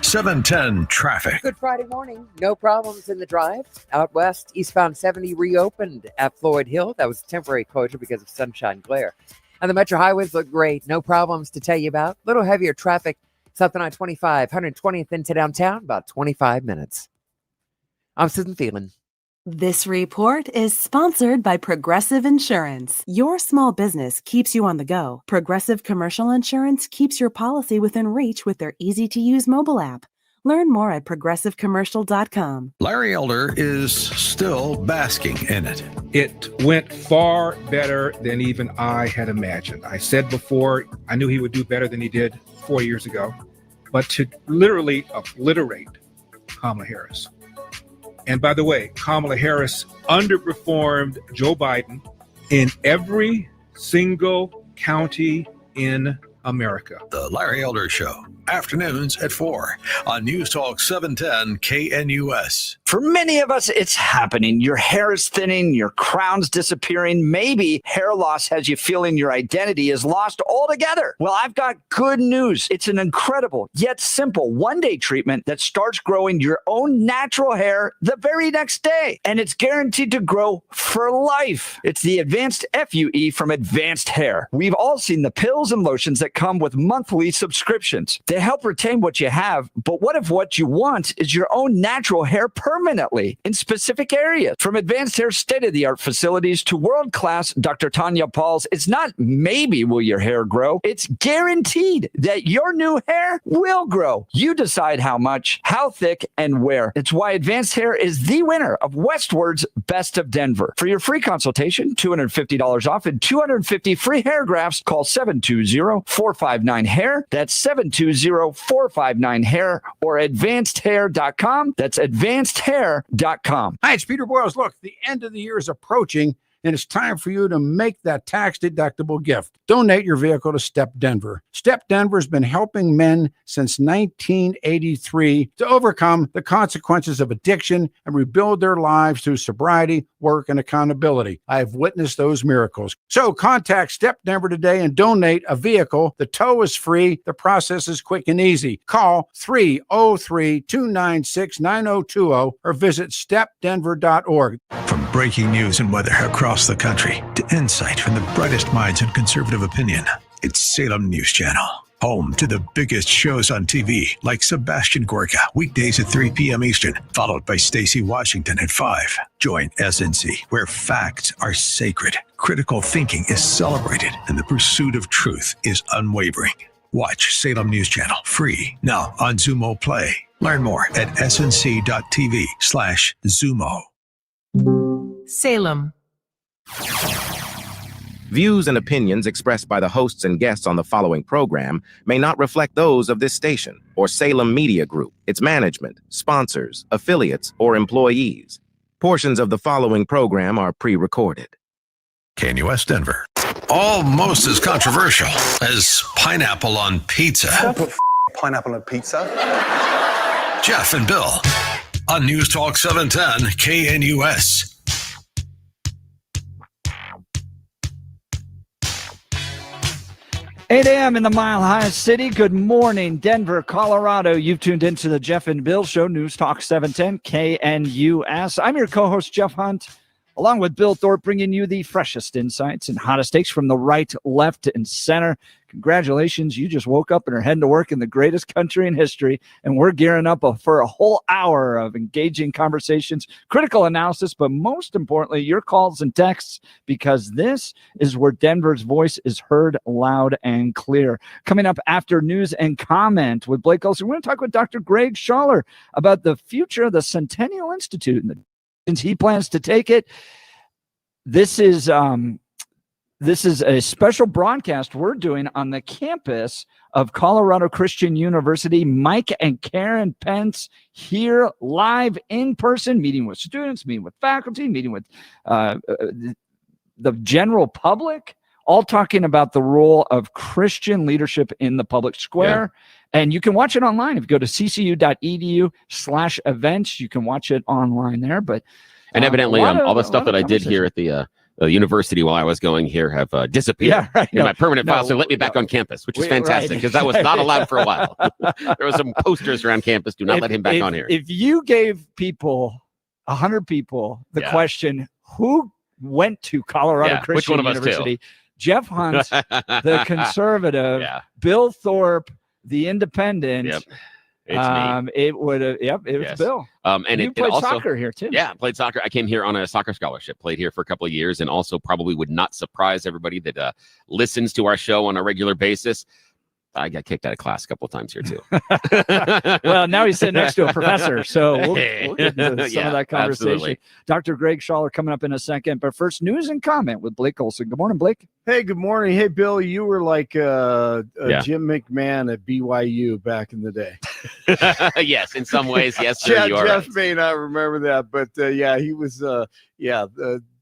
$710 traffic. Good Friday morning. No problems in the drive. Out west, eastbound 70 reopened at Floyd Hill. That was a temporary closure because of sunshine glare. And the metro highways look great. No problems to tell you about. Little heavier traffic. Something on 25, 120th into downtown, about 25 minutes. I'm Susan Thielen. This report is sponsored by Progressive Insurance. Your small business keeps you on the go. Progressive Commercial Insurance keeps your policy within reach with their easy-to-use mobile app. Learn more at progressivecommercial.com. Larry Elder is still basking in it. It went far better than even I had imagined. I said before, I knew he would do better than he did 4 years ago. But to literally obliterate Kamala Harris. And by the way, Kamala Harris underperformed Joe Biden in every single county in America. The Larry Elder Show. Afternoons at 4 on News Talk 710 KNUS. For many of us, it's happening. Your hair is thinning, your crown's disappearing. Maybe hair loss has you feeling your identity is lost altogether. Well, I've got good news. It's an incredible yet simple one-day treatment that starts growing your own natural hair the very next day. And it's guaranteed to grow for life. It's the Advanced FUE from Advanced Hair. We've all seen the pills and lotions that come with monthly subscriptions. They help retain what you have, but what if what you want is your own natural hair permanently in specific areas? From Advanced Hair's state-of-the-art facilities to world-class Dr. Tanya Paul's, it's not maybe will your hair grow, it's guaranteed that your new hair will grow. You decide how much, how thick, and where. It's why Advanced Hair is the winner of Westward's Best of Denver. For your free consultation, $250 off and 250 free hair grafts, call 720-459-HAIR. That's 720-459-HAIR or advancedhair.com. That's advancedhair.com. Hi, it's Peter Boyles. Look, the end of the year is approaching, and it's time for you to make that tax-deductible gift. Donate your vehicle to Step Denver. Step Denver has been helping men since 1983 to overcome the consequences of addiction and rebuild their lives through sobriety, work, and accountability. I have witnessed those miracles. So contact Step Denver today and donate a vehicle. The tow is free. The process is quick and easy. Call 303-296-9020 or visit stepdenver.org. From breaking news and weather across the country to insight from the brightest minds in conservative opinion, it's Salem News Channel. Home to the biggest shows on TV, like Sebastian Gorka, weekdays at 3 p.m. Eastern, followed by Stacey Washington at 5. Join SNC, where facts are sacred, critical thinking is celebrated, and the pursuit of truth is unwavering. Watch Salem News Channel free now on Zumo Play. Learn more at snc.tv/Zumo. Salem. Views and opinions expressed by the hosts and guests on the following program may not reflect those of this station or Salem Media Group, its management, sponsors, affiliates, or employees. Portions of the following program are pre-recorded. KNUS Denver. Almost as controversial as pineapple on pizza. Don't put pineapple on pizza. Jeff and Bill on News Talk 710 KNUS. 8 a.m. in the Mile High City. Good morning, Denver, Colorado. You've tuned into the Jeff and Bill Show, News Talk 710 KNUS. I'm your co-host, Jeff Hunt, along with Bill Thorpe, bringing you the freshest insights and hottest takes from the right, left, and center. Congratulations, you just woke up and are heading to work in the greatest country in history, and we're gearing up for a whole hour of engaging conversations, critical analysis, but most importantly, your calls and texts, because this is where Denver's voice is heard loud and clear. Coming up after news and comment with Blake Olson, we're going to talk with Dr. Greg Schaller about the future of the Centennial Institute and the since he plans to take it. This is a special broadcast we're doing on the campus of Colorado Christian University. Mike and Karen Pence here live in person, meeting with students, meeting with faculty, meeting with the general public, all talking about the role of Christian leadership in the public square. Yeah. And you can watch it online. If you go to ccu.edu/events, you can watch it online there. But and evidently, all the stuff that I did here at the university while I was going here have disappeared. Yeah, right. My permanent file, so let me back on campus, which is fantastic because that was not allowed for a while. There was some posters around campus. Do not let him back on here. If you gave people, 100 people, the question, who went to Colorado Christian University? Jeff Hunt, the conservative, Bill Thorpe, the independent. Yep. It's me. It would have. Yep, it was Bill. And you played soccer here too. Yeah, played soccer. I came here on a soccer scholarship. Played here for a couple of years, and also probably would not surprise everybody that listens to our show on a regular basis. I got kicked out of class a couple of times here too. Well, now he's sitting next to a professor, so we'll get into some of that conversation. Absolutely. Dr. Greg Schaller coming up in a second, but first, news and comment with Blake Olson. Good morning, Blake. Hey, good morning. Hey, Bill, you were like Yeah. Jim McMahon at BYU back in the day. Yes, in some ways, yes, sir. Jeff, You are Jeff right. may not remember that, but yeah, he was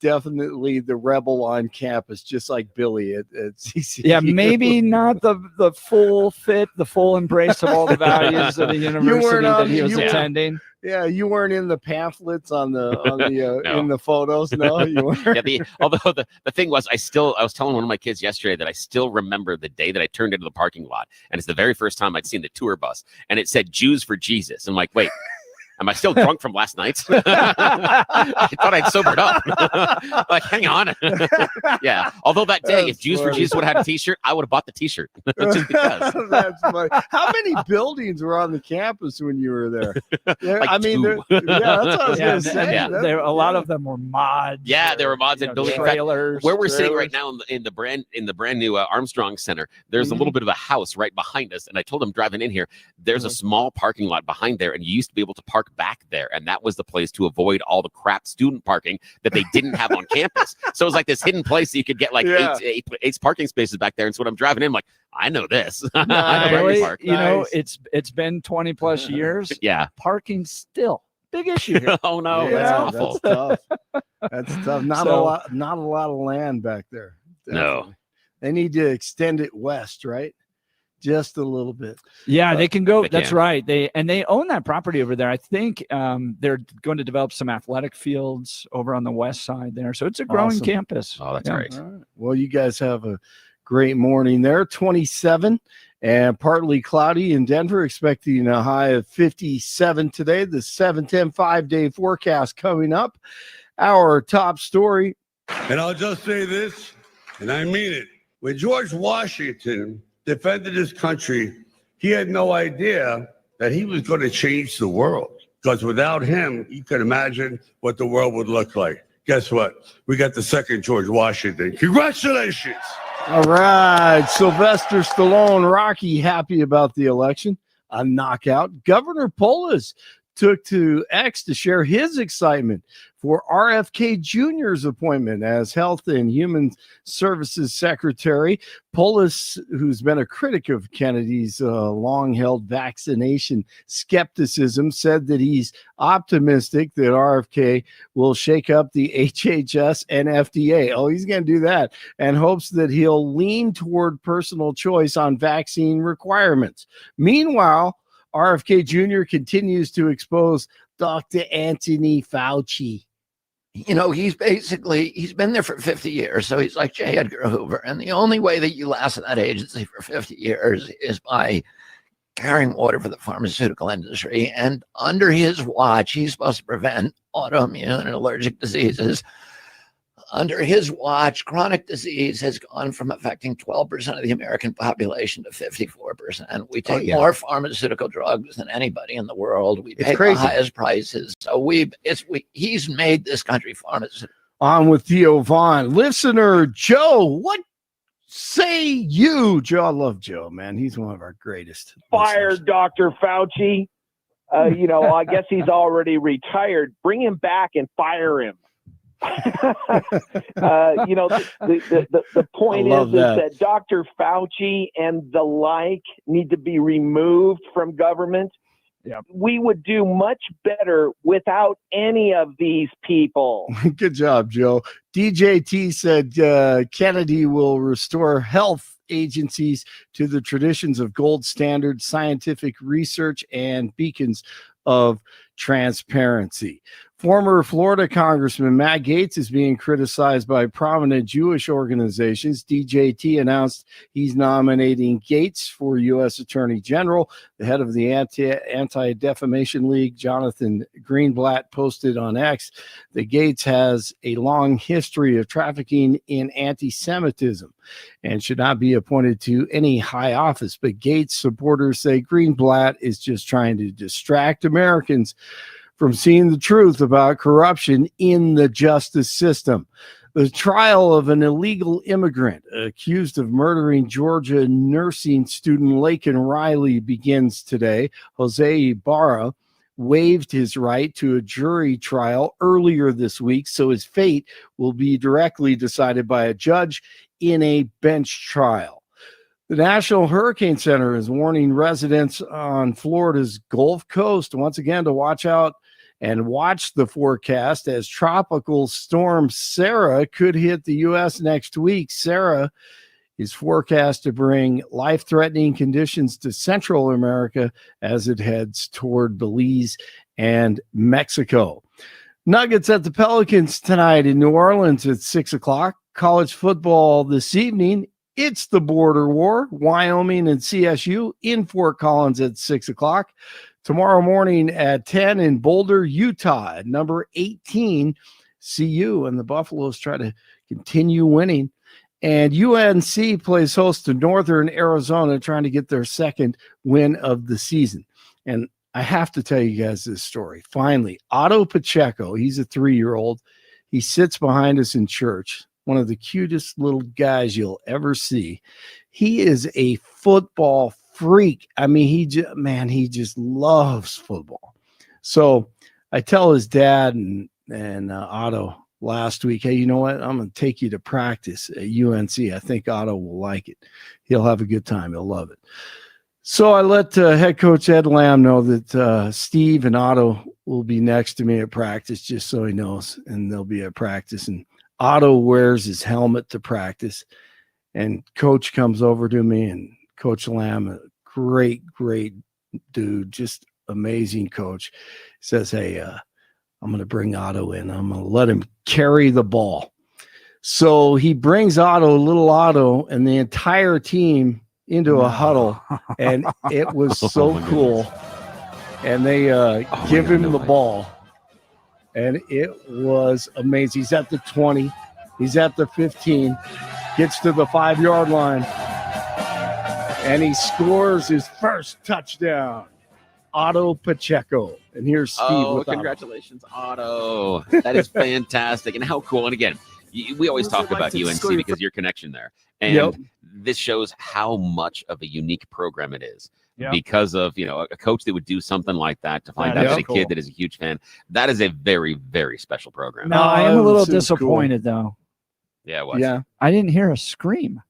definitely the rebel on campus, just like Billy at CCU. Yeah, maybe not the full fit, the full embrace of all the values of the university that he was attending. Yeah, you weren't in the pamphlets on the No. in the photos. No, you weren't. Yeah, although the thing was, I was telling one of my kids yesterday that I still remember the day that I turned into the parking lot, and it's the very first time I'd seen the tour bus, and it said Jews for Jesus. I'm like, wait, am I still drunk from last night? I thought I'd sobered up. Like, hang on. Yeah. Although that day, if Jews for Jesus would have had a T-shirt, I would have bought the T-shirt just because. That's funny. How many buildings were on the campus when you were there? Like I mean, two. yeah, that's what I was Yeah, going to say. and a lot of them were mods. Yeah, there were mods and building trailers. where we're sitting right now in the brand new Armstrong Center. There's a little bit of a house right behind us, and I told them driving in here, there's a small parking lot behind there, and you used to be able to park back there, and that was the place to avoid all the crap student parking that they didn't have on campus. So it was like this hidden place that you could get like eight parking spaces back there. And so when I'm driving in, I'm like, I know this. I know where to park. You know, it's been 20 plus years. Yeah, parking still big issue here. Oh no, Yeah, that's awful. That's tough. That's tough. Not a lot of land back there. Definitely. No, they need to extend it west, right? Just a little bit. Yeah, they can go. That's can. right. They own that property over there. I think they're going to develop some athletic fields over on the west side there. So it's a growing Awesome. campus. Oh, that's great. All right. Well, you guys have a great morning there. 27 and partly cloudy in Denver, expecting a high of 57 today. The 7-10 5-day forecast coming up. Our top story. And I'll just say this, and I mean it. When George Washington defended his country, he had no idea that he was going to change the world. Because without him, you can imagine what the world would look like. Guess what? We got the second George Washington. Congratulations. All right. Sylvester Stallone, Rocky, happy about the election. A knockout. Governor Polis took to X to share his excitement for RFK Jr.'s appointment as Health and Human Services Secretary. Polis, who's been a critic of Kennedy's long-held vaccination skepticism, said that he's optimistic that RFK will shake up the HHS and FDA. Oh, he's going to do that, and hopes that he'll lean toward personal choice on vaccine requirements. Meanwhile, RFK Jr. continues to expose Dr. Anthony Fauci. You know, he's been there for 50 years. So he's like J. Edgar Hoover. And the only way that you last in that agency for 50 years is by carrying water for the pharmaceutical industry. And under his watch, he's supposed to prevent autoimmune and allergic diseases. Under his watch, chronic disease has gone from affecting 12% of the American population to 54%. We take more pharmaceutical drugs than anybody in the world. We pay the highest prices. So he's made this country pharmaceutical. On with Theo Vaughn. Listener Joe, what say you? Joe, I love Joe, man. He's one of our greatest. Fire Dr. Fauci. You know, I guess he's already retired. Bring him back and fire him. You know, the point is that Dr. Fauci and the like need to be removed from government. Yeah, we would do much better without any of these people. Good job, Joe. DJT said Kennedy will restore health agencies to the traditions of gold standard scientific research and beacons of transparency. Former Florida Congressman Matt Gaetz is being criticized by prominent Jewish organizations. DJT announced he's nominating Gaetz for U.S. Attorney General. The head of the Anti-Defamation League, Jonathan Greenblatt, posted on X that Gaetz has a long history of trafficking in anti-Semitism and should not be appointed to any high office. But Gaetz supporters say Greenblatt is just trying to distract Americans from seeing the truth about corruption in the justice system. The trial of an illegal immigrant accused of murdering Georgia nursing student Laken Riley begins today. Jose Ibarra waived his right to a jury trial earlier this week, so his fate will be directly decided by a judge in a bench trial. The National Hurricane Center is warning residents on Florida's Gulf Coast once again to watch out and watch the forecast as tropical storm Sarah could hit the U.S. next week. Sarah is forecast to bring life-threatening conditions to Central America as it heads toward Belize and Mexico. Nuggets at the Pelicans tonight in New Orleans at 6 o'clock. College football this evening. It's the border war. Wyoming and CSU in Fort Collins at 6 o'clock. Tomorrow morning at 10 in Boulder, Utah, at number 18, CU. And the Buffaloes try to continue winning. And UNC plays host to Northern Arizona, trying to get their second win of the season. And I have to tell you guys this story. Finally, Otto Pacheco, he's a 3-year-old. He sits behind us in church, one of the cutest little guys you'll ever see. He is a football freak. I mean, he just loves football. So I tell his dad and Otto last week, hey, you know what? I'm going to take you to practice at UNC. I think Otto will like it. He'll have a good time. He'll love it. So I let head coach Ed Lamb know that Steve and Otto will be next to me at practice, just so he knows, and they'll be at practice. And Otto wears his helmet to practice, and coach comes over to me, and Coach Lamb, a great dude, just amazing coach, says, hey, I'm going to bring Otto in. I'm going to let him carry the ball. So he brings little Otto, and the entire team into a huddle, and it was so cool. And they give him the ball, and it was amazing. He's at the 20. He's at the 15. Gets to the 5-yard line, and he scores his first touchdown. Otto Pacheco. And here's Steve. Oh, congratulations, Otto. That is fantastic. And how cool. And again, we always talk about UNC because of your connection there. And this shows how much of a unique program it is. Yep. Because of, a coach that would do something like that to find out that a kid that is a huge fan. That is a very, very special program. No, I am a little disappointed, though. Yeah, what? Yeah. I didn't hear a scream.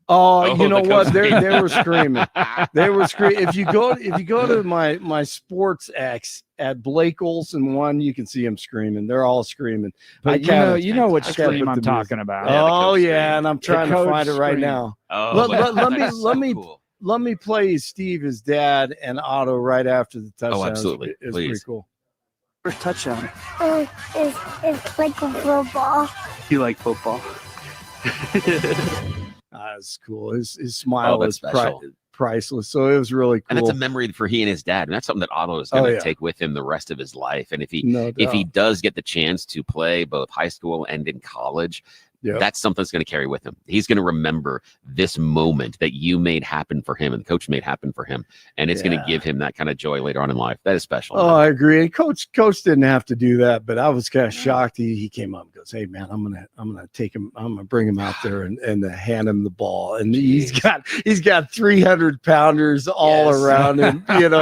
Oh, you know what? They were screaming. They were screaming. If you go to my sports X at Blake Olson 1, you can see them screaming. They're all screaming. But you know which scream I'm talking about. Oh yeah, and I'm trying to find it right now. Oh, let me play Steve, his dad, and Otto right after the touchdown. Oh, absolutely. It's pretty cool. First touchdown. It's like a football. You like football? That's cool. His smile is special. Priceless. So it was really cool. And that's a memory for he and his dad. And that's something that Otto is going to take with him the rest of his life. And if he does get the chance to play both high school and in college, that's something that's going to carry with him. He's going to remember this moment that you made happen for him and the coach made happen for him. And it's going to give him that kind of joy later on in life. That is special. Oh, I agree. And coach didn't have to do that, but I was kind of shocked. He came up and goes, hey man, I'm gonna take him, I'm gonna bring him out there and hand him the ball. And he's got 300 pounders all around him, and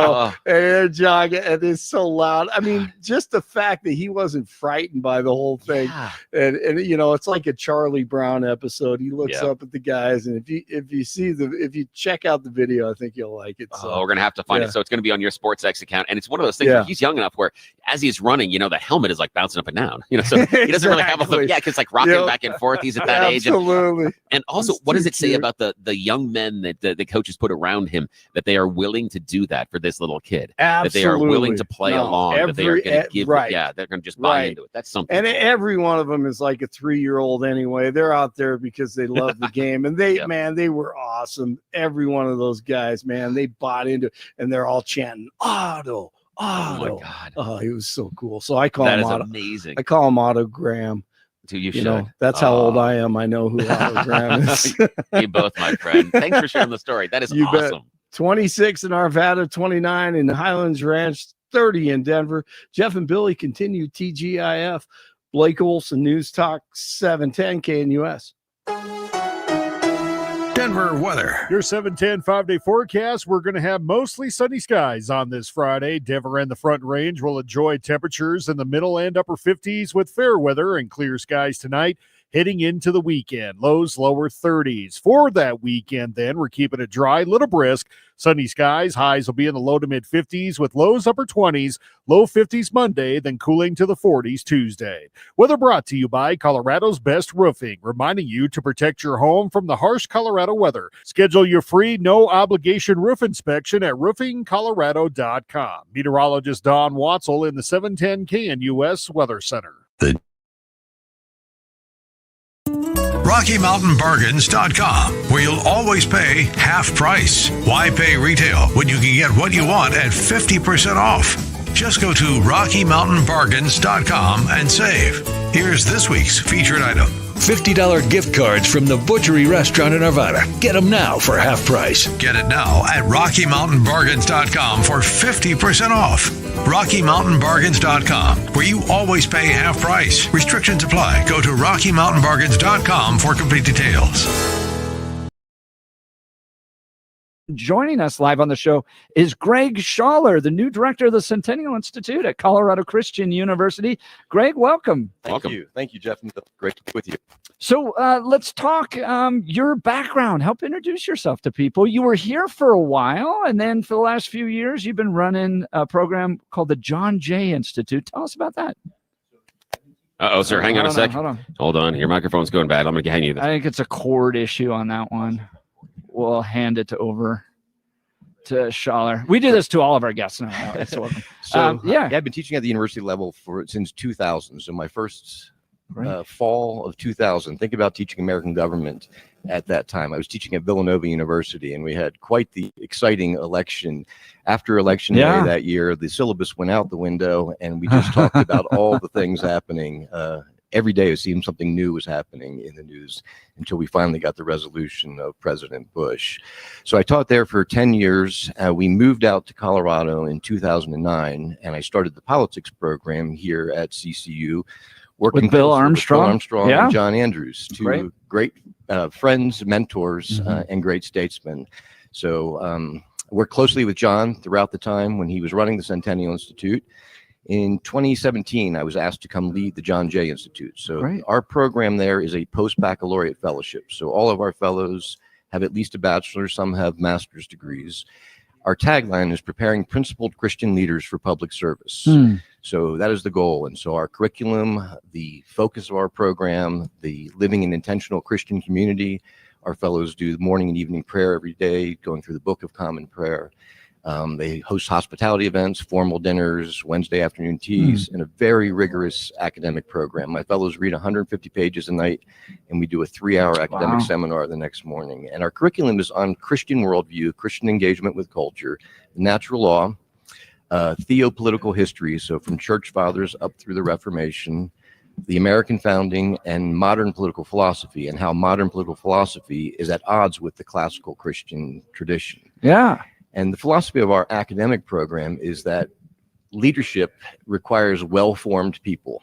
they're jogging, and it's so loud. I mean, just the fact that he wasn't frightened by the whole thing. And it's like a Charlie Brown episode. He looks up at the guys, and if you check out the video, I think you'll like it. So we're gonna have to find it. So it's gonna be on your SportsX account, and it's one of those things where he's young enough where as he's running, the helmet is like bouncing up and down. So he doesn't really have because like rocking back and forth. He's at that age. Absolutely. And also, what does it say about the young men that the coaches put around him, that they are willing to do that for this little kid? Absolutely. That they are willing to play along. That they are going to give. They're going to just buy into it. That's something. And every one of them is like a 3-year-old anyway. They're out there because they love the game, and they were awesome. Every one of those guys, man, they bought into it, and they're all chanting Otto. Oh my God! Oh, he was so cool. So I call him Otto. Amazing. I call him Otto Graham. Dude, you should. That's how old I am. I know who Otto Graham is. You both, my friend. Thanks for sharing the story. That is awesome. Bet. 26 in Arvada, 29 in Highlands Ranch, 30 in Denver. Jeff and Billy continue TGIF. Blake Olson, News Talk 710 KNUS. Denver weather. Your 710 5-day forecast. We're going to have mostly sunny skies on this Friday. Denver and the Front Range will enjoy temperatures in the middle and upper 50s with fair weather and clear skies tonight. heading into the weekend. Lows lower 30s. For that weekend, then, we're keeping it dry, little brisk. Sunny skies. Highs will be in the low to mid 50s with lows upper 20s, low 50s Monday, then cooling to the 40s Tuesday. Weather brought to you by Colorado's Best Roofing, reminding you to protect your home from the harsh Colorado weather. Schedule your free, no obligation roof inspection at roofingcolorado.com. Meteorologist Don Watzel in the 710 KNUS Weather Center. RockyMountainBargains.com, where you'll always pay half price. Why pay retail when you can get what you want at 50% off? Just go to RockyMountainBargains.com and save. Here's this week's featured item. $50 gift cards from the Butchery Restaurant in Arvada. Get them now for half price. Get it now at RockyMountainBargains.com for 50% off. RockyMountainBargains.com, where you always pay half price. Restrictions apply. Go to RockyMountainBargains.com for complete details. Joining us live on the show is Greg Schaller, the new director of the Centennial Institute at Colorado Christian University. Greg, welcome. Thank you, Jeff. Great to be with you. So let's talk your background. Help introduce yourself to people. You were here for a while, and then for the last few years, you've been running a program called the John Jay Institute. Tell us about that. Uh-oh, sir. Hang on a sec. Hold on. Hold on. Your microphone's going bad. I'm going to hang you. I think it's a cord issue on that one. We'll hand it over to Schaller. We do this to all of our guests now. I've been teaching at the university level since 2000. So my first fall of 2000. Think about teaching American government at that time. I was teaching at Villanova University, and we had quite the exciting election. After election day that year, the syllabus went out the window, and we just talked about all the things happening. Every day it seemed something new was happening in the news until we finally got the resolution of President Bush. So I taught there for 10 years. We moved out to Colorado in 2009, and I started the politics program here at CCU, working with Bill Armstrong, and John Andrews, two great friends, mentors, and great statesmen. So worked closely with John throughout the time when he was running the Centennial Institute. In 2017, I was asked to come lead the John Jay Institute. So our program there is a post-baccalaureate fellowship. So all of our fellows have at least a bachelor's, some have master's degrees. Our tagline is preparing principled Christian leaders for public service. So that is the goal. And so our curriculum, the focus of our program, the living an intentional Christian community, our fellows do morning and evening prayer every day, going through the Book of Common Prayer. They host hospitality events, formal dinners, Wednesday afternoon teas, and a very rigorous academic program. My fellows read 150 pages a night, and we do a 3-hour academic seminar the next morning. And our curriculum is on Christian worldview, Christian engagement with culture, natural law, theopolitical history, so from church fathers up through the Reformation, the American founding, and modern political philosophy, and how modern political philosophy is at odds with the classical Christian tradition. Yeah. And the philosophy of our academic program is that leadership requires well-formed people.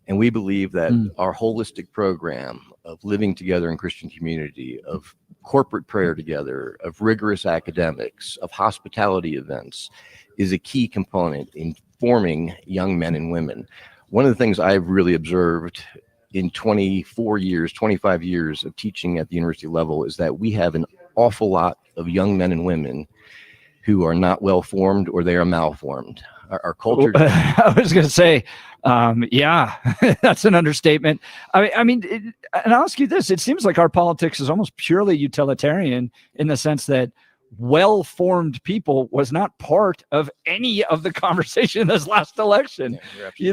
And we believe that our holistic program of living together in Christian community, of corporate prayer together, of rigorous academics, of hospitality events, is a key component in forming young men and women. One of the things I've really observed in 25 years of teaching at the university level is that we have an awful lot of young men and women who are not well formed or they are malformed. Our culture. I was going to say, that's an understatement. I mean, and I'll ask you this: it seems like our politics is almost purely utilitarian in the sense that well-formed people was not part of any of the conversation in this last election. We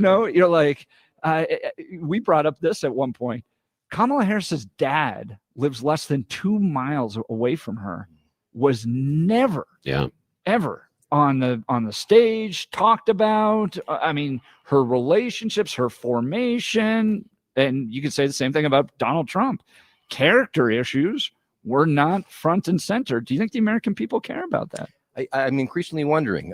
brought up this at one point. Kamala Harris's dad lives less than 2 miles away from her, was never, ever on the stage talked about. I mean, her relationships, her formation, and you could say the same thing about Donald Trump. Character issues were not front and center. Do you think the American people care about that? I'm increasingly wondering.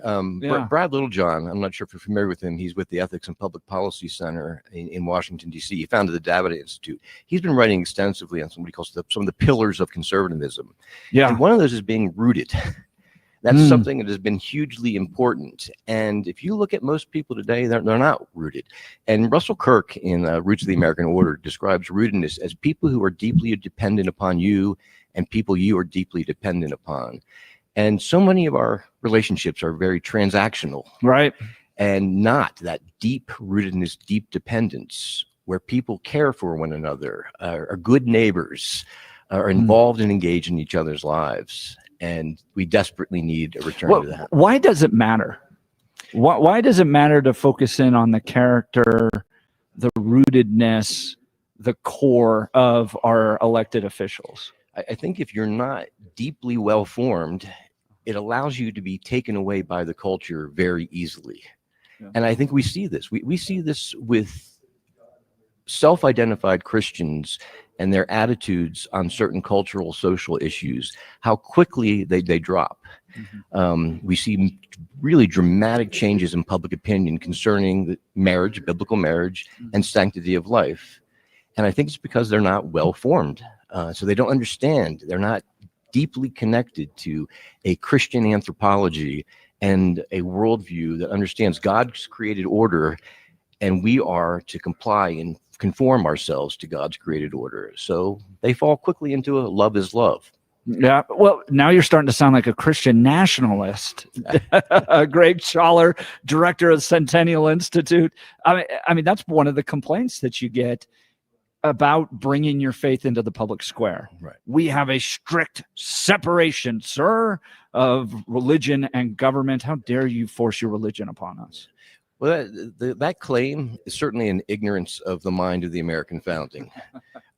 Brad Littlejohn, I'm not sure if you're familiar with him. He's with the Ethics and Public Policy Center in Washington, D.C. He founded the Davitt Institute. He's been writing extensively on some of the pillars of conservatism. Yeah. And one of those is being rooted. That's something that has been hugely important. And if you look at most people today, they're not rooted. And Russell Kirk in Roots of the American Order describes rootedness as people who are deeply dependent upon you and people you are deeply dependent upon. And so many of our relationships are very transactional. Right. And not that deep rootedness, deep dependence, where people care for one another, are good neighbors, are involved and engaged in each other's lives. And we desperately need a return to that. Why does it matter? Why does it matter to focus in on the character, the rootedness, the core of our elected officials? I think if you're not deeply well-formed, it allows you to be taken away by the culture very easily. Yeah. And I think we see this. We see this with self-identified Christians and their attitudes on certain cultural, social issues, how quickly they drop. We see really dramatic changes in public opinion concerning the marriage, biblical marriage, and sanctity of life. And I think it's because they're not well-formed. So they don't understand. They're not deeply connected to a Christian anthropology and a worldview that understands God's created order, and we are to comply and conform ourselves to God's created order. So they fall quickly into a love is love. Yeah, well, now you're starting to sound like a Christian nationalist. Greg Schaller, director of Centennial Institute. I mean, that's one of the complaints that you get about bringing your faith into the public square. Right. We have a strict separation, sir, of religion and government. How dare you force your religion upon us? Well, that claim is certainly an ignorance of the mind of the American founding.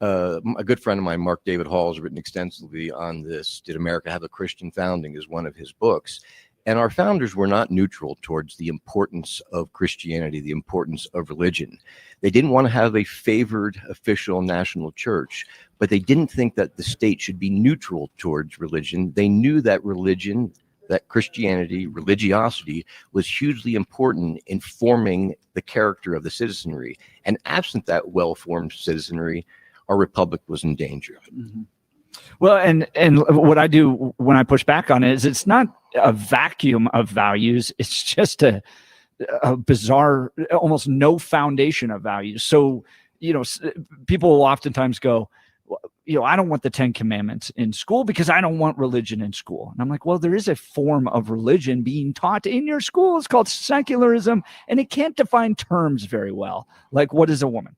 A good friend of mine, Mark David Hall, has written extensively on this. Did America Have a Christian Founding? Is one of his books. And our founders were not neutral towards the importance of Christianity, the importance of religion. They didn't want to have a favored official national church, but they didn't think that the state should be neutral towards religion. They knew that religion, that Christianity, religiosity, was hugely important in forming the character of the citizenry. And absent that well-formed citizenry, our republic was in danger. Mm-hmm. Well, and what I do when I push back on it is it's not a vacuum of values. It's just a bizarre, almost no foundation of values. So, people will oftentimes go, I don't want the 10 Commandments in school because I don't want religion in school. And I'm like, well, there is a form of religion being taught in your school. It's called secularism, and it can't define terms very well. Like, what is a woman?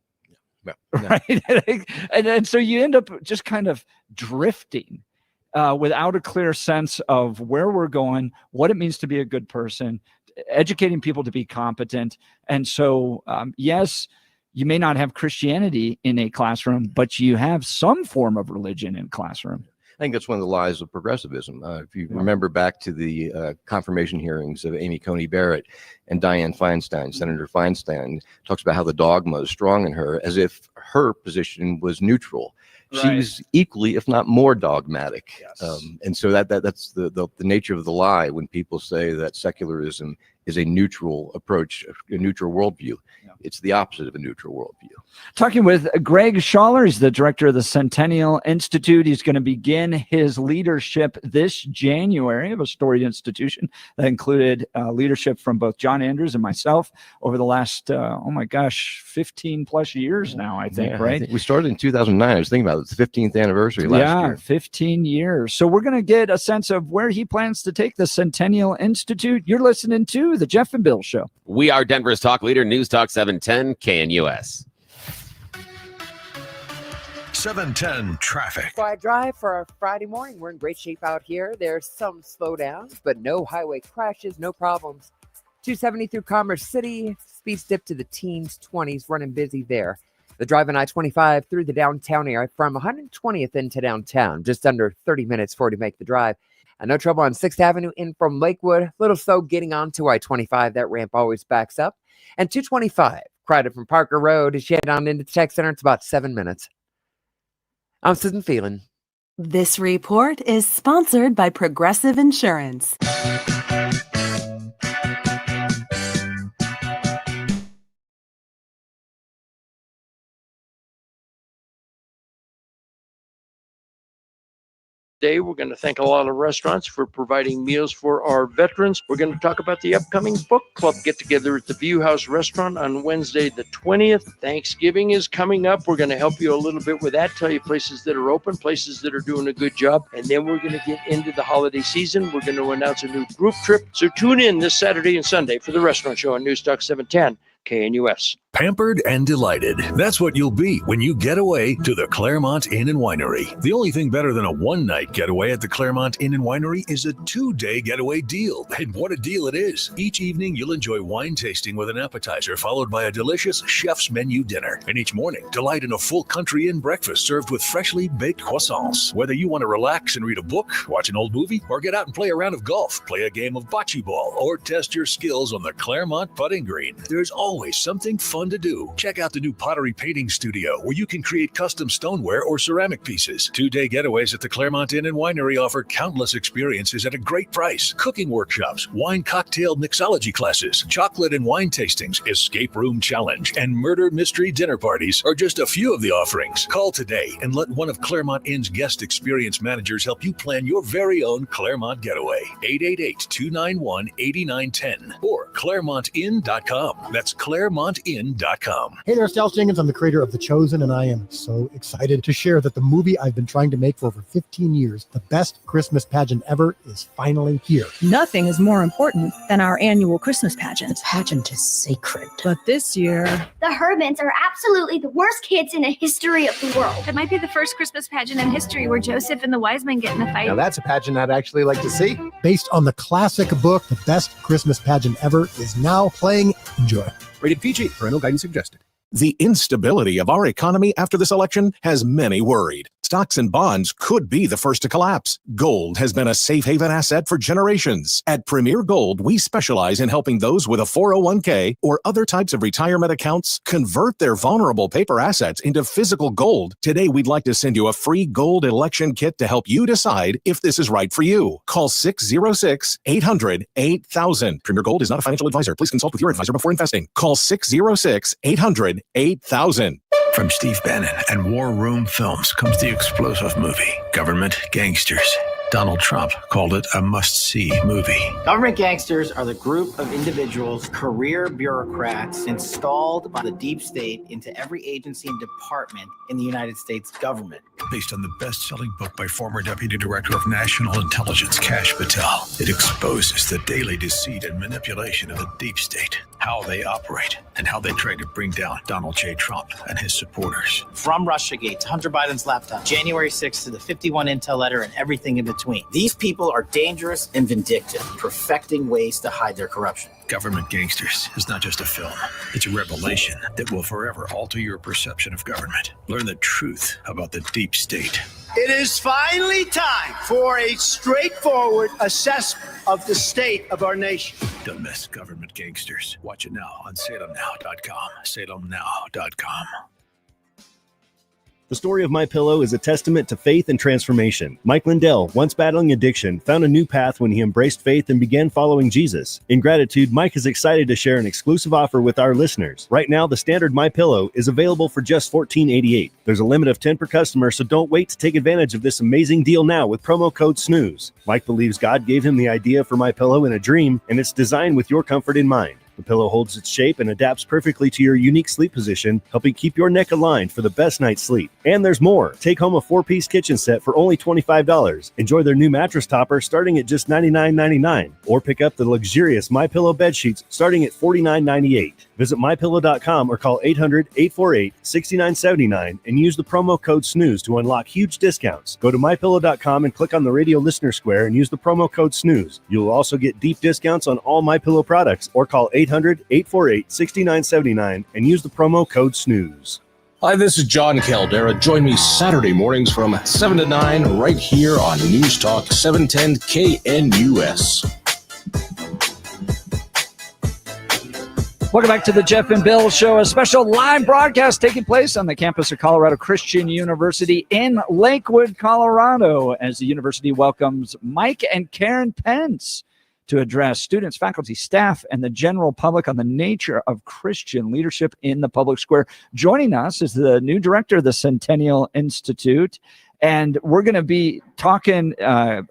No. Right. and so you end up just kind of drifting without a clear sense of where we're going, what it means to be a good person, educating people to be competent. And so, yes, you may not have Christianity in a classroom, but you have some form of religion in classroom. I think that's one of the lies of progressivism. If you remember back to the confirmation hearings of Amy Coney Barrett and Dianne Feinstein, Senator Feinstein talks about how the dogma is strong in her, as if her position was neutral. Right. She was equally, if not more, dogmatic. Yes. And so that's the nature of the lie when people say that secularism is a neutral approach, a neutral worldview. Yeah. It's the opposite of a neutral worldview. Talking with Greg Schaller, he's the director of the Centennial Institute. He's going to begin his leadership this January of a storied institution that included leadership from both John Andrews and myself over the last, 15 plus years now, I think, right? I think we started in 2009. I was thinking about it. It's the 15th anniversary last year. 15 years. So we're going to get a sense of where he plans to take the Centennial Institute. You're listening to The Jeff and Bill Show. We are Denver's talk leader, News Talk 710 KNUS. 710 traffic. Quiet drive for our Friday morning. We're in great shape out here. There's some slowdowns, but no highway crashes, no problems. 270 through Commerce City. Speeds dip to the teens, 20s, running busy there. The drive on I-25 through the downtown area from 120th into downtown. Just under 30 minutes for to make the drive. And no trouble on 6th Avenue in from Lakewood. Little slow getting onto I-25. That ramp always backs up. And 225, crowded from Parker Road. As you head on into the Tech Center, it's about 7 minutes. I'm Susan Phelan. This report is sponsored by Progressive Insurance. Day, we're going to thank a lot of restaurants for providing meals for our veterans. We're going to talk about the upcoming book club get-together at the View House Restaurant on Wednesday the 20th. Thanksgiving is coming up. We're going to help you a little bit with that, tell you places that are open, places that are doing a good job, and then we're going to get into the holiday season. We're going to announce a new group trip. So tune in this Saturday and Sunday for the Restaurant Show on News Talk 710 KNUS. Pampered and delighted. That's what you'll be when you get away to the Claremont Inn and Winery. The only thing better than a one-night getaway at the Claremont Inn and Winery is a 2-day getaway deal. And what a deal it is. Each evening, you'll enjoy wine tasting with an appetizer, followed by a delicious chef's menu dinner. And each morning, delight in a full country inn breakfast served with freshly baked croissants. Whether you want to relax and read a book, watch an old movie, or get out and play a round of golf, play a game of bocce ball, or test your skills on the Claremont putting green, there's always something fun to do. Check out the new pottery painting studio where you can create custom stoneware or ceramic pieces. 2-day getaways at the Claremont Inn and Winery offer countless experiences at a great price. Cooking workshops, wine cocktail mixology classes, chocolate and wine tastings, escape room challenge, and murder mystery dinner parties are just a few of the offerings. Call today and let one of Claremont Inn's guest experience managers help you plan your very own Claremont getaway. 888-291-8910 or ClaremontInn.com. That's ClaremontInn.com. Hey there, Sal Jenkins. I'm the creator of The Chosen, and I am so excited to share that the movie I've been trying to make for over 15 years, The Best Christmas Pageant Ever, is finally here. Nothing is more important than our annual Christmas pageant. The pageant is sacred. But this year, The Hermans are absolutely the worst kids in the history of the world. It might be the first Christmas pageant in history where Joseph and the wise men get in a fight. now that's a pageant I'd actually like to see. Based on the classic book, The Best Christmas Pageant Ever is now playing. Enjoy. Rated PG. Parental guidance suggested. The instability of our economy after this election has many worried. Stocks and bonds could be the first to collapse. Gold has been a safe haven asset for generations. At Premier Gold, we specialize in helping those with a 401k or other types of retirement accounts convert their vulnerable paper assets into physical gold. Today, we'd like to send you a free gold election kit to help you decide if this is right for you. Call 606-800-8000. Premier Gold is not a financial advisor. Please consult with your advisor before investing. Call 606-800-8000. From Steve Bannon and War Room Films comes the explosive movie, Government Gangsters. Donald Trump called it a must-see movie. Government gangsters are the group of individuals, career bureaucrats installed by the deep state into every agency and department in the United States government. Based on the best-selling book by former Deputy Director of National Intelligence Kash Patel, it exposes the daily deceit and manipulation of the deep state, how they operate, and how they try to bring down Donald J. Trump and his supporters. From Russiagate to Hunter Biden's laptop, January 6th to the 51 Intel letter and everything in between. These people are dangerous and vindictive, perfecting ways to hide their corruption. Government Gangsters is not just a film. It's a revelation that will forever alter your perception of government. Learn the truth about the deep state. It is finally time for a straightforward assessment of the state of our nation. Don't miss Government Gangsters. Watch it now on salemnow.com. salemnow.com. The story of MyPillow is a testament to faith and transformation. Mike Lindell, once battling addiction, found a new path when he embraced faith and began following Jesus. In gratitude, Mike is excited to share an exclusive offer with our listeners. Right now, the standard MyPillow is available for just $14.88. There's a limit of 10 per customer, so don't wait to take advantage of this amazing deal now with promo code SNOOZE. Mike believes God gave him the idea for MyPillow in a dream, and it's designed with your comfort in mind. The pillow holds its shape and adapts perfectly to your unique sleep position, helping keep your neck aligned for the best night's sleep. And there's more. Take home a 4-piece kitchen set for only $25. Enjoy their new mattress topper starting at just $99.99. Or pick up the luxurious MyPillow bed sheets starting at $49.98. Visit MyPillow.com or call 800-848-6979 and use the promo code SNOOZE to unlock huge discounts. Go to MyPillow.com and click on the radio listener square and use the promo code SNOOZE. You'll also get deep discounts on all MyPillow products or call 800-848-6979 and use the promo code SNOOZE. Hi, this is John Caldera. Join me Saturday mornings from 7 to 9 right here on News Talk 710 KNUS. Welcome back to the Jeff and Bill Show, a special live broadcast taking place on the campus of Colorado Christian University in Lakewood, Colorado, as the university welcomes Mike and Karen Pence to address students, faculty, staff, and the general public on the nature of Christian leadership in the public square. Joining us is the new director of the Centennial Institute And we're going to be talking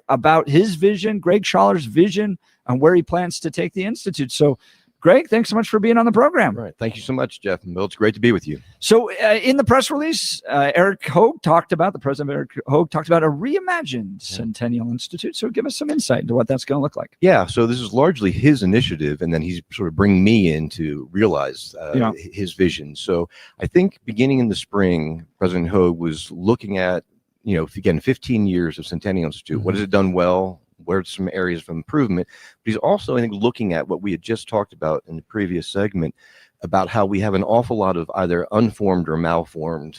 about his vision, Greg Schaller's vision on where he plans to take the Institute. So, Greg, thanks so much for being on the program. All right. Thank you so much, Jeff and Bill. It's great to be with you. So in the press release, the president Eric Hogue talked about a reimagined Centennial Institute. So give us some insight into what that's going to look like. Yeah. So this is largely his initiative, and then he's sort of bringing me in to realize his vision. So I think beginning in the spring, President Hogue was looking at, again, 15 years of Centennial Institute. What has it done well? Where are some areas of improvement? But he's also, I think, looking at what we had just talked about in the previous segment about how we have an awful lot of either unformed or malformed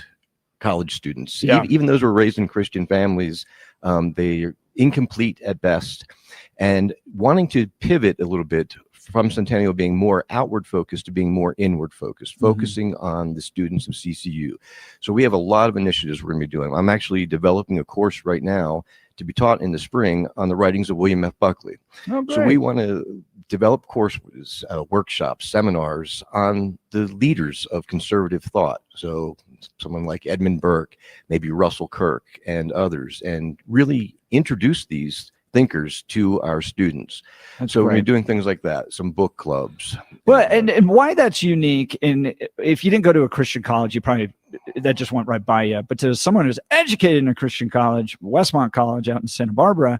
college students. Even those who were raised in Christian families, they are incomplete at best. And wanting to pivot a little bit from Centennial being more outward focused to being more inward focused, focusing on the students of CCU. So we have a lot of initiatives we're going to be doing. I'm actually developing a course right now to be taught in the spring on the writings of William F. Buckley. So we want to develop courses, workshops, seminars on the leaders of conservative thought. So someone like Edmund Burke, maybe Russell Kirk and others, and really introduce these thinkers to our students. So we're doing things like that, some book clubs. Well, and why that's unique, and if you didn't go to a Christian college, you probably, that just went right by you. But to someone who's educated in a Christian college, Westmont College out in Santa Barbara,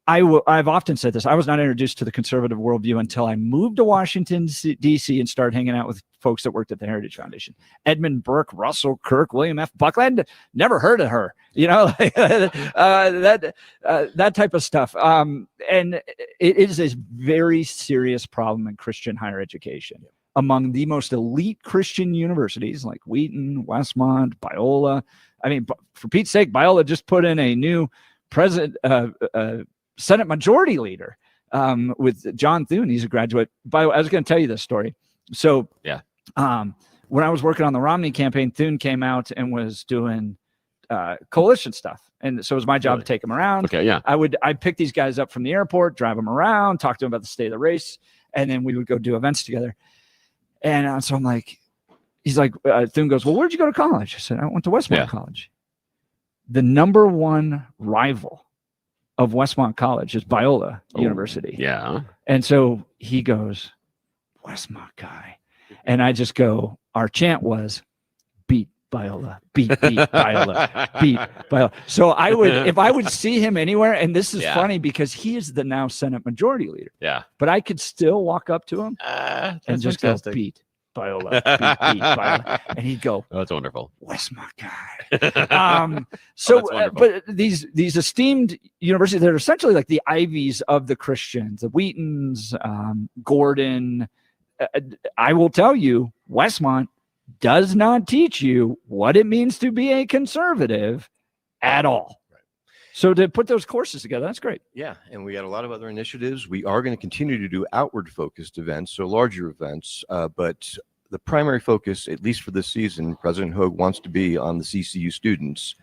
I've often said this. I was not introduced to the conservative worldview until I moved to Washington, D.C. and started hanging out with folks that worked at the Heritage Foundation. Edmund Burke, Russell Kirk, William F. Buckley. I'd never heard of her, that type of stuff. And it is a very serious problem in Christian higher education. Among the most elite Christian universities like Wheaton, Westmont, Biola. I mean, for Pete's sake, Biola just put in a new Senate Majority Leader with John Thune. He's a graduate. I was going to tell you this story. So when I was working on the Romney campaign, Thune came out and was doing coalition stuff. And so it was my job to take him around. I'd pick these guys up from the airport, drive them around, talk to them about the state of the race, and then we would go do events together. And so I'm like, he's like, Thune goes, well, where'd you go to college? I said, I went to Westmont College. The number one rival of Westmont College is Biola University. Yeah. And so he goes, Westmont guy. And I just go, our chant was, beat Biola, beat Biola, beat Biola. So I would, if I would see him anywhere, and this is funny because he is the now Senate Majority Leader. Yeah. But I could still walk up to him and just go, beat Biola, beat Biola. And he'd go, oh, that's wonderful. Westmont guy. But these esteemed universities, they're essentially like the Ivies of the Christians, the Wheatons, Gordon. I will tell you, Westmont does not teach you what it means to be a conservative at all. Right. So to put those courses together, that's great. Yeah, and we got a lot of other initiatives. We are going to continue to do outward-focused events, so larger events, but the primary focus, at least for this season, President Hogue wants to be on the CCU students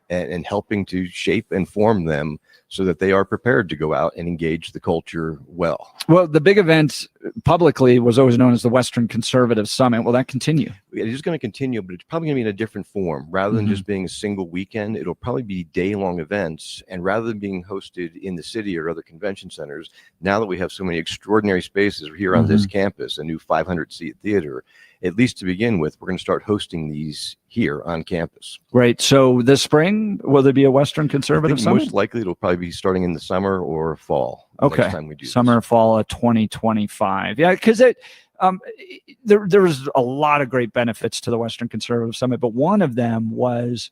and helping to shape and form them so that they are prepared to go out and engage the culture well. Well, the big event publicly was always known as the Western Conservative Summit. Will that continue? It is going to continue, but it's probably going to be in a different form. Rather than just being a single weekend, it'll probably be day-long events. And rather than being hosted in the city or other convention centers, now that we have so many extraordinary spaces here on this campus, a new 500-seat theater, at least to begin with, we're going to start hosting these here on campus. Right. So this spring, will there be a Western Conservative Summit? Most likely it'll probably be starting in the summer or fall. Okay. Next time we do summer, fall of 2025. Yeah, because there was a lot of great benefits to the Western Conservative Summit, but one of them was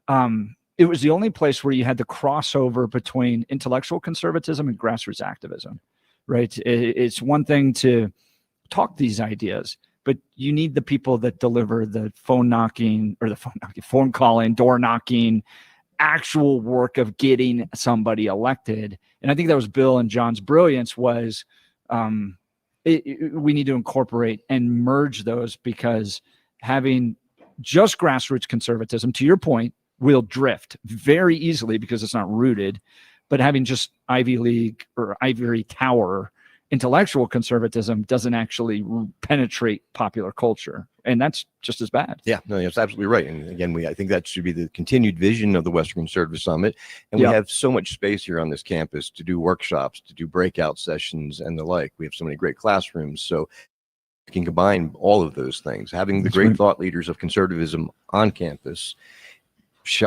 it was the only place where you had the crossover between intellectual conservatism and grassroots activism, right? It's one thing to talk these ideas, but you need the people that deliver the phone calling, door knocking, actual work of getting somebody elected. And I think that was Bill and John's brilliance was we need to incorporate and merge those, because having just grassroots conservatism, to your point, will drift very easily because it's not rooted. But having just Ivy League or Ivory Tower intellectual conservatism doesn't actually penetrate popular culture, and that's just as bad. Yeah, no, that's absolutely right. And again, I think that should be the continued vision of the Western Conservative Summit. And we have so much space here on this campus to do workshops, to do breakout sessions, and the like. We have so many great classrooms, so we can combine all of those things. Having the great thought leaders of conservatism on campus,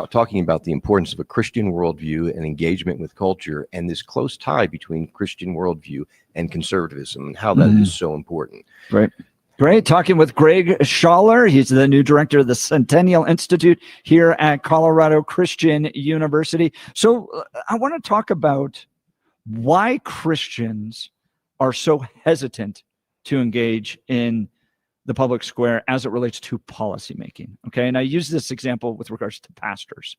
talking about the importance of a Christian worldview and engagement with culture, and this close tie between Christian worldview and conservatism, and how that is so important. Right. Great. Talking with Greg Schaller. He's the new director of the Centennial Institute here at Colorado Christian University. So I want to talk about why Christians are so hesitant to engage in the public square as it relates to policymaking. Okay. And I use this example with regards to pastors.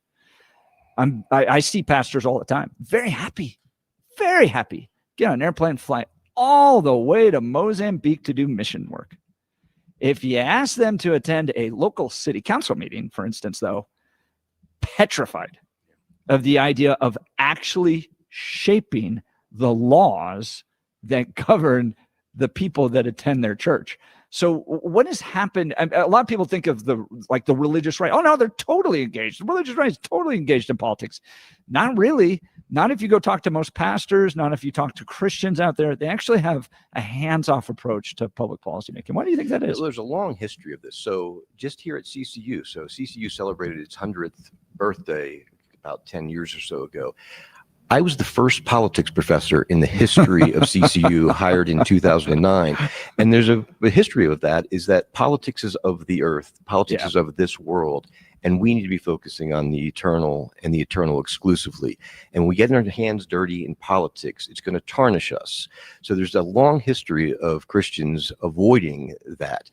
I see pastors all the time, very happy, get on an airplane, fly all the way to Mozambique to do mission work. If you ask them to attend a local city council meeting, for instance, though, petrified of the idea of actually shaping the laws that govern the people that attend their church. So what has happened? A lot of people think of the religious right. Oh no, they're totally engaged. The religious right is totally engaged in politics. Not really. Not if you go talk to most pastors, not if you talk to Christians out there. They actually have a hands-off approach to public policy making. Why do you think that is? Well, there's a long history of this. So just here at CCU, so CCU celebrated its 100th birthday about 10 years or so ago. I was the first politics professor in the history of CCU hired in 2009. And there's a history of that, is that politics is of the earth, politics is of this world. And we need to be focusing on the eternal and the eternal exclusively. And when we get our hands dirty in politics, it's going to tarnish us. So there's a long history of Christians avoiding that.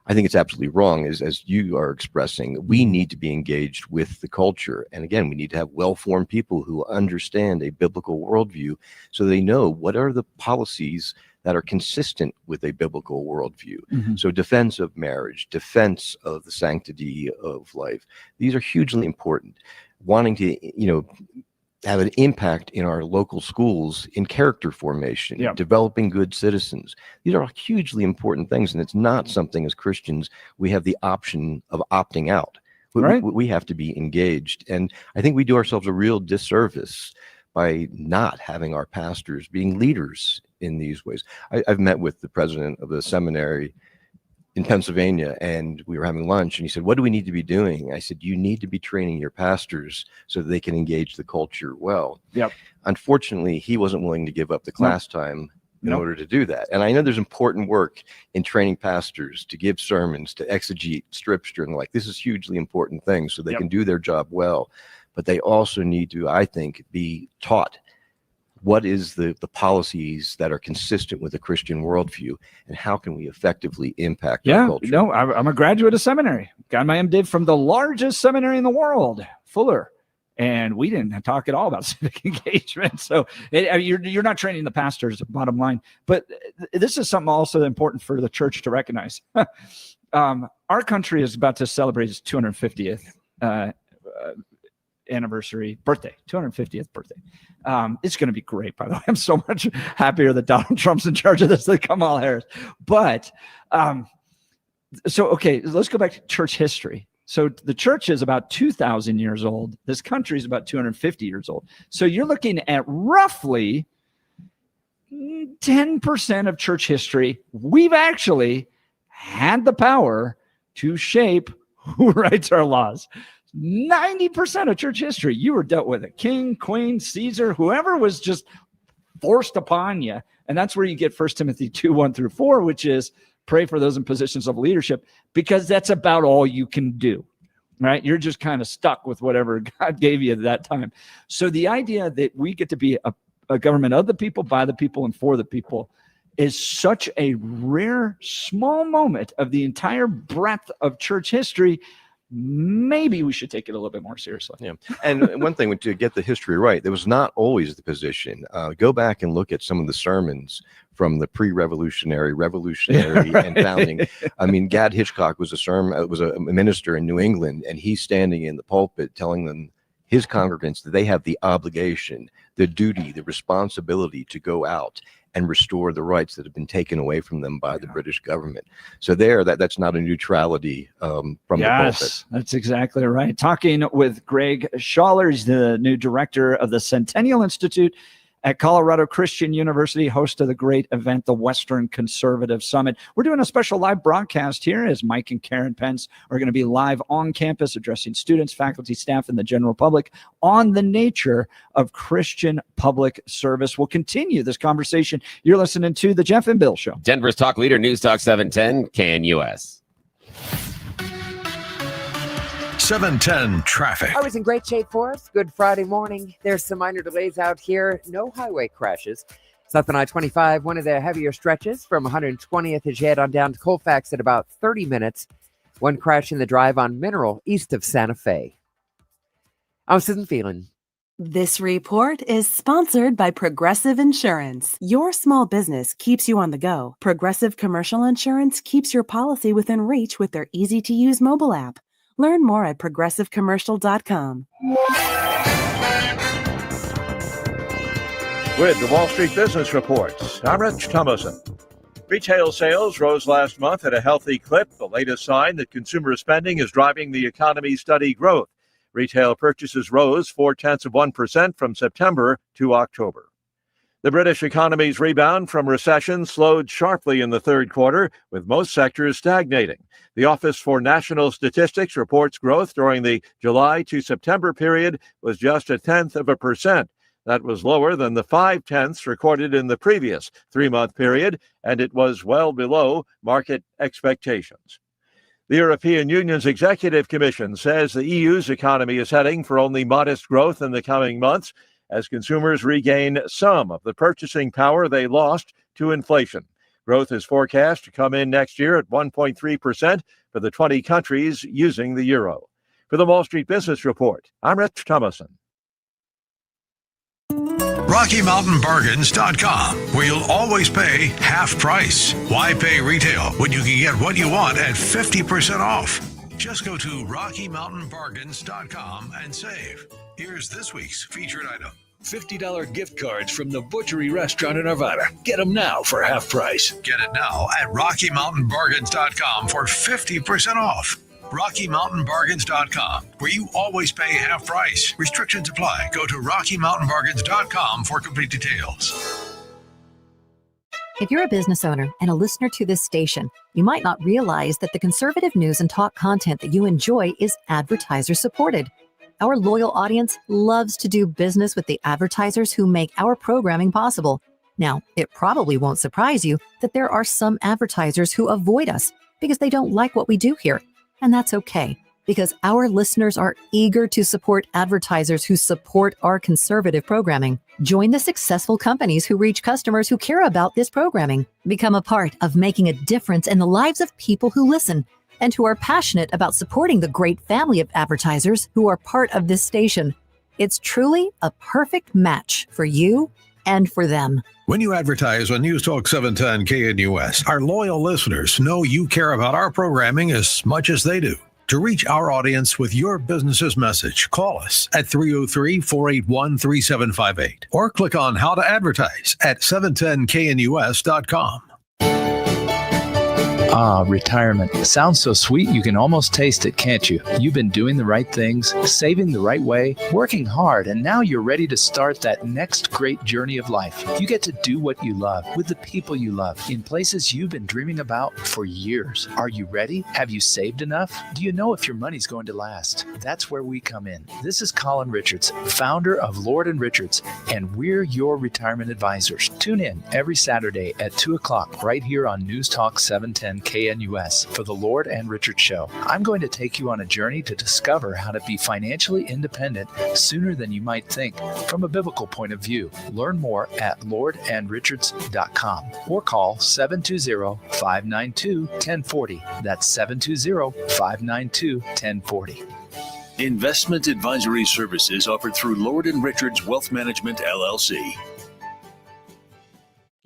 I think it's absolutely wrong, as you are expressing. We need to be engaged with the culture. And again, we need to have well-formed people who understand a biblical worldview so they know what are the policies that are consistent with a biblical worldview. So defense of marriage, defense of the sanctity of life. These are hugely important. Wanting to, have an impact in our local schools in character formation, developing good citizens. These are hugely important things, and it's not something as Christians we have the option of opting out. We have to be engaged, and I think we do ourselves a real disservice by not having our pastors being leaders in these ways. I've met with the president of the seminary in Pennsylvania, and we were having lunch, and he said, "What do we need to be doing?" I said, "You need to be training your pastors so that they can engage the culture well." Unfortunately, he wasn't willing to give up the class time in order to do that. And I know there's important work in training pastors to give sermons, to exegete scripture and the like. This is hugely important things so they can do their job well. But they also need to, I think, be taught what is the policies that are consistent with the Christian worldview, and how can we effectively impact our culture? I'm a graduate of seminary. Got my MDiv from the largest seminary in the world, Fuller. And we didn't talk at all about civic engagement. So you're not training the pastors, bottom line. But this is something also important for the church to recognize. Our country is about to celebrate its 250th birthday. It's going to be great, by the way. I'm so much happier that Donald Trump's in charge of this than Kamala Harris. But let's go back to church history. So the church is about 2,000 years old. This country is about 250 years old. So you're looking at roughly 10% of church history. We've actually had the power to shape who writes our laws. 90% of church history, you were dealt with a king, queen, Caesar, whoever was just forced upon you. And that's where you get 1 Timothy 2:1-4, which is pray for those in positions of leadership, because that's about all you can do, right? You're just kind of stuck with whatever God gave you at that time. So the idea that we get to be a government of the people, by the people, and for the people is such a rare, small moment of the entire breadth of church history. Maybe we should take it a little bit more seriously. Yeah. And one thing, to get the history right, there was not always the position. Go back and look at some of the sermons from the pre-revolutionary, revolutionary, and founding. I mean, Gad Hitchcock was a minister in New England, and he's standing in the pulpit telling them, his congregants, that they have the obligation, the duty, the responsibility to go out and restore the rights that have been taken away from them by the British government. So that's not a neutrality from the pulpit. That's exactly right. Talking with Greg Schaller, he's the new director of the Centennial Institute at Colorado Christian University, host of the great event, the Western Conservative Summit. We're doing a special live broadcast here as Mike and Karen Pence are going to be live on campus addressing students, faculty, staff, and the general public on the nature of Christian public service. We'll continue this conversation. You're listening to The Jeff and Bill Show. Denver's talk leader, News Talk 710, KNUS. 710 traffic. I was in great shape for us. Good Friday morning. There's some minor delays out here. No highway crashes. South on I-25, one of the heavier stretches from 120th as you head on down to Colfax at about 30 minutes. One crash in the drive on Mineral east of Santa Fe. I'm Susan Phelan. This report is sponsored by Progressive Insurance. Your small business keeps you on the go. Progressive Commercial Insurance keeps your policy within reach with their easy-to-use mobile app. Learn more at progressivecommercial.com. With the Wall Street Business Reports, I'm Rich Thomason. Retail sales rose last month at a healthy clip, the latest sign that consumer spending is driving the economy's steady growth. Retail purchases rose 0.4% from September to October. The British economy's rebound from recession slowed sharply in the third quarter, with most sectors stagnating. The Office for National Statistics reports growth during the July to September period was just 0.1%. That was lower than the 0.5 recorded in the previous three-month period, and it was well below market expectations. The European Union's Executive Commission says the EU's economy is heading for only modest growth in the coming months as consumers regain some of the purchasing power they lost to inflation. Growth is forecast to come in next year at 1.3% for the 20 countries using the euro. For the Wall Street Business Report, I'm Rich Thomason. RockyMountainBargains.com, where you'll always pay half price. Why pay retail when you can get what you want at 50% off? Just go to RockyMountainBargains.com and save. Here's this week's featured item. $50 gift cards from the Butchery Restaurant in Arvada. Get them now for half price. Get it now at RockyMountainBargains.com for 50% off. RockyMountainBargains.com, where you always pay half price. Restrictions apply. Go to RockyMountainBargains.com for complete details. If you're a business owner and a listener to this station, you might not realize that the conservative news and talk content that you enjoy is advertiser supported. Our loyal audience loves to do business with the advertisers who make our programming possible. Now, it probably won't surprise you that there are some advertisers who avoid us because they don't like what we do here. And that's okay, because our listeners are eager to support advertisers who support our conservative programming. Join the successful companies who reach customers who care about this programming. Become a part of making a difference in the lives of people who listen and who are passionate about supporting the great family of advertisers who are part of this station. It's truly a perfect match for you and for them. When you advertise on News Talk 710 KNUS, our loyal listeners know you care about our programming as much as they do. To reach our audience with your business's message, call us at 303-481-3758 or click on How to Advertise at 710knus.com. Retirement. Sounds so sweet you can almost taste it, can't you? You've been doing the right things, saving the right way, working hard, and now you're ready to start that next great journey of life. You get to do what you love, with the people you love, in places you've been dreaming about for years. Are you ready? Have you saved enough? Do you know if your money's going to last? That's where we come in. This is Colin Richards, founder of Lord & Richards, and we're your retirement advisors. Tune in every Saturday at 2 o'clock right here on News Talk 710 KNUS for the Lord and Richard Show. I'm going to take you on a journey to discover how to be financially independent sooner than you might think from a biblical point of view. Learn more at lordandrichards.com or call 720-592-1040. That's 720-592-1040. Investment advisory services offered through Lord & Richards Wealth Management, LLC.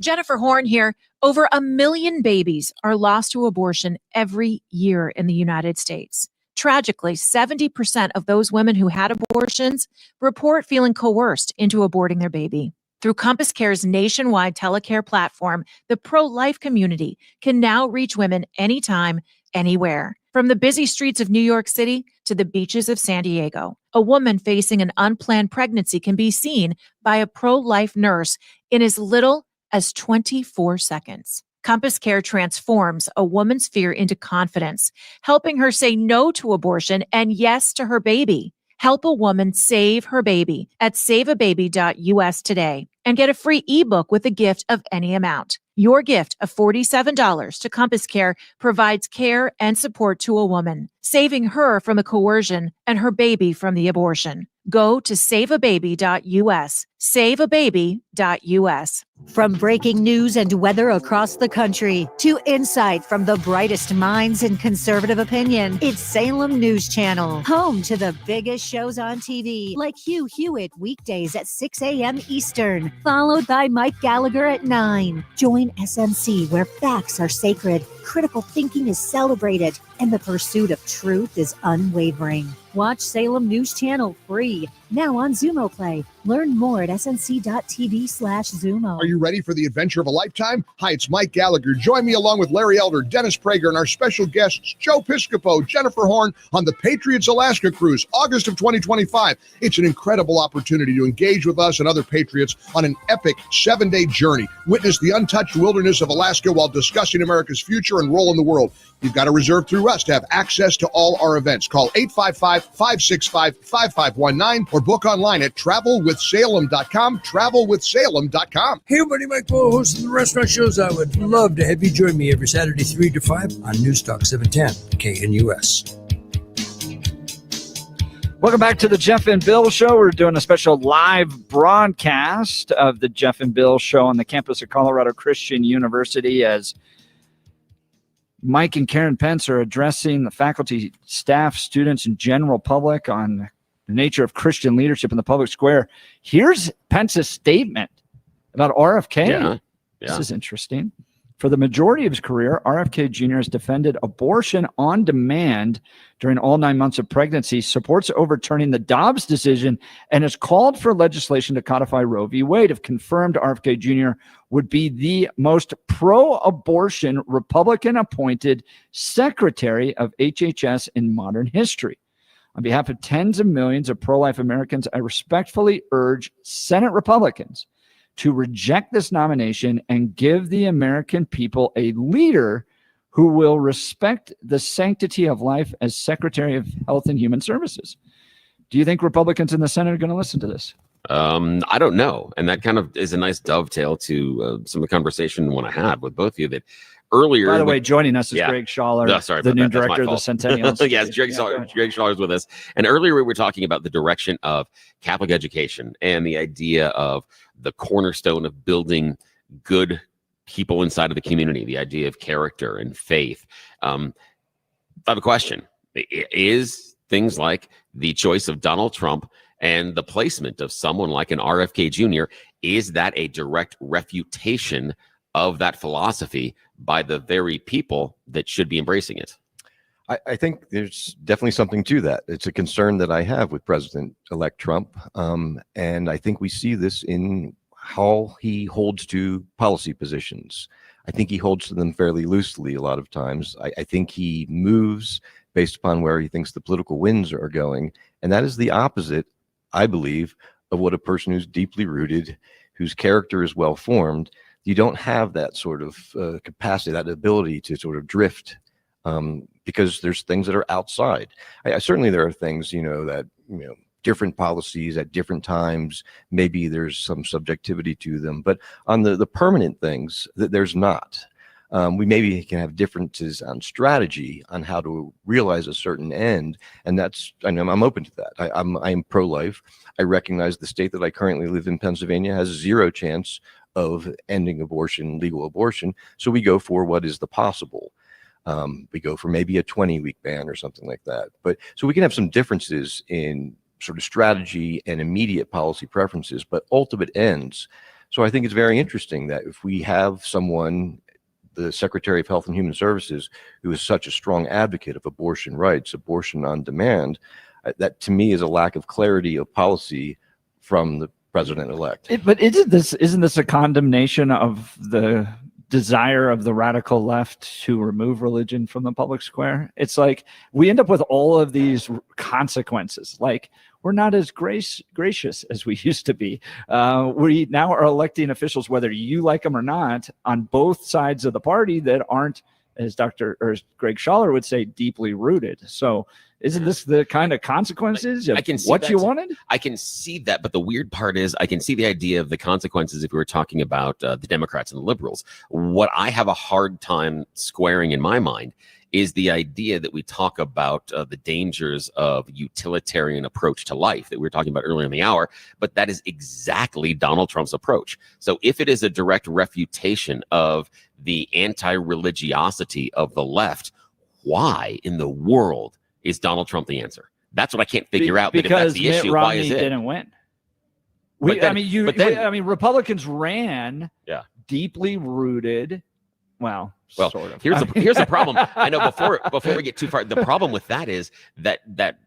Jennifer Horn here. Over 1 million babies are lost to abortion every year in the United States. Tragically, 70% of those women who had abortions report feeling coerced into aborting their baby. Through Compass Care's nationwide telecare platform, the pro-life community can now reach women anytime, anywhere. From the busy streets of New York City to the beaches of San Diego, a woman facing an unplanned pregnancy can be seen by a pro-life nurse in as little as 24 seconds. Compass Care transforms a woman's fear into confidence, helping her say no to abortion and yes to her baby. Help a woman save her baby at saveababy.us today and get a free ebook with a gift of any amount. Your gift of $47 to Compass Care provides care and support to a woman, saving her from a coercion and her baby from the abortion. Go to saveababy.us. Saveababy.us. From breaking news and weather across the country to insight from the brightest minds in conservative opinion, it's Salem News Channel, home to the biggest shows on TV, like Hugh Hewitt weekdays at 6 a.m. Eastern, followed by Mike Gallagher at 9. Join SNC, where facts are sacred, critical thinking is celebrated, and the pursuit of truth is unwavering. Watch Salem News Channel free, now on Zumo Play. Learn more at snc.tv/Zumo. Are you ready for the adventure of a lifetime? Hi, it's Mike Gallagher. Join me along with Larry Elder, Dennis Prager, and our special guests, Joe Piscopo, Jennifer Horn, on the Patriots Alaska Cruise, August of 2025. It's an incredible opportunity to engage with us and other Patriots on an epic 7-day journey. Witness the untouched wilderness of Alaska while discussing America's future and role in the world. You've got to reserve through us to have access to all our events. Call 855-565-5519 or book online at travelwithsalem.com, travelwithsalem.com. Hey everybody, Mike Bowe, host of the restaurant shows. I would love to have you join me every Saturday 3 to 5 on Newstalk 710 KNUS. Welcome back to the Jeff and Bill Show. We're doing a special live broadcast of the Jeff and Bill Show on the campus of Colorado Christian University as Mike and Karen Pence are addressing the faculty, staff, students, and general public on the nature of Christian leadership in the public square. Here's Pence's statement about RFK. Yeah. This is interesting. For the majority of his career, RFK Jr. has defended abortion on demand during all 9 months of pregnancy, supports overturning the Dobbs decision, and has called for legislation to codify Roe v. Wade. If confirmed, RFK Jr. would be the most pro-abortion Republican-appointed Secretary of HHS in modern history. On behalf of tens of millions of pro-life Americans, I respectfully urge Senate Republicans to reject this nomination and give the American people a leader who will respect the sanctity of life as Secretary of Health and Human Services. Do you think Republicans in the Senate are going to listen to this? I don't know. And that kind of is a nice dovetail to some of the conversation I want to have with both of you. That earlier, by the way, joining us is Greg Schaller, the new director of the Centennial Institute. Yes, Greg Schaller is with us. And earlier we were talking about the direction of Catholic education and the idea of the cornerstone of building good people inside of the community, the idea of character and faith. I have a question. Is things like the choice of Donald Trump and the placement of someone like an RFK Jr., is that a direct refutation of that philosophy by the very people that should be embracing it? I think there's definitely something to that. It's a concern that I have with President-elect Trump. And I think we see this in how he holds to policy positions. I think he holds to them fairly loosely a lot of times. I think he moves based upon where he thinks the political winds are going. And that is the opposite, I believe, of what a person who's deeply rooted, whose character is well formed. You don't have that sort of capacity, that ability to sort of drift, because there's things that are outside. Certainly there are things, that, different policies at different times, maybe there's some subjectivity to them, but on the permanent things, there's not. We maybe can have differences on strategy on how to realize a certain end, and I'm open to that. I'm pro-life. I recognize the state that I currently live in, Pennsylvania, has zero chance of ending abortion, legal abortion. So we go for what is the possible. We go for maybe a 20-week ban or something like that. But so we can have some differences in sort of strategy and immediate policy preferences, but ultimate ends. So I think it's very interesting that if we have someone, the Secretary of Health and Human Services, who is such a strong advocate of abortion rights, abortion on demand, that to me is a lack of clarity of policy from the president-elect. But isn't this a condemnation of the desire of the radical left to remove religion from the public square? It's like we end up with all of these consequences. Like we're not as gracious as we used to be. We now are electing officials, whether you like them or not, on both sides of the party that aren't, as Greg Schaller would say, deeply rooted. So isn't this the kind of consequences of what you wanted? I can see that, but the weird part is I can see the idea of the consequences if we were talking about the Democrats and the liberals. What I have a hard time squaring in my mind is the idea that we talk about the dangers of utilitarian approach to life that we were talking about earlier in the hour, but that is exactly Donald Trump's approach. So if it is a direct refutation of the anti-religiosity of the left, why in the world is Donald Trump the answer? That's what I can't figure out. But if that's the issue, Romney why is it? Didn't win. Republicans ran deeply rooted. Well, sort of. Here's the problem. I know before we get too far, the problem with that is that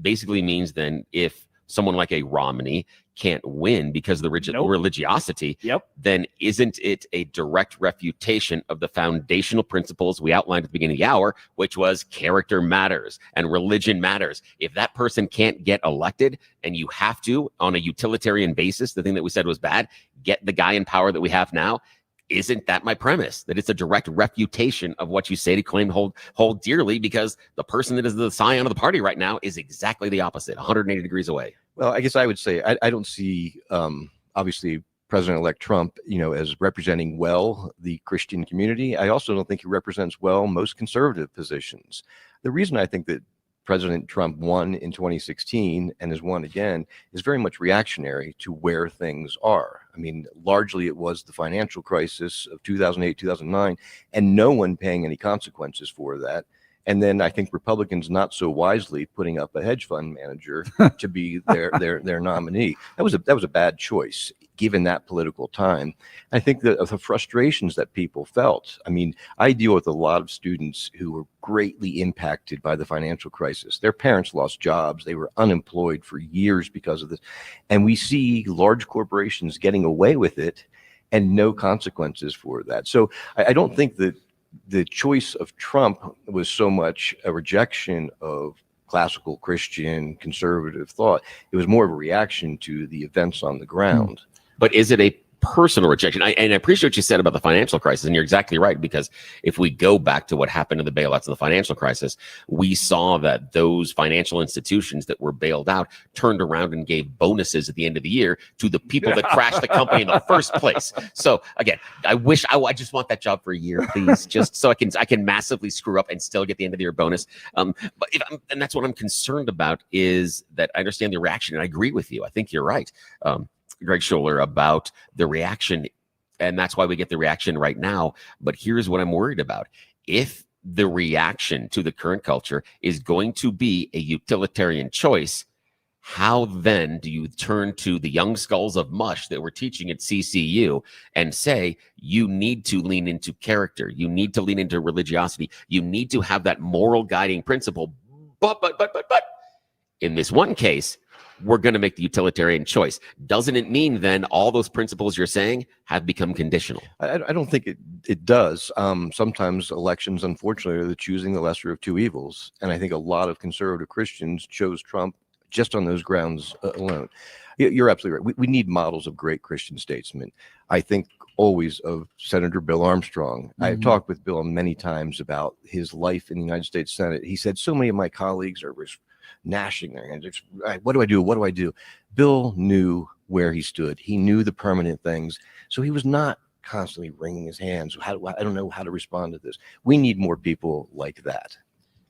basically means then if someone like a Romney can't win because of the religiosity, then isn't it a direct refutation of the foundational principles we outlined at the beginning of the hour, which was character matters and religion matters? If that person can't get elected and you have to, on a utilitarian basis, the thing that we said was bad, get the guy in power that we have now, isn't that my premise? That it's a direct refutation of what you say to claim hold dearly, because the person that is the scion of the party right now is exactly the opposite, 180 degrees away. Well, I guess I would say I don't see, obviously, President-elect Trump, as representing well the Christian community. I also don't think he represents well most conservative positions. The reason I think that President Trump won in 2016 and has won again is very much reactionary to where things are. I mean, largely it was the financial crisis of 2008, 2009, and no one paying any consequences for that. And then I think Republicans not so wisely putting up a hedge fund manager to be their nominee. That was a bad choice given that political time. I think that the frustrations that people felt. I mean, I deal with a lot of students who were greatly impacted by the financial crisis. Their parents lost jobs. They were unemployed for years because of this. And we see large corporations getting away with it and no consequences for that. So I don't think that the choice of Trump was so much a rejection of classical Christian conservative thought. It was more of a reaction to the events on the ground. But is it a personal rejection? I appreciate what you said about the financial crisis, and you're exactly right, because if we go back to what happened in the bailouts of the financial crisis, we saw that those financial institutions that were bailed out turned around and gave bonuses at the end of the year to the people that crashed the company in the first place. So again, I just want that job for a year, please, just so I can massively screw up and still get the end of the year bonus. And that's what I'm concerned about, is that I understand the reaction, and I agree with you. I think you're right, Greg Schaller, about the reaction, and that's why we get the reaction right now. But here's what I'm worried about. If the reaction to the current culture is going to be a utilitarian choice, how then do you turn to the young skulls of mush that we're teaching at CCU and say, you need to lean into character, you need to lean into religiosity, you need to have that moral guiding principle, but in this one case, we're going to make the utilitarian choice. Doesn't it mean then all those principles you're saying have become conditional? I don't think it does. Sometimes elections, unfortunately, are the choosing the lesser of two evils. And I think a lot of conservative Christians chose Trump just on those grounds alone. You're absolutely right. We need models of great Christian statesmen. I think always of Senator Bill Armstrong. I've talked with Bill many times about his life in the United States Senate. He said, so many of my colleagues are gnashing their hands. What do I do? What do I do? Bill knew where he stood. He knew the permanent things. So he was not constantly wringing his hands. I don't know how to respond to this. We need more people like that.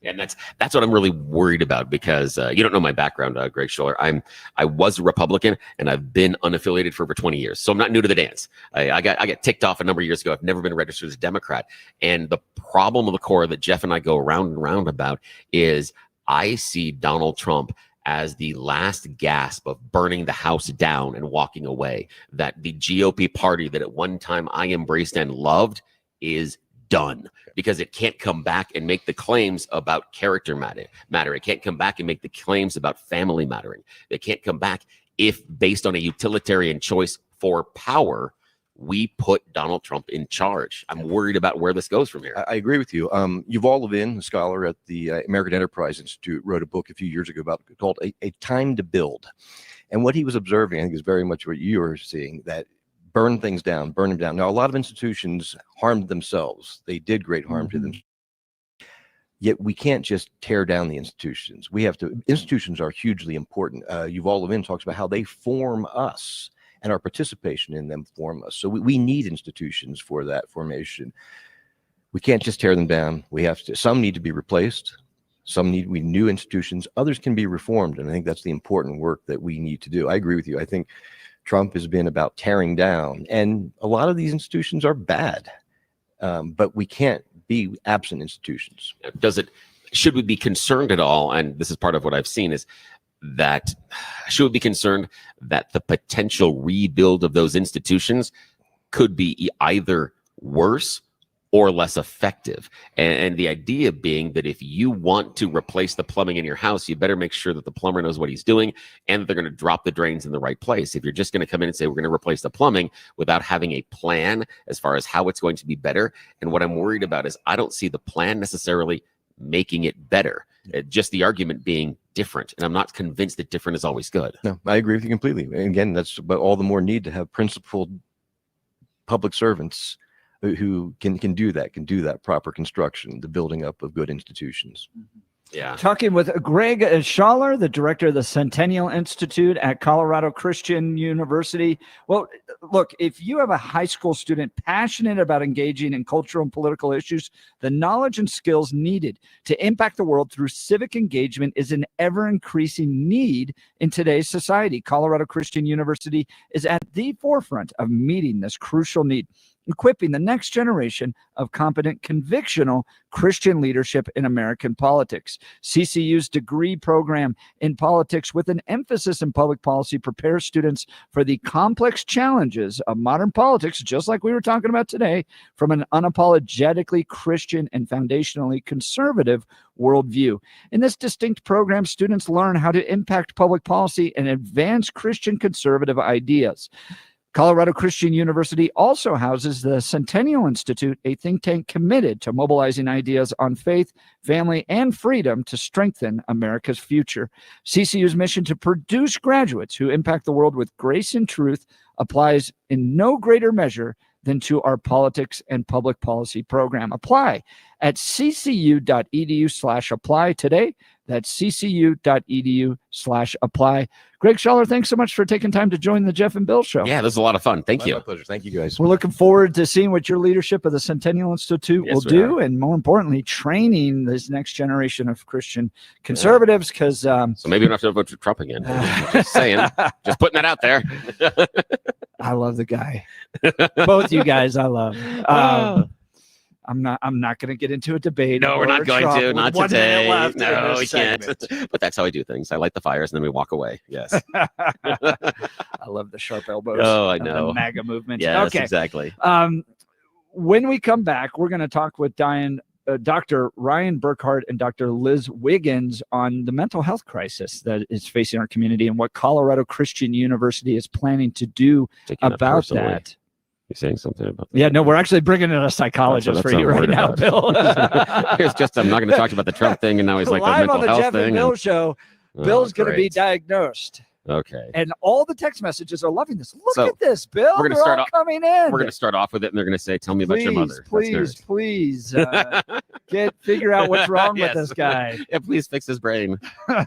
And that's what I'm really worried about, because you don't know my background, Greg Schaller. I was a Republican, and I've been unaffiliated for over 20 years. So I'm not new to the dance. I got ticked off a number of years ago. I've never been registered as a Democrat. And the problem of the core that Jeff and I go around and around about is I see Donald Trump as the last gasp of burning the house down and walking away. That the GOP party that at one time I embraced and loved is done, because it can't come back and make the claims about character matter. It can't come back and make the claims about family mattering. It can't come back if based on a utilitarian choice for power, we put Donald Trump in charge. I'm worried about where this goes from here. I agree with you. Yuval Levin, a scholar at the American Enterprise Institute, wrote a book a few years ago called A Time to Build. And what he was observing, I think, is very much what you are seeing, that burn things down, burn them down. Now, a lot of institutions harmed themselves. They did great harm to them. Yet we can't just tear down the institutions. We have to, institutions are hugely important. Yuval Levin talks about how they form us and our participation in them form us. So we need institutions for that formation. We can't just tear them down. We have to, some need to be replaced. Some need new institutions. Others can be reformed. And I think that's the important work that we need to do. I agree with you. I think Trump has been about tearing down, and a lot of these institutions are bad, but we can't be absent institutions. Should we be concerned at all? And this is part of what I've seen is that should we be concerned that the potential rebuild of those institutions could be either worse or less effective. And the idea being that if you want to replace the plumbing in your house, you better make sure that the plumber knows what he's doing and that they're going to drop the drains in the right place. If you're just going to come in and say, we're going to replace the plumbing without having a plan as far as how it's going to be better. And what I'm worried about is I don't see the plan necessarily making it better. Just the argument being different. And I'm not convinced that different is always good. No, I agree with you completely. And again, that's but all the more need to have principled public servants who can do that proper construction, the building up of good institutions. Yeah. Talking with Greg Schaller, the director of the Centennial Institute at Colorado Christian University. Well, look, if you have a high school student passionate about engaging in cultural and political issues, the knowledge and skills needed to impact the world through civic engagement is an ever-increasing need in today's society. Colorado Christian University is at the forefront of meeting this crucial need, equipping the next generation of competent, convictional Christian leadership in American politics. CCU's degree program in politics with an emphasis in public policy prepares students for the complex challenges of modern politics, just like we were talking about today, from an unapologetically Christian and foundationally conservative worldview. In this distinct program, students learn how to impact public policy and advance Christian conservative ideas. Colorado Christian University also houses the Centennial Institute, a think tank committed to mobilizing ideas on faith, family, and freedom to strengthen America's future. CCU's mission to produce graduates who impact the world with grace and truth applies in no greater measure than to our politics and public policy program. Apply at ccu.edu/apply today. That's ccu.edu/apply. Greg Schaller, thanks so much for taking time to join the Jeff and Bill Show. Yeah, this is a lot of fun. Thank you. My pleasure. Thank you, guys. We're looking forward to seeing what your leadership of the Centennial Institute will do, and more importantly, training this next generation of Christian conservatives. Because so maybe we don't have to vote for Trump again. Just saying, just putting that out there. I love the guy. Both you guys, I love. I'm not going to get into a debate. No, we're not going Trump to. Not 1 minute today. left No, in we this can't. segment. But that's how I do things. I light the fires and then we walk away. Yes. I love the sharp elbows. Oh, I of know. the MAGA movement. Yes, okay. exactly. When we come back, we're going to talk with Dr. Ryan Burkhart and Dr. Liz Wiggins on the mental health crisis that is facing our community and what Colorado Christian University is planning to do about that. You're saying something about that. Yeah, no, we're actually bringing in a psychologist for you right now, Bill. It's just I'm not going to talk about the Trump thing, and now he's like the Live mental on the health Jeff thing. and Bill Show, Bill's going to be diagnosed. Okay. And all the text messages are loving this. Look So, at this, Bill. we're gonna They're start all off- coming in. We're going to start off with it, and they're going to say, "Tell me about your mother." Please, figure out what's wrong Yes. with this guy. Yeah, please fix his brain. By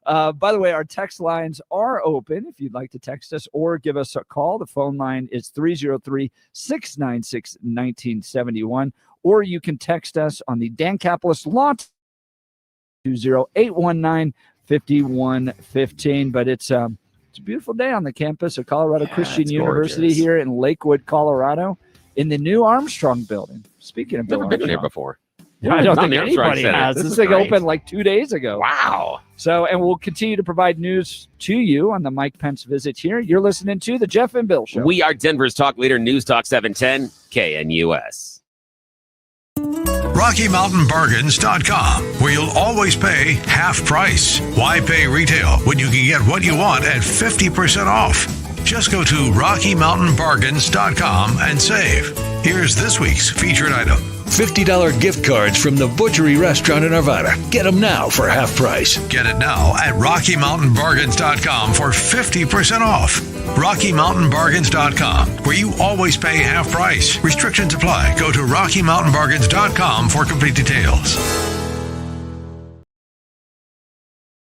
the way, our text lines are open if you'd like to text us or give us a call. The phone line is 303-696-1971, or you can text us on the Dan Capitalist Law 20819-5115. But it's a beautiful day on the campus of Colorado Christian University gorgeous. here in Lakewood, Colorado, in the new Armstrong building. Speaking of Bill Never been here Armstrong. before. I don't Not think the Armstrong anybody Center. has. This This is thing great. opened like 2 days ago. Wow. So, and we'll continue to provide news to you on the Mike Pence visit here. You're listening to the Jeff and Bill Show. We are Denver's talk leader, News Talk 710 KNUS. RockyMountainBargains.com, where you'll always pay half price. Why pay retail when you can get what you want at 50% off? Just go to RockyMountainBargains.com and save. Here's this week's featured item. $50 gift cards from the Butchery Restaurant in Arvada. Get them now for half price. Get it now at RockyMountainBargains.com for 50% off. RockyMountainBargains.com, where you always pay half price. Restrictions apply. Go to RockyMountainBargains.com for complete details.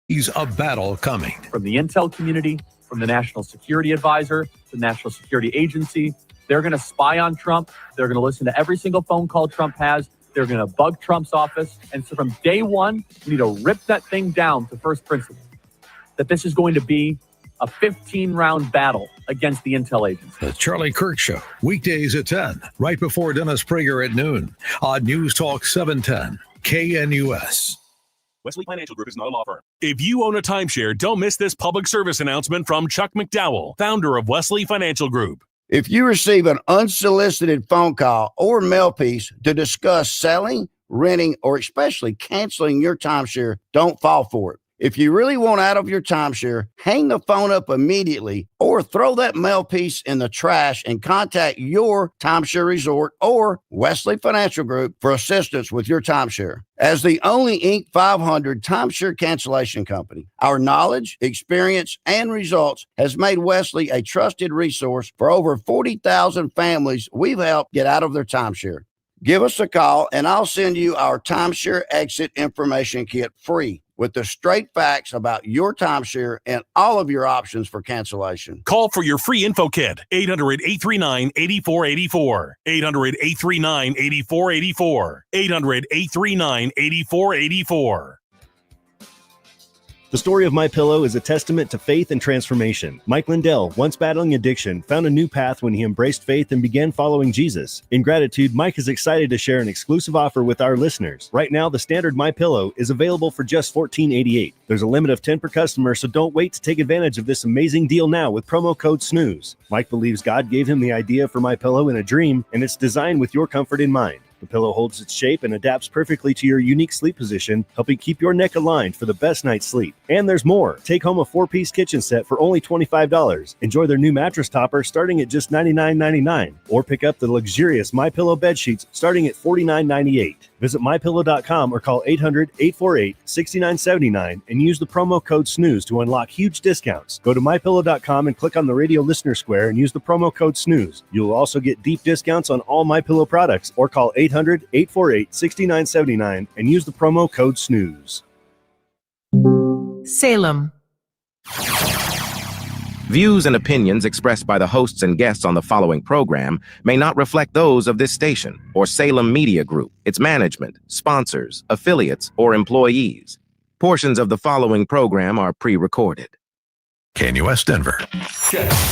He's a battle coming. From the intel community, from the National Security Advisor, the National Security Agency, they're going to spy on Trump. They're going to listen to every single phone call Trump has. They're going to bug Trump's office. And so from day one, we need to rip that thing down to first principles. That this is going to be a 15-round battle against the intel agency. The Charlie Kirk Show, weekdays at 10, right before Dennis Prager at noon on News Talk 710, KNUS. Wesley Financial Group is not a law firm. If you own a timeshare, don't miss this public service announcement from Chuck McDowell, founder of Wesley Financial Group. If you receive an unsolicited phone call or mail piece to discuss selling, renting, or especially canceling your timeshare, don't fall for it. If you really want out of your timeshare, hang the phone up immediately or throw that mail piece in the trash and contact your timeshare resort or Wesley Financial Group for assistance with your timeshare. As the only Inc. 500 timeshare cancellation company, our knowledge, experience, and results has made Wesley a trusted resource for over 40,000 families we've helped get out of their timeshare. Give us a call and I'll send you our timeshare exit information kit free with the straight facts about your timeshare and all of your options for cancellation. Call for your free info kit, 800-839-8484, 800-839-8484, 800-839-8484. The story of MyPillow is a testament to faith and transformation. Mike Lindell, once battling addiction, found a new path when he embraced faith and began following Jesus. In gratitude, Mike is excited to share an exclusive offer with our listeners. Right now, the standard MyPillow is available for just $14.88. There's a limit of 10 per customer, so don't wait to take advantage of this amazing deal now with promo code SNOOZE. Mike believes God gave him the idea for MyPillow in a dream, and it's designed with your comfort in mind. The pillow holds its shape and adapts perfectly to your unique sleep position, helping keep your neck aligned for the best night's sleep. And there's more. Take home a 4-piece kitchen set for only $25. Enjoy their new mattress topper starting at just $99.99. Or pick up the luxurious MyPillow bed sheets starting at $49.98. Visit MyPillow.com or call 800-848-6979 and use the promo code SNOOZE to unlock huge discounts. Go to MyPillow.com and click on the radio listener square and use the promo code SNOOZE. You'll also get deep discounts on all MyPillow products or call 800-848-6979 and use the promo code SNOOZE. Salem. Views and opinions expressed by the hosts and guests on the following program may not reflect those of this station or Salem Media Group, its management, sponsors, affiliates, or employees. Portions of the following program are pre-recorded. KNUS Denver.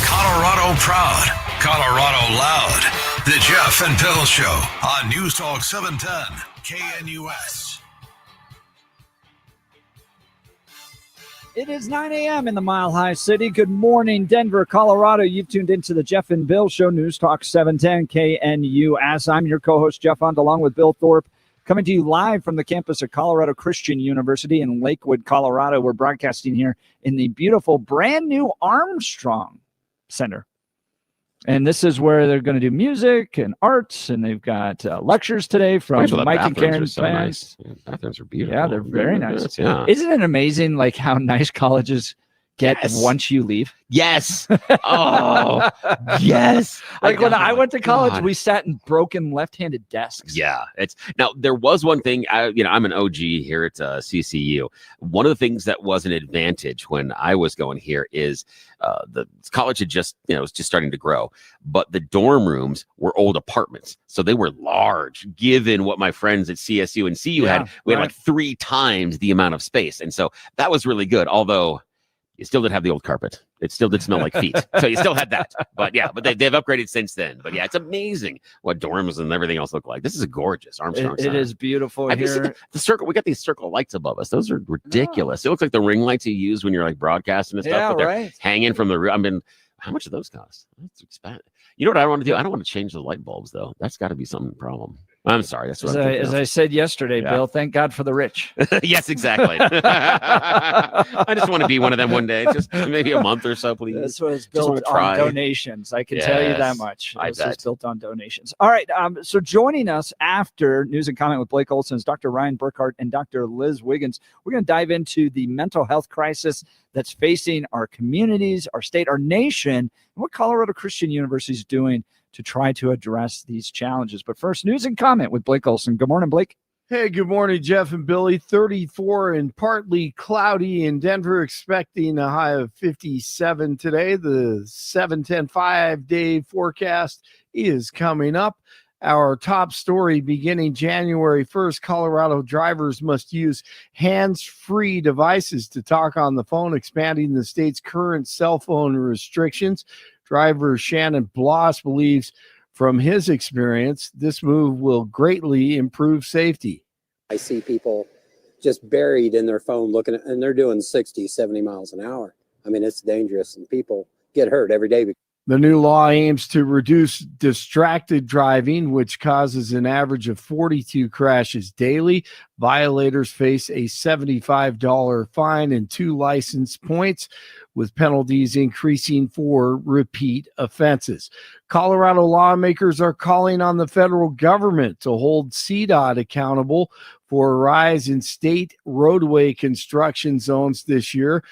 Colorado proud. Colorado loud. The Jeff and Bill Show on News Talk 710 KNUS. It is 9 a.m. in the Mile High City. Good morning, Denver, Colorado. You've tuned into the Jeff and Bill Show, News Talk 710 KNUS. I'm your co-host, Jeff Hunt, along with Bill Thorpe, coming to you live from the campus of Colorado Christian University in Lakewood, Colorado. We're broadcasting here in the beautiful, brand new Armstrong Center. And this is where they're going to do music and arts, and they've got lectures today from Mike and Karen. So nice. Yeah, bathrooms are beautiful. Yeah, they're very nice. Yeah. Isn't it amazing, like how nice colleges get once you leave? Yes. Oh, yes. Like when I went to college, we sat in broken left-handed desks. Yeah, it's now there was one thing. I'm an OG here at CCU. One of the things that was an advantage when I was going here is the college had just was just starting to grow, but the dorm rooms were old apartments, so they were large. Given what my friends at CSU and CU had, we had like 3 times the amount of space, and so that was really good. Although you still did have the old carpet. It still did smell like feet. So you still had that. But yeah, but they've upgraded since then. But yeah, it's amazing what dorms and everything else look like. This is a gorgeous Armstrong Center. It is beautiful. Have you seen the circle? We got these circle lights above us. Those are ridiculous. It looks like the ring lights you use when you're like broadcasting and stuff. Yeah, but they're right. hanging from the roof. I mean, how much do those cost? That's expensive. You know what I want to do? I don't want to change the light bulbs though. That's got to be some problem. I'm sorry. That's what as I said yesterday, Yeah. Bill, thank God for the rich. Yes, exactly. I just want to be one of them one day, just maybe a month or so, please. This was Just wanna built on try. donations. I can tell you that Yes, much. I This was bet. built on donations. All right. So joining us after News and Comment with Blake Olson is Dr. Ryan Burkhart and Dr. Liz Wiggins. We're going to dive into the mental health crisis that's facing our communities, our state, our nation, and what Colorado Christian University is doing to try to address these challenges. But first, News and Comment with Blake Olson. Good morning, Blake. Hey, good morning, Jeff and Billy. 34 and partly cloudy in Denver, expecting a high of 57 today. The 7-10 5-day forecast is coming up. Our top story beginning January 1st, Colorado drivers must use hands-free devices to talk on the phone, expanding the state's current cell phone restrictions. Driver Shannon Bloss believes from his experience, this move will greatly improve safety. I see people just buried in their phone looking at, and they're doing 60, 70 miles an hour. I mean, it's dangerous and people get hurt every day. The new law aims to reduce distracted driving, which causes an average of 42 crashes daily. Violators face a $75 fine and 2 license points, with penalties increasing for repeat offenses. Colorado lawmakers are calling on the federal government to hold CDOT accountable for a rise in state roadway construction zones this year.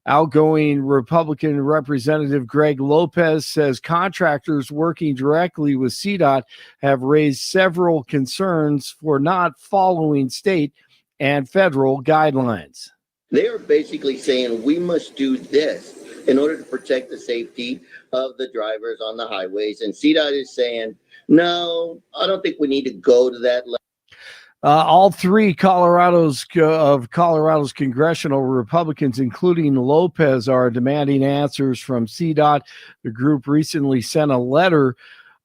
Outgoing Republican Representative Greg Lopez says contractors working directly with CDOT have raised several concerns for not following state and federal guidelines. They are basically saying we must do this in order to protect the safety of the drivers on the highways. And CDOT is saying, no, I don't think we need to go to that level. All three Colorado's congressional Republicans, including Lopez, are demanding answers from CDOT. The group recently sent a letter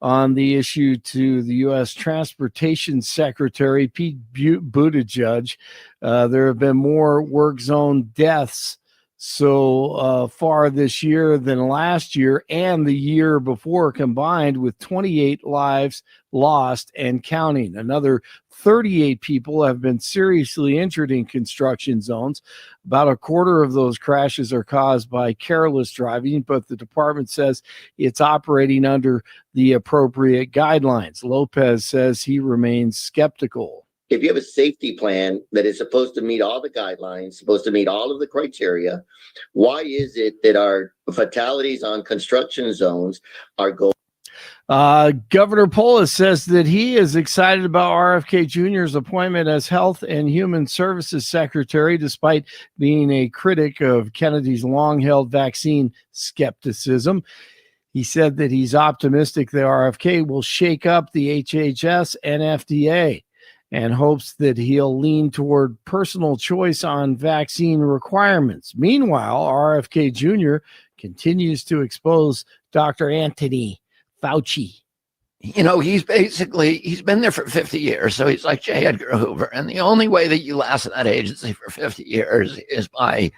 on the issue to the U.S. Transportation Secretary, Pete Buttigieg. There have been more work zone deaths so far this year than last year and the year before combined, with 28 lives lost and counting. Another 38 people have been seriously injured in construction zones. About a quarter of those crashes are caused by careless driving, but the department says it's operating under the appropriate guidelines. Lopez says he remains skeptical. If you have a safety plan that is supposed to meet all the guidelines, supposed to meet all of the criteria, why is it that our fatalities on construction zones are going? Governor Polis says that he is excited about RFK Jr.'s appointment as Health and Human Services Secretary, despite being a critic of Kennedy's long-held vaccine skepticism. He said that he's optimistic that RFK will shake up the HHS and FDA, and hopes that he'll lean toward personal choice on vaccine requirements. Meanwhile, RFK Jr. continues to expose Dr. Anthony Fauci. You know, he's been there for 50 years. So he's like J. Edgar Hoover. And the only way that you last in that agency for 50 years is by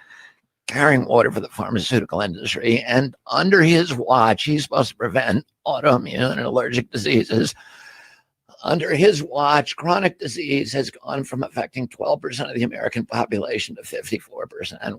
carrying water for the pharmaceutical industry. And under his watch, he's supposed to prevent autoimmune and allergic diseases. Under his watch, chronic disease has gone from affecting 12% of the American population to 54%.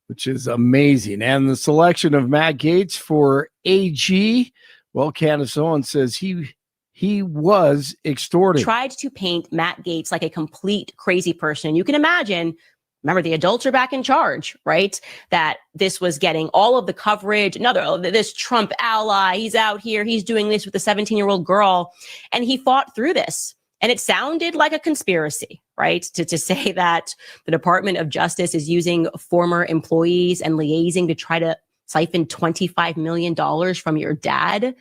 Which is amazing. And the selection of Matt Gaetz for AG, well, Candace Owen says he was extorted. Tried to paint Matt Gaetz like a complete crazy person. You can imagine, remember, the adults are back in charge, right? That this was getting all of the coverage. This Trump ally, he's out here, he's doing this with a 17-year-old girl. And he fought through this. And it sounded like a conspiracy, right? To say that the Department of Justice is using former employees and liaising to try to siphon $25 million from your dad.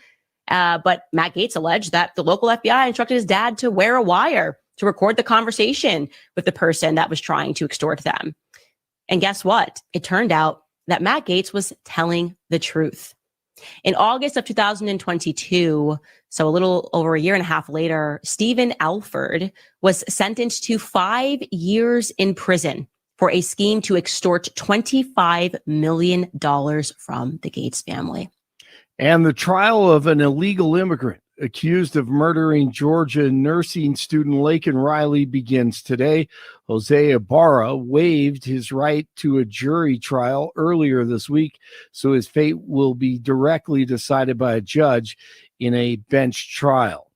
But Matt Gaetz alleged that the local FBI instructed his dad to wear a wire to record the conversation with the person that was trying to extort them. And guess what? It turned out that Matt Gaetz was telling the truth. In August of 2022, so a little over a year and a half later, Stephen Alford was sentenced to 5 years in prison for a scheme to extort $25 million from the Gaetz family. And the trial of an illegal immigrant accused of murdering Georgia nursing student Laken Riley begins today. Jose Ibarra waived his right to a jury trial earlier this week, so his fate will be directly decided by a judge in a bench trial.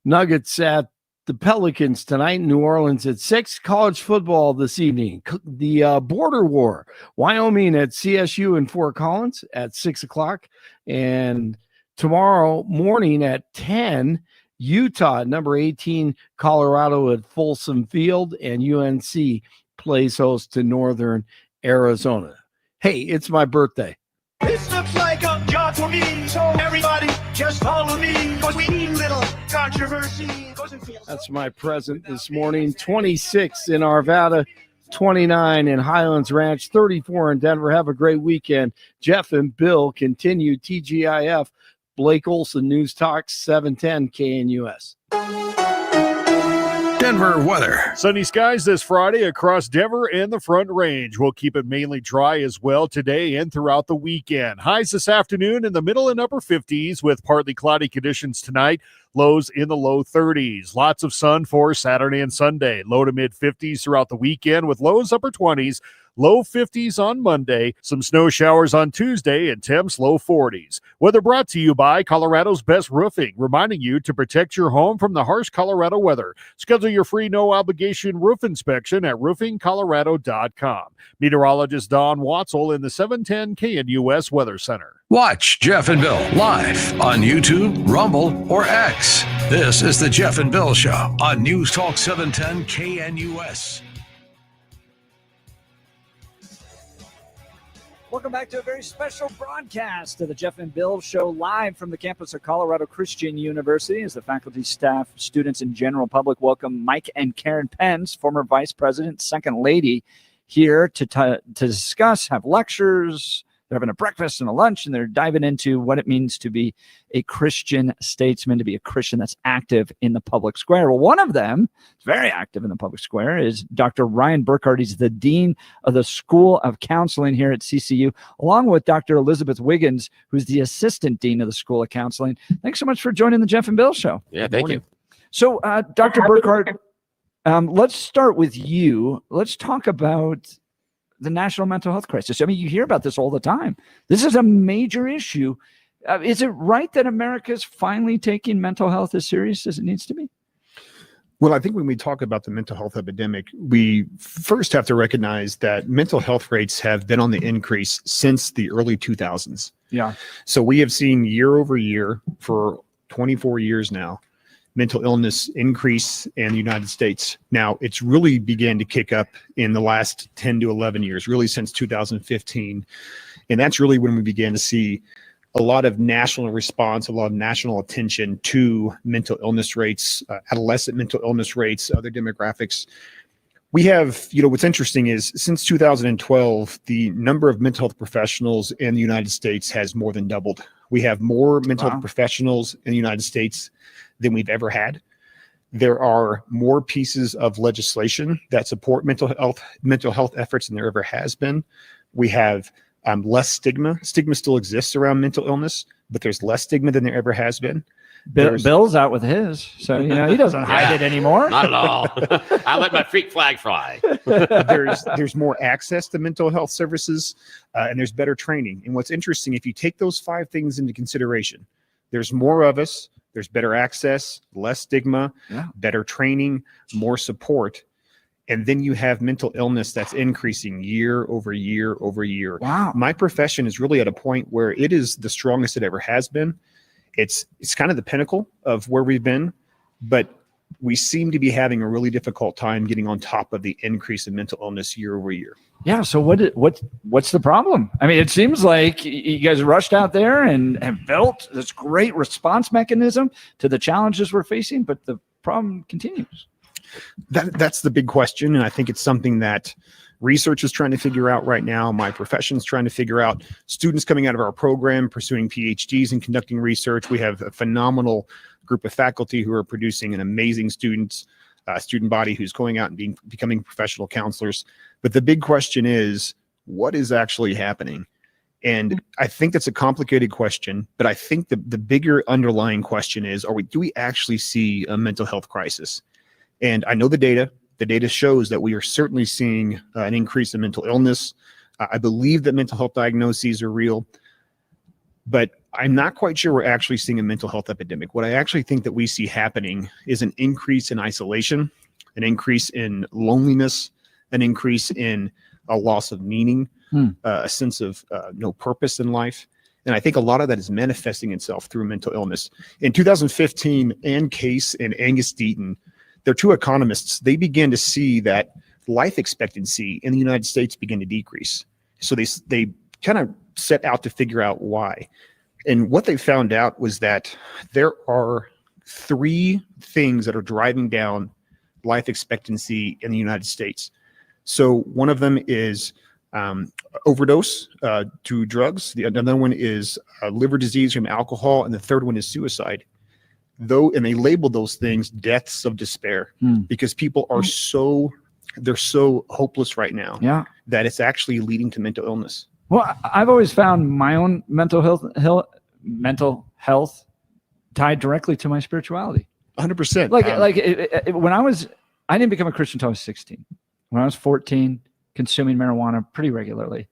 Nuggets at the Pelicans tonight, New Orleans at 6. College football this evening, the border war, Wyoming at CSU in Fort Collins at 6 o'clock. And tomorrow morning at 10, Utah, number 18, Colorado at Folsom Field, and UNC plays host to Northern Arizona. Hey, it's my birthday. This looks like a job for me, so everybody just follow me, because we need little controversy. That's my present this morning. 26 in Arvada, 29 in Highlands Ranch, 34 in Denver. Have a great weekend. Jeff and Bill continue TGIF. Blake Olson, News Talk 710 KNUS. Denver weather. Sunny skies this Friday across Denver and the Front Range. We'll keep it mainly dry as well today and throughout the weekend. Highs this afternoon in the middle and upper 50s with partly cloudy conditions tonight. Lows in the low 30s. Lots of sun for Saturday and Sunday. Low to mid 50s throughout the weekend with lows upper 20s. Low 50s on Monday. Some snow showers on Tuesday and temps low 40s. Weather brought to you by Colorado's Best Roofing, reminding you to protect your home from the harsh Colorado weather. Schedule your free no-obligation roof inspection at roofingcolorado.com. Meteorologist Don Watzel in the 710 KNUS Weather Center. Watch Jeff and Bill live on YouTube, Rumble, or X. This is the Jeff and Bill Show on News Talk 710 KNUS. Welcome back to a very special broadcast of the Jeff and Bill Show live from the campus of Colorado Christian University. As the faculty, staff, students, and general public welcome Mike and Karen Pence, former vice president, second lady, here to discuss, have lectures. They're having a breakfast and a lunch, and they're diving into what it means to be a Christian statesman, to be a Christian that's active in the public square. Well, one of them is very active in the public square is Dr. Ryan Burkhardt. He's the dean of the School of Counseling here at CCU, along with Dr. Elizabeth Wiggins, who's the assistant dean of the School of Counseling. Thanks so much for joining the Jeff and Bill Show. Yeah, thank you. So, Dr. Burkhardt, let's start with you. Let's talk about the national mental health crisis. I mean, you hear about this all the time. This is a major issue. Is it right that America's finally taking mental health as serious as it needs to be? Well, I think when we talk about the mental health epidemic, we first have to recognize that mental health rates have been on the increase since the early 2000s. Yeah. So we have seen year over year for 24 years now, mental illness increase in the United States. Now, it's really began to kick up in the last 10 to 11 years, really since 2015. And that's really when we began to see a lot of national response, a lot of national attention to mental illness rates, adolescent mental illness rates, other demographics. We have, what's interesting is since 2012, the number of mental health professionals in the United States has more than doubled. We have more mental health professionals in the United States than we've ever had. There are more pieces of legislation that support mental health efforts than there ever has been. We have less stigma. Stigma still exists around mental illness, but there's less stigma than there ever has been. Bill's out with his, so he doesn't hide it anymore. Not at all. I let my freak flag fly. There's more access to mental health services, and there's better training. And what's interesting, if you take those 5 things into consideration, there's more of us. There's better access, less stigma, better training, more support. And then you have mental illness that's increasing year over year over year. Wow. My profession is really at a point where it is the strongest it ever has been. It's kind of the pinnacle of where we've been, but we seem to be having a really difficult time getting on top of the increase in mental illness year over year. Yeah. So what's the problem? I mean, it seems like you guys rushed out there and have built this great response mechanism to the challenges we're facing, but the problem continues. That's the big question. And I think it's something that research is trying to figure out right now. My profession is trying to figure out. Students coming out of our program, pursuing PhDs and conducting research. We have a phenomenal group of faculty who are producing an amazing student body who's going out and becoming professional counselors. But the big question is, what is actually happening? And I think that's a complicated question, but I think the bigger underlying question is, do we actually see a mental health crisis? And I know the data shows that we are certainly seeing an increase in mental illness. I believe that mental health diagnoses are real, but I'm not quite sure we're actually seeing a mental health epidemic. What I actually think that we see happening is an increase in isolation, an increase in loneliness, an increase in a loss of meaning, a sense of no purpose in life. And I think a lot of that is manifesting itself through mental illness. In 2015, Ann Case and Angus Deaton, they're two economists, they began to see that life expectancy in the United States began to decrease. So they kind of set out to figure out why. And what they found out was that there are 3 things that are driving down life expectancy in the United States. So one of them is overdose to drugs. Another one is liver disease from alcohol, and the third one is suicide. And they labeled those things deaths of despair because people are so hopeless right now that it's actually leading to mental illness. Well, I've always found my own mental health tied directly to my spirituality. 100%. When I didn't become a Christian until I was 16. When I was 14, consuming marijuana pretty regularly.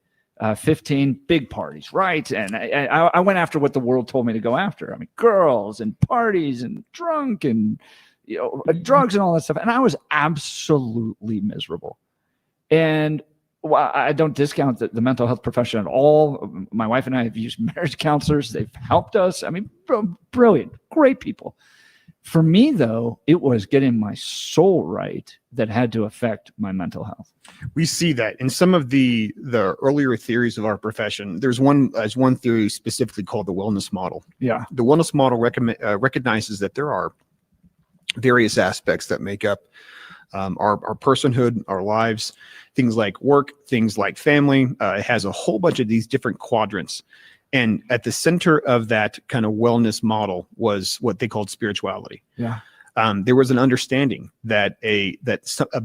15, big parties, right? And I went after what the world told me to go after. I mean, girls and parties and drunk and drugs and all that stuff. And I was absolutely miserable. And I don't discount the mental health profession at all. My wife and I have used marriage counselors. They've helped us. I mean, brilliant, great people. For me, though, it was getting my soul right that had to affect my mental health. We see that in some of the earlier theories of our profession. There's one theory specifically called the wellness model. Yeah. The wellness model recognizes that there are various aspects that make up our personhood, our lives, things like work, things like family. It has a whole bunch of these different quadrants. And at the center of that kind of wellness model was what they called spirituality. Yeah. There was an understanding that a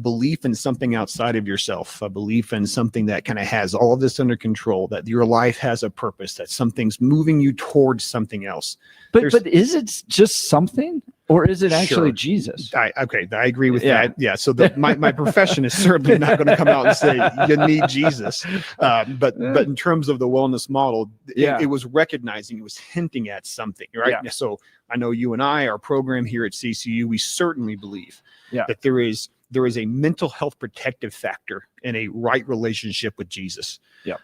belief in something outside of yourself, a belief in something that kind of has all of this under control, that your life has a purpose, that something's moving you towards something else. But is it just something, or is it actually Sure. Jesus? I agree with that. Yeah. So my profession is certainly not going to come out and say you need Jesus. But in terms of the wellness model, it was recognizing, it was hinting at something, right? Yeah. So I know you and I, our program here at CCU, we certainly believe that there is a mental health protective factor in a right relationship with Jesus. Yeah.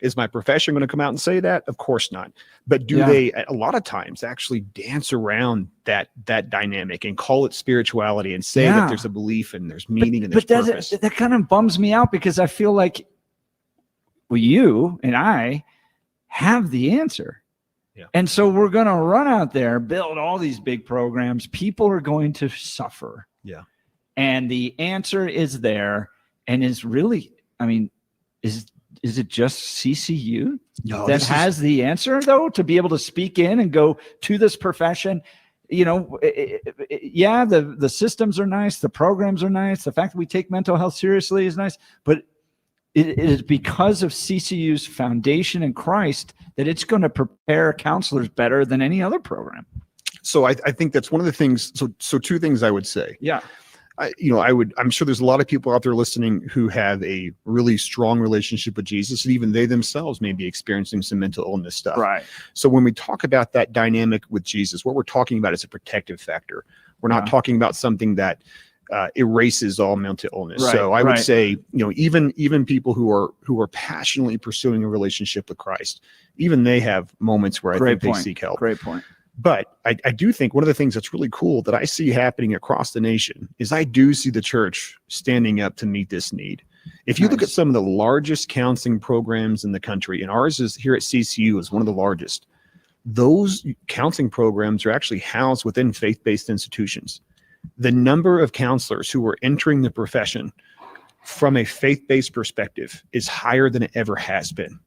Is my profession going to come out and say that? Of course not. But do they, a lot of times, actually dance around that dynamic and call it spirituality and say that there's a belief and there's meaning and there's purpose? That kind of bums me out because I feel like you and I have the answer. Yeah. And so we're going to run out there, build all these big programs. People are going to suffer. Yeah. And the answer is there. And is really, I mean, is it just CCU that has the answer, though, to be able to speak in and go to this profession? The systems are nice. The programs are nice. The fact that we take mental health seriously is nice. But it is because of CCU's foundation in Christ that it's going to prepare counselors better than any other program. So I think that's one of the things. So 2 things I would say. Yeah. I'm sure there's a lot of people out there listening who have a really strong relationship with Jesus, and even they themselves may be experiencing some mental illness stuff. Right. So when we talk about that dynamic with Jesus, what we're talking about is a protective factor. We're not talking about something that erases all mental illness. Right, so I would say, even people who are passionately pursuing a relationship with Christ, even they have moments where I think they seek help. Great point. But I do think one of the things that's really cool that I see happening across the nation is I do see the church standing up to meet this need. If you look at some of the largest counseling programs in the country, and ours is here at CCU is one of the largest, those counseling programs are actually housed within faith-based institutions. The number of counselors who are entering the profession from a faith-based perspective is higher than it ever has been.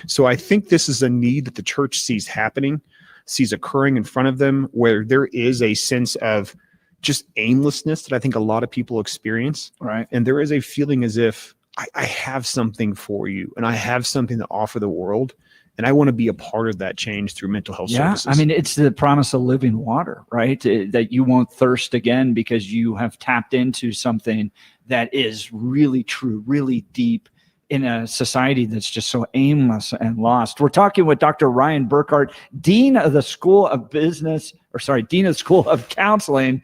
So I think this is a need that the church sees happening, sees occurring in front of them, where there is a sense of just aimlessness that I think a lot of people experience. Right. And there is a feeling as if I have something for you, and I have something to offer the world, and I want to be a part of that change through mental health services. I mean, it's the promise of living water, right? That you won't thirst again because you have tapped into something that is really true, really deep in a society that's just so aimless and lost. We're talking with Dr. Ryan Burkhart, Dean of the School of Counseling.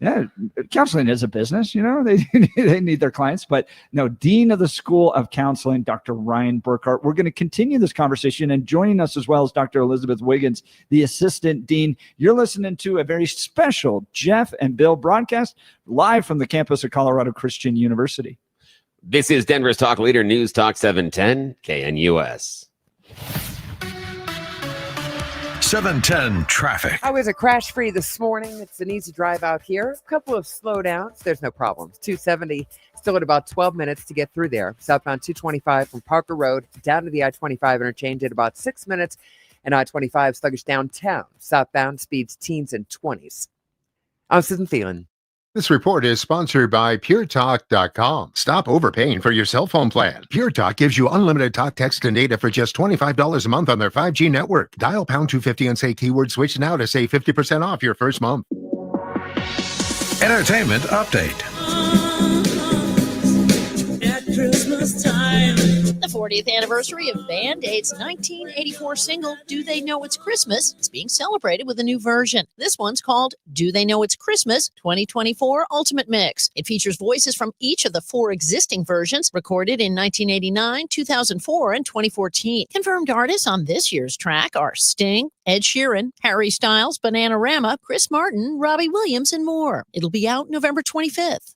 Yeah, counseling is a business, they need their clients, but no, Dean of the School of Counseling, Dr. Ryan Burkhart. We're going to continue this conversation, and joining us as well as Dr. Elizabeth Wiggins, the Assistant Dean. You're listening to a very special Jeff and Bill broadcast live from the campus of Colorado Christian University. This is Denver's Talk Leader, News Talk 710 KNUS. 710 traffic. I was crash-free this morning. It's an easy drive out here. A couple of slowdowns. There's no problems. 270, still at about 12 minutes to get through there. Southbound 225 from Parker Road down to the I-25 interchange at about 6 minutes. And I-25 sluggish downtown. Southbound speeds teens and 20s. I'm Susan Thielen. This report is sponsored by PureTalk.com. Stop overpaying for your cell phone plan. Pure Talk gives you unlimited talk, text, and data for just $25 a month on their 5G network. Dial pound 250 and say keyword switch now to save 50% off your first month. Entertainment update. At Christmas time. The 40th anniversary of Band Aid's 1984 single, Do They Know It's Christmas, is being celebrated with a new version. This one's called Do They Know It's Christmas 2024 Ultimate Mix. It features voices from each of the 4 existing versions recorded in 1989, 2004, and 2014. Confirmed artists on this year's track are Sting, Ed Sheeran, Harry Styles, Bananarama, Chris Martin, Robbie Williams, and more. It'll be out November 25th.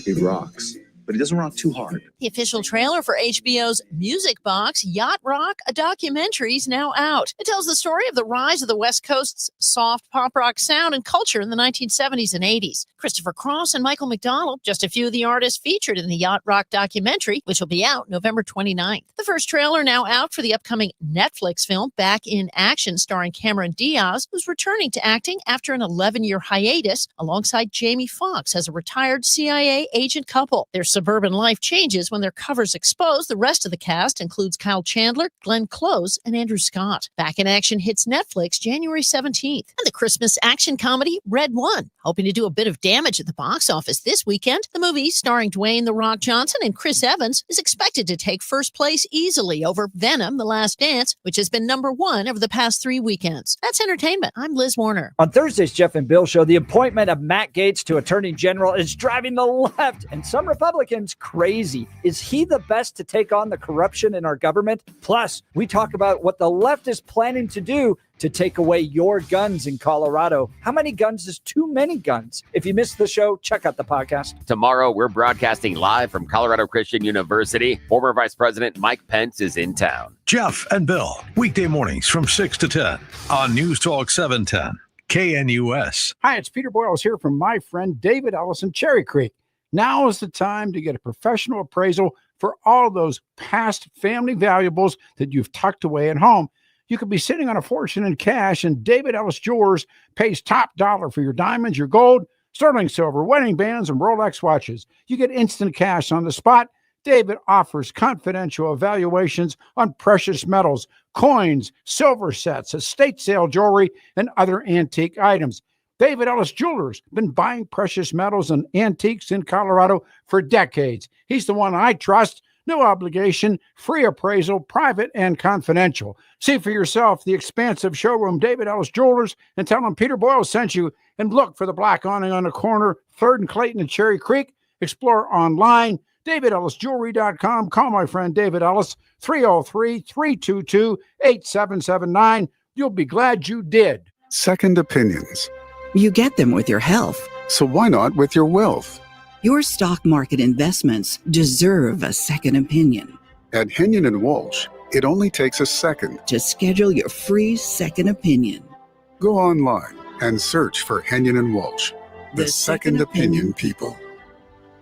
It rocks, but it doesn't rock too hard. The official trailer for HBO's music box, Yacht Rock, a documentary, is now out. It tells the story of the rise of the West Coast's soft pop rock sound and culture in the 1970s and 80s. Christopher Cross and Michael McDonald, just a few of the artists featured in the Yacht Rock documentary, which will be out November 29th. The first trailer now out for the upcoming Netflix film Back in Action, starring Cameron Diaz, who's returning to acting after an 11-year hiatus alongside Jamie Foxx as a retired CIA agent couple. Their suburban life changes when their covers expose. The rest of the cast includes Kyle Chandler, Glenn Close, and Andrew Scott. Back in Action hits Netflix January 17th. And the Christmas action comedy Red One, hoping to do a bit of damage at the box office this weekend. The movie, starring Dwayne "The Rock" Johnson and Chris Evans, is expected to take first place easily over Venom: The Last Dance, which has been #1 over the past 3 weekends. That's entertainment. I'm Liz Warner. On Thursday's Jeff and Bill show, the appointment of Matt Gaetz to Attorney General is driving the left and some Republicans crazy. Is he the best to take on the corruption in our government? Plus, we talk about what the left is planning to do to take away your guns in Colorado. How many guns is too many guns? If you missed the show, check out the podcast. Tomorrow, we're broadcasting live from Colorado Christian University. Former Vice President Mike Pence is in town. Jeff and Bill, weekday mornings from 6 to 10 on News Talk 710 KNUS. Hi, it's Peter Boyles here from my friend David Ellis in Cherry Creek. Now is the time to get a professional appraisal for all those past family valuables that you've tucked away at home. You could be sitting on a fortune in cash, and David Ellis Jewelers pays top dollar for your diamonds, your gold, sterling silver, wedding bands, and Rolex watches. You get instant cash on the spot. David offers confidential evaluations on precious metals, coins, silver sets, estate sale jewelry, and other antique items. David Ellis Jewelers been buying precious metals and antiques in Colorado for decades. He's the one I trust. No obligation, free appraisal, private and confidential. See for yourself the expansive showroom, David Ellis Jewelers, and tell them Peter Boyle sent you. And look for the black awning on the corner, 3rd and Clayton and Cherry Creek. Explore online, DavidEllisJewelry.com. Call my friend David Ellis, 303-322-8779. You'll be glad you did. Second opinions. You get them with your health. So why not with your wealth? Your stock market investments deserve a second opinion. At Henyon & Walsh, it only takes a second to schedule your free second opinion. Go online and search for Henyon & Walsh, the second opinion people.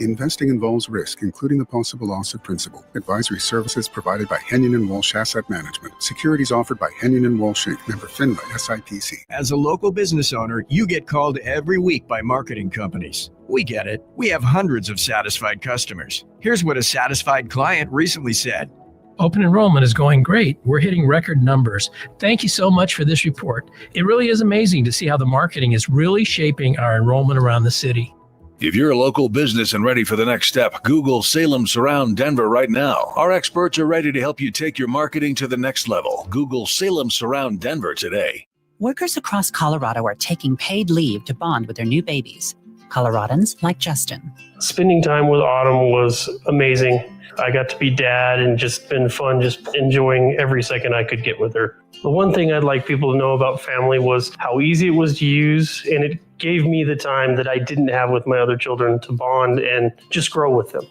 Investing involves risk, including the possible loss of principal. Advisory services provided by Henyon & Walsh Asset Management. Securities offered by Henyon & Walsh Inc. Member FINRA SIPC. As a local business owner, you get called every week by marketing companies. We get it. We have hundreds of satisfied customers. Here's what a satisfied client recently said. Open enrollment is going great. We're hitting record numbers. Thank you so much for this report. It really is amazing to see how the marketing is really shaping our enrollment around the city. If you're a local business and ready for the next step, Google Salem Surround Denver right now. Our experts are ready to help you take your marketing to the next level. Google Salem Surround Denver today. Workers across Colorado are taking paid leave to bond with their new babies. Coloradans like Justin. Spending time with Autumn was amazing. I got to be dad and just been fun, just enjoying every second I could get with her. The one thing I'd like people to know about family was how easy it was to use, and it gave me the time that I didn't have with my other children to bond and just grow with them.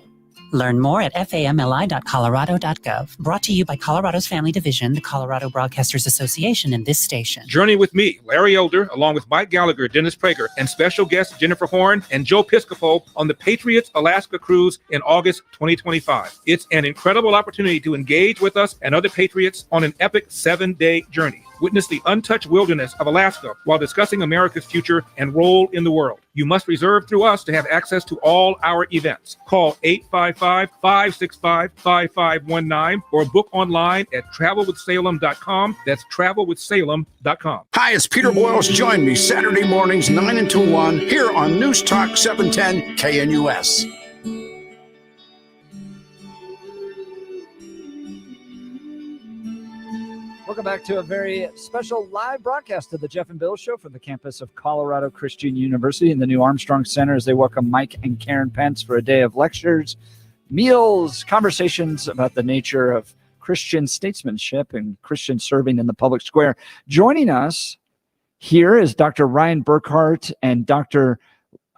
Learn more at famli.colorado.gov. Brought to you by Colorado's Family Division, the Colorado Broadcasters Association, and this station. Journey with me, Larry Elder, along with Mike Gallagher, Dennis Prager, and special guests Jennifer Horn and Joe Piscopo on the Patriots Alaska Cruise in August 2025. It's an incredible opportunity to engage with us and other Patriots on an epic 7-day journey. Witness the untouched wilderness of Alaska while discussing America's future and role in the world. You must reserve through us to have access to all our events. Call 855-565-5519 or book online at travelwithsalem.com. That's travelwithsalem.com. Hi, it's Peter Boyles. Join me Saturday mornings 9 until 1 here on News Talk 710 KNUS. Welcome back to a very special live broadcast of the Jeff and Bill Show from the campus of Colorado Christian University in the new Armstrong Center as they welcome Mike and Karen Pence for a day of lectures, meals, conversations about the nature of Christian statesmanship and Christian serving in the public square. Joining us here is Dr. Ryan Burkhart and Dr.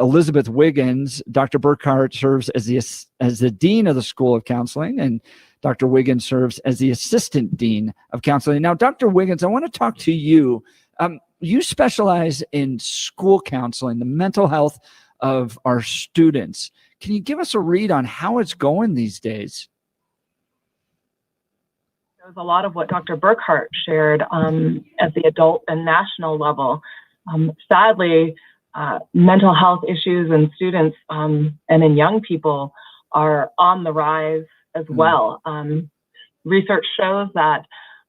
Elizabeth Wiggins. Dr. Burkhart serves as the Dean of the School of Counseling, and Dr. Wiggins serves as the Assistant Dean of Counseling. Now, Dr. Wiggins, I want to talk to you. You specialize in school counseling, the mental health of our students. Can you give us a read on how it's going these days? There's a lot of what Dr. Burkhart shared at the adult and national level. Sadly, mental health issues in students and in young people are on the rise as well. Research shows that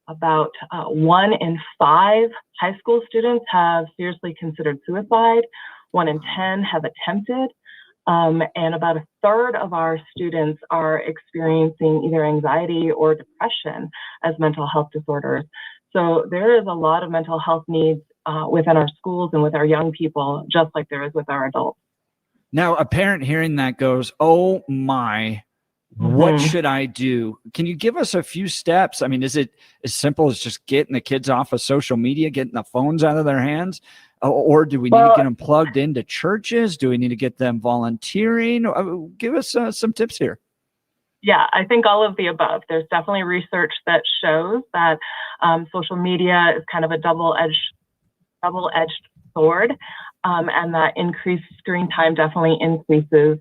about 1 in 5 high school students have seriously considered suicide, 1 in 10 have attempted, and about a third of our students are experiencing either anxiety or depression as mental health disorders. So there is a lot of mental health needs within our schools and with our young people, just like there is with our adults. Now, a parent hearing that goes, oh my, what should I do? Can you give us a few steps? I mean, is it as simple as just getting the kids off of social media, getting the phones out of their hands? Or do we need to get them plugged into churches? Do we need to get them volunteering? Give us some tips here. Yeah, I think all of the above. There's definitely research that shows that social media is kind of a double-edged sword, and that increased screen time definitely increases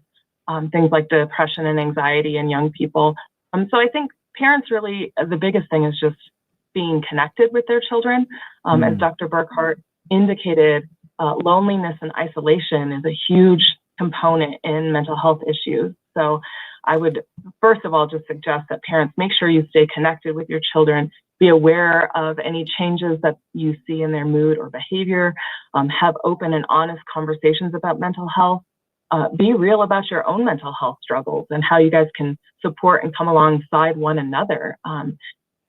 things like depression and anxiety in young people. So I think parents really, the biggest thing is just being connected with their children. As Dr. Burkhart indicated, loneliness and isolation is a huge component in mental health issues. So I would, first of all, just suggest that parents make sure you stay connected with your children, be aware of any changes that you see in their mood or behavior, have open and honest conversations about mental health. Be real about your own mental health struggles and how you guys can support and come alongside one another.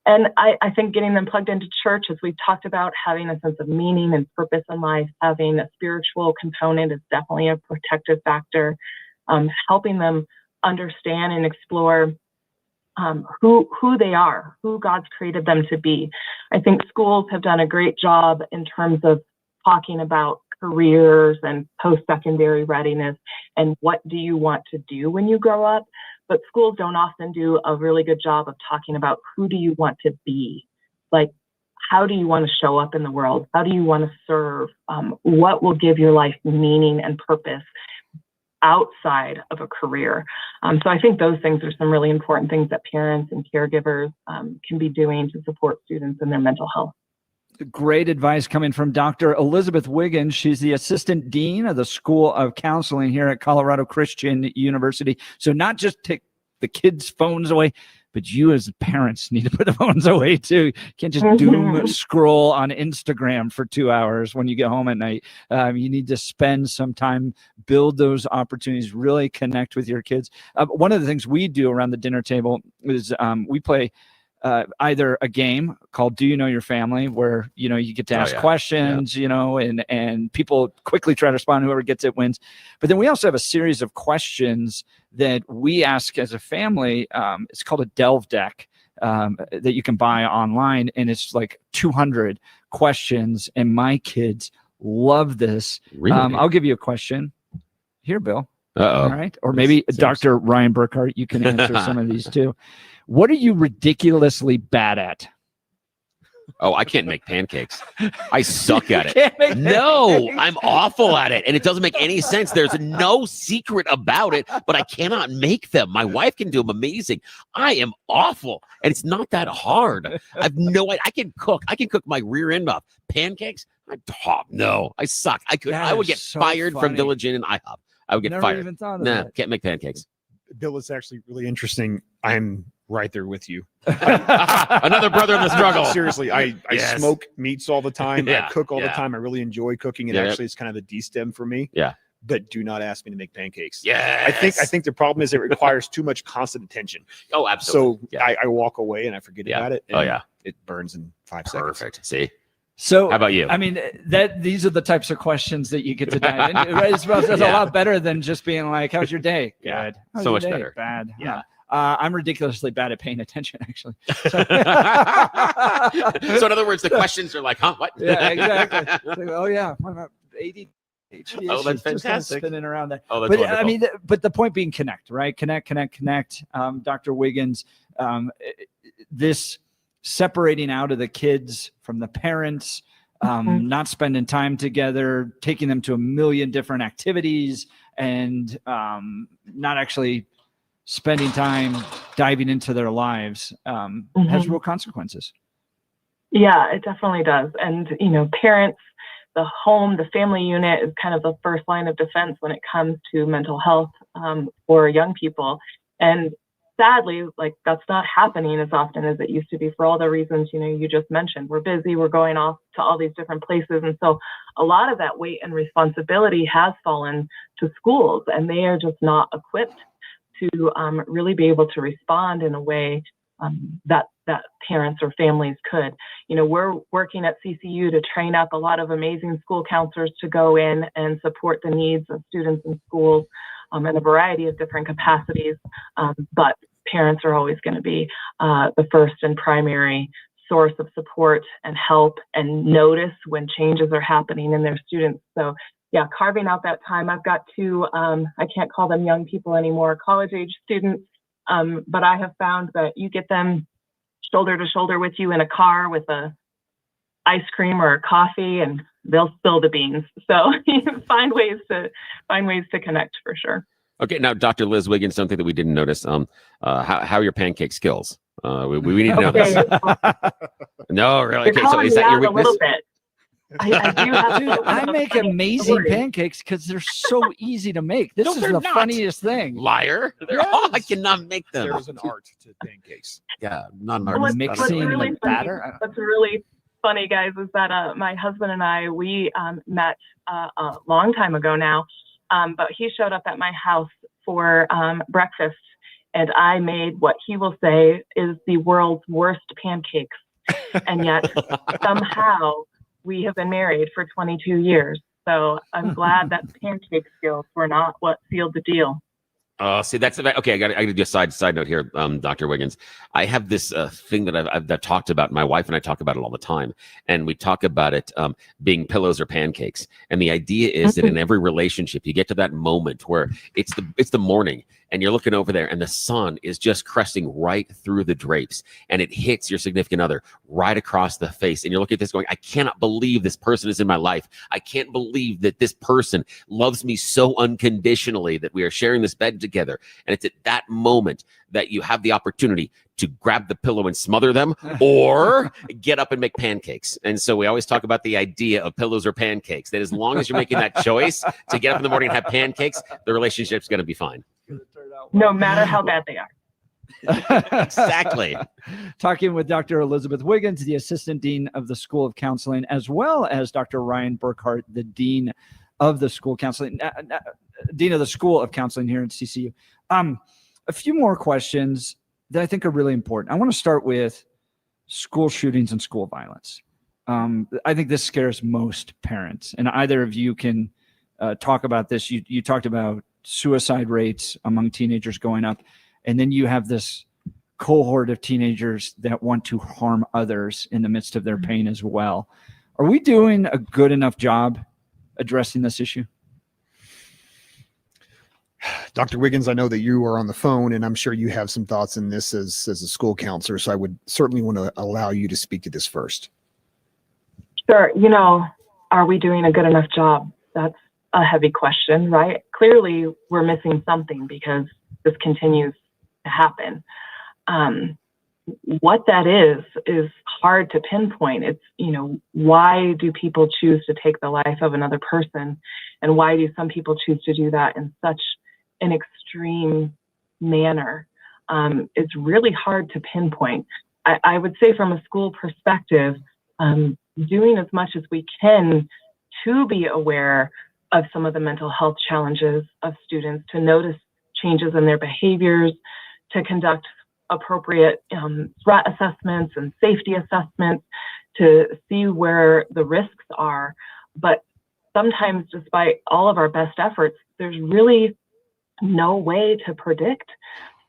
And I think getting them plugged into church, as we've talked about, having a sense of meaning and purpose in life, having a spiritual component is definitely a protective factor. Helping them understand and explore who they are, who God's created them to be. I think schools have done a great job in terms of talking about careers and post-secondary readiness and what do you want to do when you grow up. But schools don't often do a really good job of talking about who do you want to be? Like, how do you want to show up in the world? How do you want to serve? What will give your life meaning and purpose? outside of a career. So I think those things are some really important things that parents and caregivers can be doing to support students in their mental health. Great advice coming from Dr. Elizabeth Wiggins. She's the assistant dean of the School of Counseling here at Colorado Christian University. So not just take the kids' phones away, but you as parents need to put the phones away too. You can't just doom scroll on Instagram for 2 hours when you get home at night. You need to spend some time, build those opportunities, really connect with your kids. One of the things we do around the dinner table is we play either a game called Do You Know Your Family, where, you get to ask questions, and people quickly try to respond. Whoever gets it wins. But then we also have a series of questions that we ask as a family. It's called a Delve deck that you can buy online. And it's like 200 questions. And my kids love this. Really? I'll give you a question. Here, Bill. Uh-oh. All right. Or maybe Dr. Ryan Burkhart, you can answer some of these too. What are you ridiculously bad at? Oh, I can't make pancakes. I suck at it. No, I'm awful at it. And it doesn't make any sense. There's no secret about it, but I cannot make them. My wife can do them amazing. I am awful. And it's not that hard. I've no idea. I can cook my rear end off. Pancakes? No, I suck. I would get fired from Village Inn and IHOP. I would get fired. Even thought of No, that. can't make pancakes. Bill, it's actually really interesting. I'm right there with you. Another brother in the struggle. Seriously, I Yes. smoke meats all the time. Yeah, I cook all the yeah. time. I really enjoy cooking. It Yeah. actually is kind of a D-stem for me. Yeah. But do not ask me to make pancakes. Yes. I think the problem is it requires too much constant attention. Oh, absolutely. So I walk away and I forget about it. Oh, and yeah. It burns in 5 seconds. Perfect. See? So how about you? I mean, these are the types of questions that you get to dive into. Right? It's a lot better than just being like, "How's your day?" Yeah. Good. How's So your much day? better. Bad. Yeah. I'm ridiculously bad at paying attention, actually. So in other words, the questions are like, huh? What? Yeah, exactly. It's like, oh yeah, what about ADHD? Oh, that's Just kind of fantastic. spinning around that. Oh, that's but wonderful. I mean, but the point being connect, right? Connect. Dr. Wiggins, this separating out of the kids from the parents, not spending time together, taking them to a million different activities, and not actually spending time diving into their lives has real consequences. Yeah, it definitely does. And, parents, the home, the family unit is kind of the first line of defense when it comes to mental health for young people. And sadly, that's not happening as often as it used to be for all the reasons, you just mentioned. We're busy, we're going off to all these different places. And so a lot of that weight and responsibility has fallen to schools, and they are just not equipped to really be able to respond in a way that parents or families could. We're working at CCU to train up a lot of amazing school counselors to go in and support the needs of students in schools in a variety of different capacities. But parents are always going to be the first and primary source of support and help and notice when changes are happening in their students. So yeah, carving out that time. I've got two, I can't call them young people anymore, college-age students, but I have found that you get them shoulder to shoulder with you in a car with a ice cream or a coffee, and they'll spill the beans. So find ways to connect for sure. Okay, now Dr. Liz Wiggins, something that we didn't notice. How are your pancake skills? We need to know this. No, really. You're Okay, so is that your a weakness? little bit. I do have Dude, I make amazing pancakes because they're so easy to make. This No, is they're the not. funniest thing. Liar. I cannot make them. There is an art to pancakes. Yeah, not an What's artist. Mixing really the funny- batter. What's really funny, guys, is that my husband and I, we met a long time ago now, but he showed up at my house for breakfast, and I made what he will say is the world's worst pancakes, and yet somehow we have been married for 22 years. So I'm glad that pancake skills were not what sealed the deal. See, that's okay. I got to do a side note here, Dr. Wiggins. I have this thing that I've talked about. My wife and I talk about it all the time, and we talk about it being pillows or pancakes. And the idea is that in every relationship, you get to that moment where it's the morning, and you're looking over there and the sun is just cresting right through the drapes and it hits your significant other right across the face. And you're looking at this going, I cannot believe this person is in my life. I can't believe that this person loves me so unconditionally that we are sharing this bed together. And it's at that moment that you have the opportunity to grab the pillow and smother them or get up and make pancakes. And so we always talk about the idea of pillows or pancakes, that as long as you're making that choice to get up in the morning and have pancakes, the relationship's going to be fine. No matter how bad they are. Exactly. Talking with Dr. Elizabeth Wiggins, the Assistant Dean of the School of Counseling, as well as Dr. Ryan Burkhart, the Dean of the School Counseling, Dean of the School of Counseling here at CCU. A few more questions that I think are really important. I want to start with school shootings and school violence. I think this scares most parents, and either of you can talk about this. You talked about suicide rates among teenagers going up, and then you have this cohort of teenagers that want to harm others in the midst of their pain as well. Are we doing a good enough job addressing this issue? Dr. Wiggins, I know that you are on the phone, and I'm sure you have some thoughts in this as a school counselor, so I would certainly want to allow you to speak to this first. Sure. Are we doing a good enough job? That's a heavy question, right? Clearly, we're missing something because this continues to happen. What that is hard to pinpoint. It's, why do people choose to take the life of another person? And why do some people choose to do that in such an extreme manner? It's really hard to pinpoint. I would say from a school perspective, doing as much as we can to be aware of some of the mental health challenges of students, to notice changes in their behaviors, to conduct appropriate threat assessments and safety assessments to see where the risks are. But sometimes, despite all of our best efforts, there's really no way to predict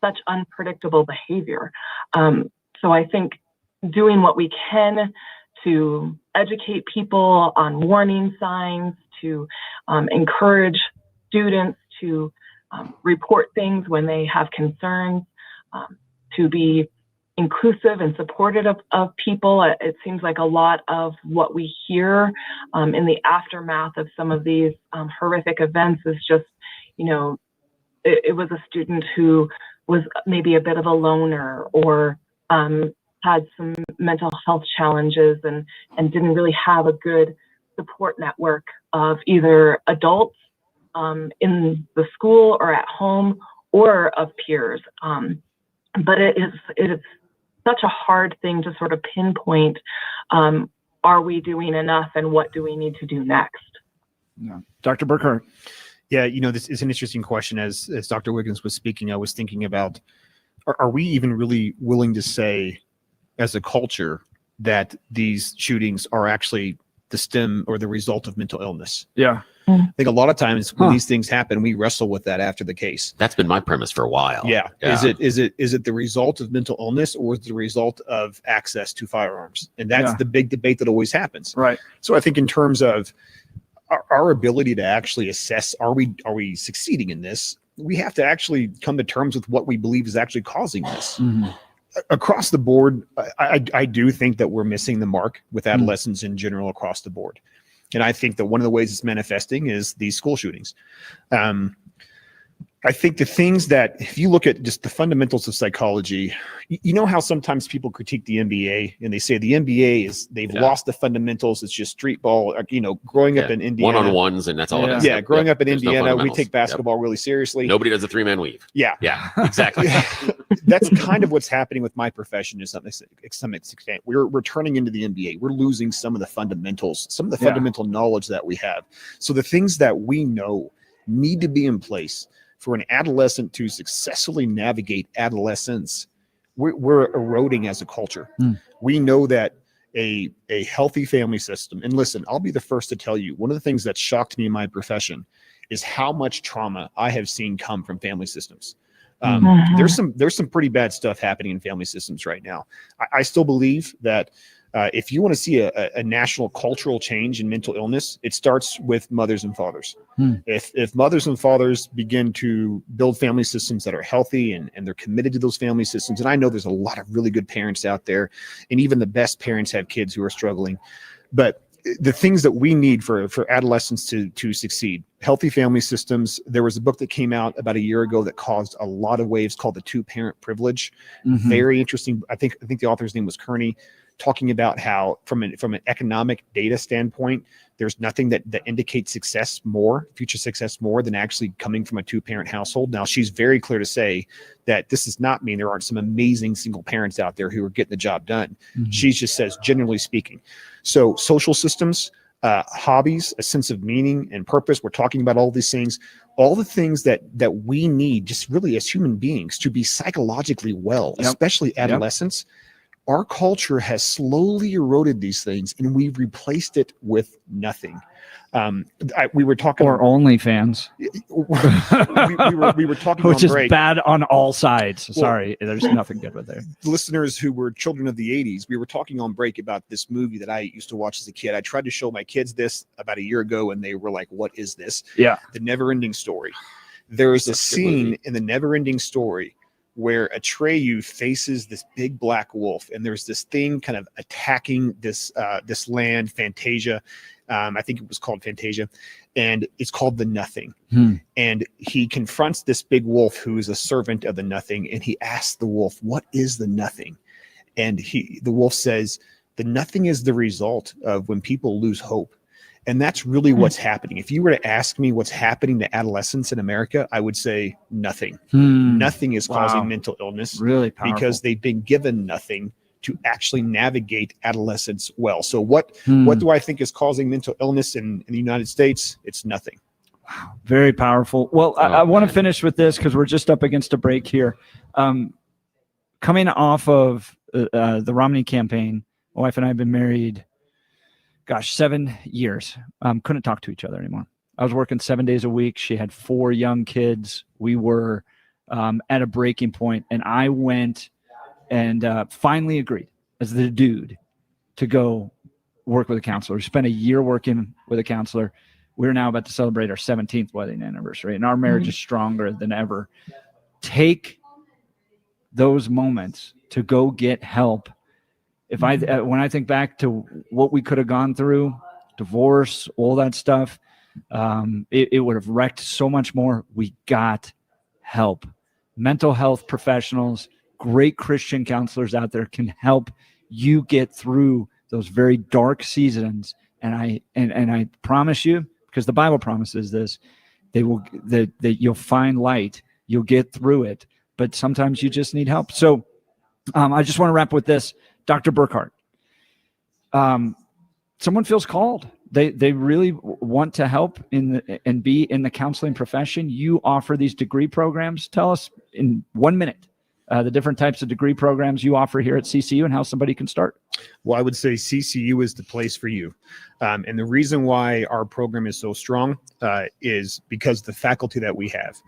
such unpredictable behavior. So I think doing what we can to educate people on warning signs, to encourage students to report things when they have concerns, to be inclusive and supportive of people. It seems like a lot of what we hear in the aftermath of some of these horrific events is just, it was a student who was maybe a bit of a loner or had some mental health challenges and didn't really have a good support network of either adults in the school or at home or of peers. But it is such a hard thing to sort of pinpoint. Are we doing enough, and what do we need to do next? Yeah. Dr. Burkhart. Yeah, this is an interesting question. As Dr. Wiggins was speaking, I was thinking about, are we even really willing to say as a culture that these shootings are actually the stem or the result of mental illness? Yeah. I think a lot of times when these things happen, we wrestle with that after the case. That's been my premise for a while. Yeah. Is it the result of mental illness, or is it the result of access to firearms? And that's the big debate that always happens. Right. So I think in terms of our ability to actually assess, are we succeeding in this? We have to actually come to terms with what we believe is actually causing this. Mm-hmm. Across the board, I do think that we're missing the mark with adolescents in general across the board. And I think that one of the ways it's manifesting is these school shootings. I think the things that, if you look at just the fundamentals of psychology, you know how sometimes people critique the NBA and they say the NBA they've lost the fundamentals. It's just street ball. Growing up in Indiana, one-on-ones, and that's all it is. Yeah, growing up in There's no Indiana, we fundamentals. take basketball really seriously. Nobody does a three-man weave. Yeah, exactly. That's kind of what's happening with my profession to some extent. We're turning into the NBA. We're losing some of the fundamentals, some of the fundamental knowledge that we have. So the things that we know need to be in place for an adolescent to successfully navigate adolescence. We're eroding as a culture. We know that a healthy family system, and listen, I'll be the first to tell you, one of the things that shocked me in my profession is how much trauma I have seen come from family systems. There's some pretty bad stuff happening in family systems right now. I still believe that If you want to see a national cultural change in mental illness, it starts with mothers and fathers. If mothers and fathers begin to build family systems that are healthy and they're committed to those family systems, and I know there's a lot of really good parents out there, and even the best parents have kids who are struggling, but the things that we need for adolescents to succeed, healthy family systems. There was a book that came out about a year ago that caused a lot of waves called The Two-Parent Privilege. Very interesting. I think the author's name was Kearney, talking about how from an economic data standpoint, there's nothing that indicates future success more than actually coming from a two-parent household. Now, she's very clear to say that this does not mean there aren't some amazing single parents out there who are getting the job done. She just says, generally speaking. So social systems, hobbies, a sense of meaning and purpose. We're talking about all these things, all the things that we need just really as human beings to be psychologically well, especially adolescents. Our culture has slowly eroded these things, and we've replaced it with nothing. We were talking, or OnlyFans. we were talking, which on is break. bad on all sides. Well, Sorry, there's nothing good with there. Listeners who were children of the 80s, we were talking on break about this movie that I used to watch as a kid. I tried to show my kids this about a year ago, and they were like, "What is this?" Yeah, The Never-Ending Story. There is a scene in The Never-Ending Story where Atreyu faces this big black wolf, and there's this thing kind of attacking this land, Fantasia. I think it was called Fantasia, and it's called the Nothing. And he confronts this big wolf who is a servant of the Nothing, and he asks the wolf, "What is the Nothing?" And the wolf says, "The Nothing is the result of when people lose hope." And that's really what's happening. If you were to ask me what's happening to adolescents in America, I would say nothing. Nothing is causing mental illness. Really powerful. Because they've been given nothing to actually navigate adolescence well. So what do I think is causing mental illness in the United States? It's nothing. Wow, very powerful. Well, I want to finish with this because we're just up against a break here. Coming off of the Romney campaign, my wife and I have been married 7 years. Couldn't talk to each other anymore. I was working 7 days a week. She had 4 young kids. We were at a breaking point, and I went and finally agreed as the dude to go work with a counselor. We spent a year working with a counselor. We're now about to celebrate our 17th wedding anniversary, and our marriage is stronger than ever. Take those moments to go get help. When I think back to what we could have gone through, divorce, all that stuff, it would have wrecked so much more. We got help. Mental health professionals, great Christian counselors out there can help you get through those very dark seasons. And I promise you, because the Bible promises this, that you'll find light, you'll get through it. But sometimes you just need help. So I just want to wrap with this. Dr. Burkhart, someone feels called. They really want to help and be in the counseling profession. You offer these degree programs. Tell us in 1 minute the different types of degree programs you offer here at CCU and how somebody can start. Well, I would say CCU is the place for you. And the reason why our program is so strong is because the faculty that we have.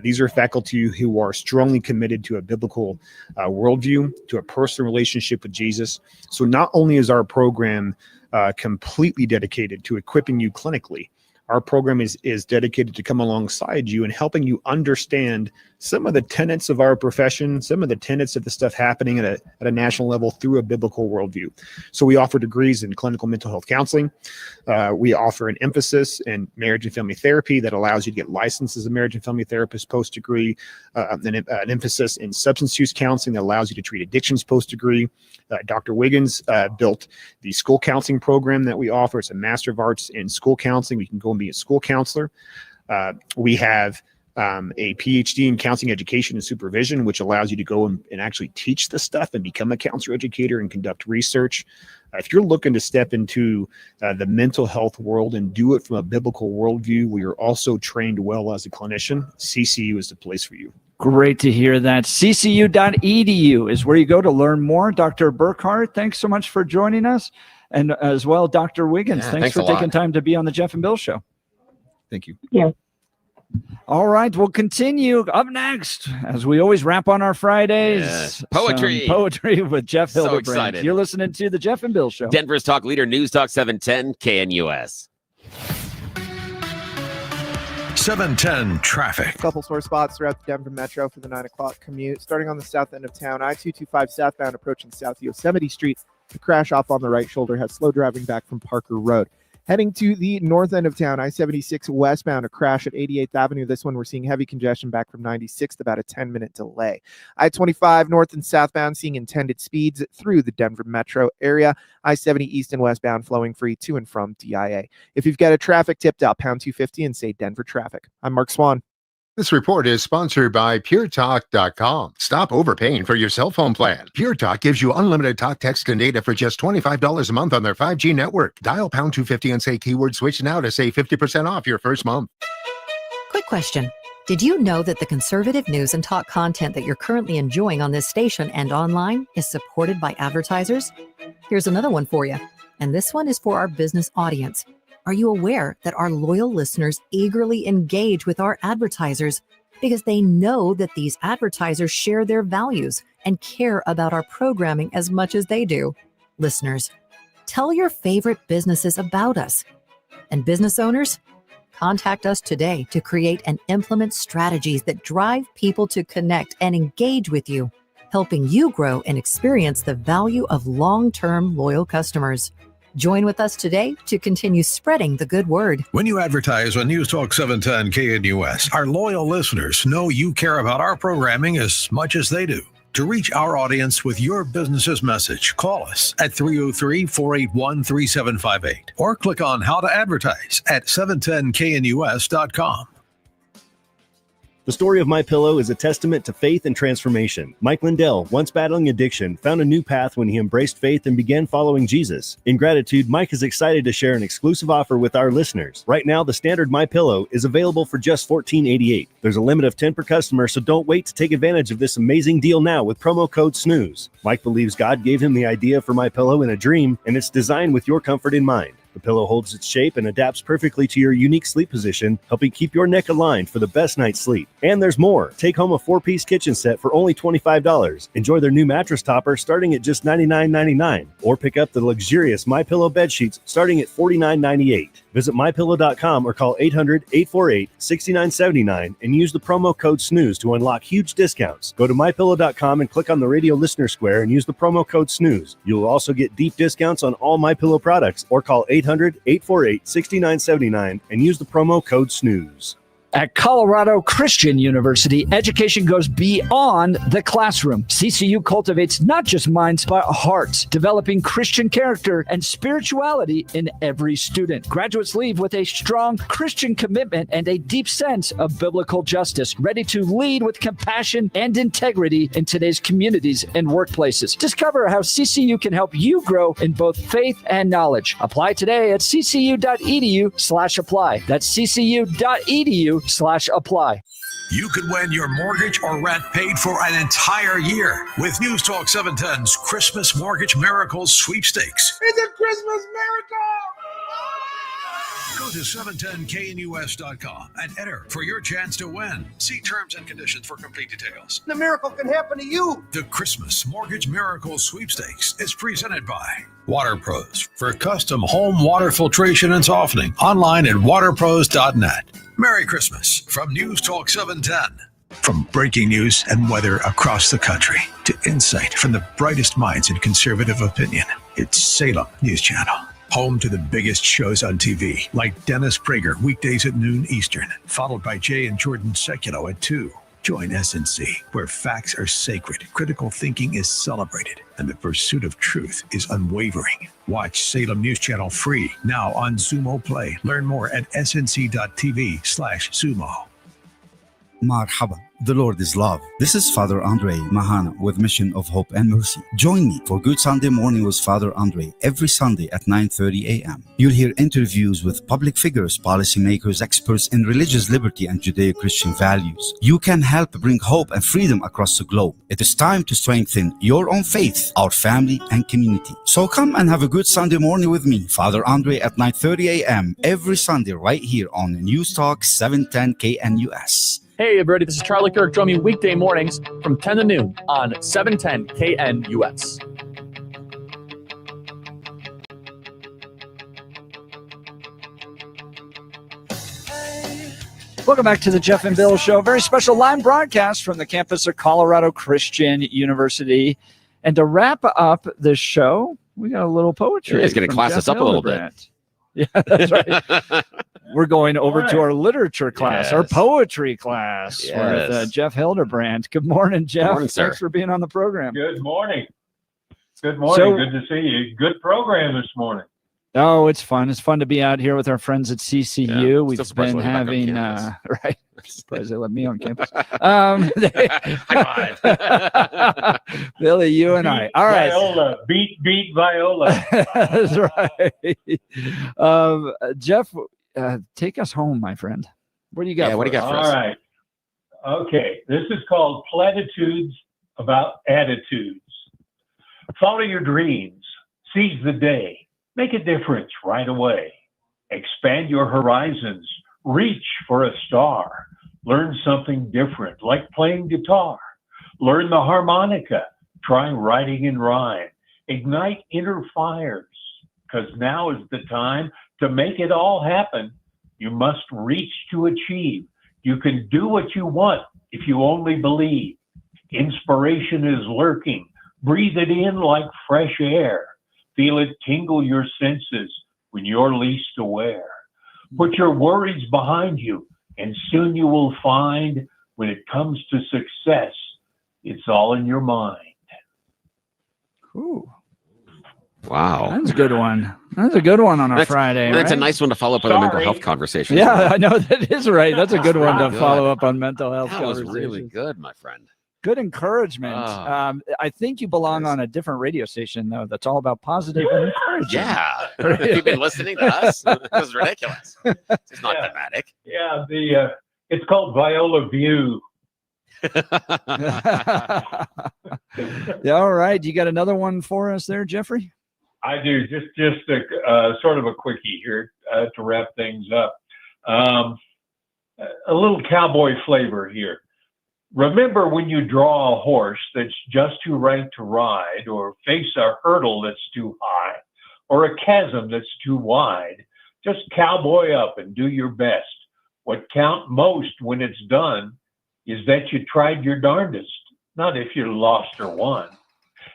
These are faculty who are strongly committed to a biblical worldview, to a personal relationship with Jesus. So not only is our program completely dedicated to equipping you clinically, our program is dedicated to come alongside you and helping you understand some of the tenets of our profession, some of the tenets of the stuff happening at a national level through a biblical worldview. So we offer degrees in clinical mental health counseling. We offer an emphasis in marriage and family therapy that allows you to get licensed as a marriage and family therapist post-degree, an emphasis in substance use counseling that allows you to treat addictions post-degree. Dr. Wiggins built the school counseling program that we offer. It's a Master of Arts in school counseling. We can go and be a school counselor. We have a PhD in counseling education and supervision, which allows you to go and actually teach the stuff and become a counselor educator and conduct research. If you're looking to step into the mental health world and do it from a biblical worldview, we are also trained well as a clinician. CCU is the place for you. Great to hear that. ccu.edu is where you go to learn more. Dr. Burkhart, thanks so much for joining us. And as well, Dr. Wiggins, thanks for taking time to be on the Jeff and Bill Show. Thank you. Yeah. All right, we'll continue up next, as we always wrap on our Fridays. Yes. Poetry. Some poetry with Jeff So Hildebrand. excited. You're listening to the Jeff and Bill Show. Denver's talk leader, News Talk 710 KNUS. 710 traffic. A couple sore spots throughout the Denver Metro for the 9 o'clock commute. Starting on the south end of town, I-225 southbound approaching South Yosemite Street. The crash off on the right shoulder has slow driving back from Parker Road. Heading to the north end of town, I-76 westbound, a crash at 88th Avenue. This one, we're seeing heavy congestion back from 96th, about a 10-minute delay. I-25 north and southbound, seeing intended speeds through the Denver metro area. I-70 east and westbound, flowing free to and from DIA. If you've got a traffic tip, dial pound 250 and say Denver traffic. I'm Mark Swan. This report is sponsored by PureTalk.com. Stop overpaying for your cell phone plan. Pure Talk gives you unlimited talk, text, and data for just $25 a month on their 5G network. Dial pound 250 and say keyword switch now to save 50% off your first month. Quick question. Did you know that the conservative news and talk content that you're currently enjoying on this station and online is supported by advertisers? Here's another one for you. And this one is for our business audience. Are you aware that our loyal listeners eagerly engage with our advertisers because they know that these advertisers share their values and care about our programming as much as they do? Listeners, tell your favorite businesses about us. And business owners, contact us today to create and implement strategies that drive people to connect and engage with you, helping you grow and experience the value of long-term loyal customers. Join with us today to continue spreading the good word. When you advertise on News Talk 710 KNUS, our loyal listeners know you care about our programming as much as they do. To reach our audience with your business's message, call us at 303-481-3758 or click on How to Advertise at 710knus.com. The story of MyPillow is a testament to faith and transformation. Mike Lindell, once battling addiction, found a new path when he embraced faith and began following Jesus. In gratitude, Mike is excited to share an exclusive offer with our listeners. Right now, the standard MyPillow is available for just $14.88. There's a limit of 10 per customer, so don't wait to take advantage of this amazing deal now with promo code SNOOZE. Mike believes God gave him the idea for MyPillow in a dream, and it's designed with your comfort in mind. The pillow holds its shape and adapts perfectly to your unique sleep position, helping keep your neck aligned for the best night's sleep. And there's more. Take home a 4-piece kitchen set for only $25. Enjoy their new mattress topper starting at just $99.99. Or pick up the luxurious MyPillow bed sheets starting at $49.98. Visit MyPillow.com or call 800-848-6979 and use the promo code SNOOZE to unlock huge discounts. Go to MyPillow.com and click on the radio listener square and use the promo code SNOOZE. You'll also get deep discounts on all MyPillow products or call 800-848-6979 and use the promo code SNOOZE. At Colorado Christian University, education goes beyond the classroom. CCU cultivates not just minds, but hearts, developing Christian character and spirituality in every student. Graduates leave with a strong Christian commitment and a deep sense of biblical justice, ready to lead with compassion and integrity in today's communities and workplaces. Discover how CCU can help you grow in both faith and knowledge. Apply today at ccu.edu/apply. That's ccu.edu/apply. You could win your mortgage or rent paid for an entire year with News Talk 710's Christmas Mortgage Miracles Sweepstakes. It's a Christmas miracle! Go to 710knus.com and enter for your chance to win. See terms and conditions for complete details. The miracle can happen to you. The Christmas Mortgage Miracles Sweepstakes is presented by Water Pros for custom home water filtration and softening. Online at waterpros.net. Merry Christmas from News Talk 710. From breaking news and weather across the country to insight from the brightest minds in conservative opinion, it's Salem News Channel. Home to the biggest shows on TV, like Dennis Prager, weekdays at noon Eastern, followed by Jay and Jordan Seculo at 2. Join SNC, where facts are sacred, critical thinking is celebrated, and the pursuit of truth is unwavering. Watch Salem News Channel free now on Xumo Play. Learn more at snc.tv/Xumo. Marhaba. The Lord is love. This is Father Andre Mahana with Mission of Hope and Mercy. Join me for Good Sunday Morning with Father Andre every Sunday at 9:30 a.m. You'll hear interviews with public figures, policymakers, experts in religious liberty and Judeo-Christian values. You can help bring hope and freedom across the globe. It is time to strengthen your own faith, our family, and community. So come and have a good Sunday morning with me, Father Andre, at 9:30 a.m. every Sunday right here on News Talk 710 KNUS. Hey everybody, this is Charlie Kirk. Join me weekday mornings from 10 to noon on 710 KNUS. Welcome back to the Jeff and Bill Show. Very special live broadcast from the campus of Colorado Christian University. And to wrap up this show, we got a little poetry. He's going to class us up a little bit. Yeah, that's right. We're going over to our literature class, our poetry class with Jeff Hildebrand. Good morning, Jeff. Good morning, sir. Thanks for being on the program. Good morning. Good morning. Good to see you. Good program this morning. Oh, it's fun. It's fun to be out here with our friends at CCU. Yeah, We've been having, right. I'm surprised they let me on campus. Billy, you and I. All right. Viola. Beat Viola. That's right. Jeff, take us home, my friend. What do you got? Yeah, what do you got for us? All right. Okay. This is called Platitudes About Attitudes. Follow your dreams. Seize the day. Make a difference right away. Expand your horizons. Reach for a star. Learn something different, like playing guitar. Learn the harmonica. Try writing in rhyme. Ignite inner fires, because now is the time to make it all happen. You must reach to achieve. You can do what you want if you only believe. Inspiration is lurking. Breathe it in like fresh air. Feel it tingle your senses when you're least aware. Put your worries behind you, and soon you will find when it comes to success, it's all in your mind. Ooh. Wow. That's a good one. That's a good one on a Friday. That's a right? nice one to follow up with a mental health conversation. Yeah, I know that is right. That's a good one to follow up on mental health That was conversations. really good, my friend. Good encouragement. I think you belong on a different radio station, though, that's all about positive and encouragement. Yeah. Have you been listening to us? This is ridiculous. It's not dramatic. Yeah, it's called Viola View. Yeah, all right. You got another one for us there, Jeffrey? I do. Just a sort of a quickie here to wrap things up. A little cowboy flavor here. Remember, when you draw a horse that's just too right to ride, or face a hurdle that's too high, or a chasm that's too wide, just cowboy up and do your best. What counts most when it's done is that you tried your darndest, not if you lost or won.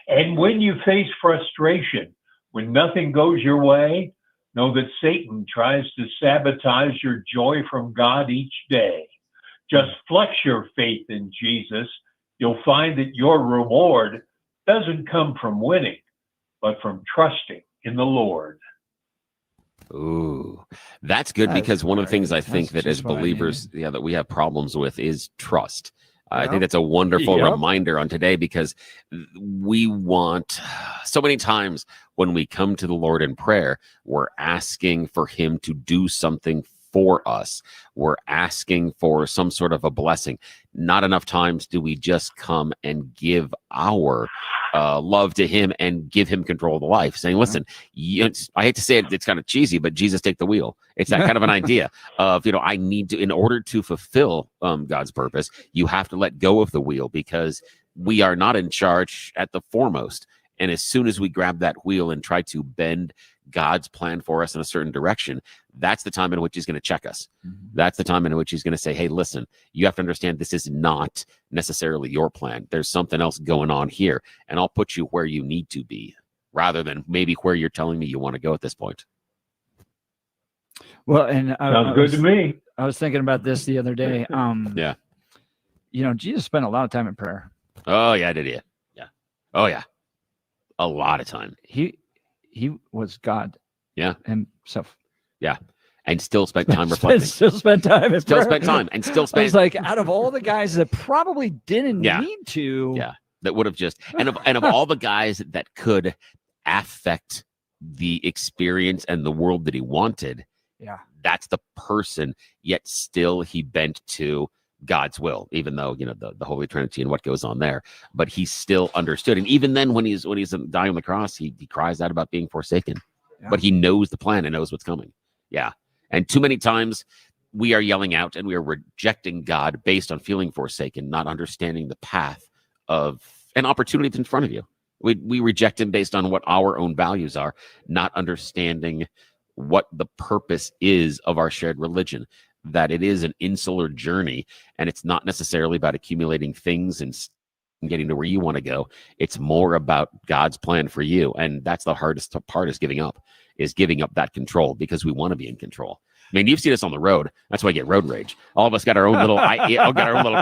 And when you face frustration, when nothing goes your way, know that Satan tries to sabotage your joy from God each day. Just flex your faith in Jesus. You'll find that your reward doesn't come from winning, but from trusting in the Lord. Ooh, that's good, because one of the things I think that as believers, that we have problems with is trust. I think that's a wonderful reminder on today, because we want so many times when we come to the Lord in prayer, we're asking for him to do something for us. We're asking for some sort of a blessing. Not enough times do we just come and give our love to him and give him control of the life, saying, listen, I hate to say it, it's kind of cheesy, but Jesus, take the wheel. It's that kind of an idea of, I need to, in order to fulfill God's purpose, you have to let go of the wheel, because we are not in charge at the foremost. And as soon as we grab that wheel and try to bend God's plan for us in a certain direction, that's the time in which he's going to check us. That's the time in which he's going to say, hey, listen, you have to understand this is not necessarily your plan. There's something else going on here, and I'll put you where you need to be, rather than maybe where you're telling me you want to go at this point. Well, and sounds good to me. I was thinking about this the other day. Yeah. Jesus spent a lot of time in prayer. Oh, yeah, did he? Yeah. Oh, yeah. A lot of time. He was God. Yeah. Himself. Yeah. and still spent time reflecting. Still spent time. And still spent. It's like out of all the guys that probably didn't need to. Yeah, that would have just and of all the guys that could affect the experience and the world that he wanted. Yeah, that's the person. Yet still he bent to God's will, even though the Holy Trinity and what goes on there. But he still understood, and even then, when he's dying on the cross, he cries out about being forsaken. Yeah. But he knows the plan and knows what's coming. Yeah, and too many times we are yelling out and we are rejecting God based on feeling forsaken, not understanding the path of an opportunity that's in front of you. We reject him based on what our own values are, not understanding what the purpose is of our shared religion, that it is an insular journey, and it's not necessarily about accumulating things and getting to where you want to go. It's more about God's plan for you. And that's the hardest part, is giving up that control, because we want to be in control. I mean, you've seen us on the road. That's why I get road rage. All of us got our own little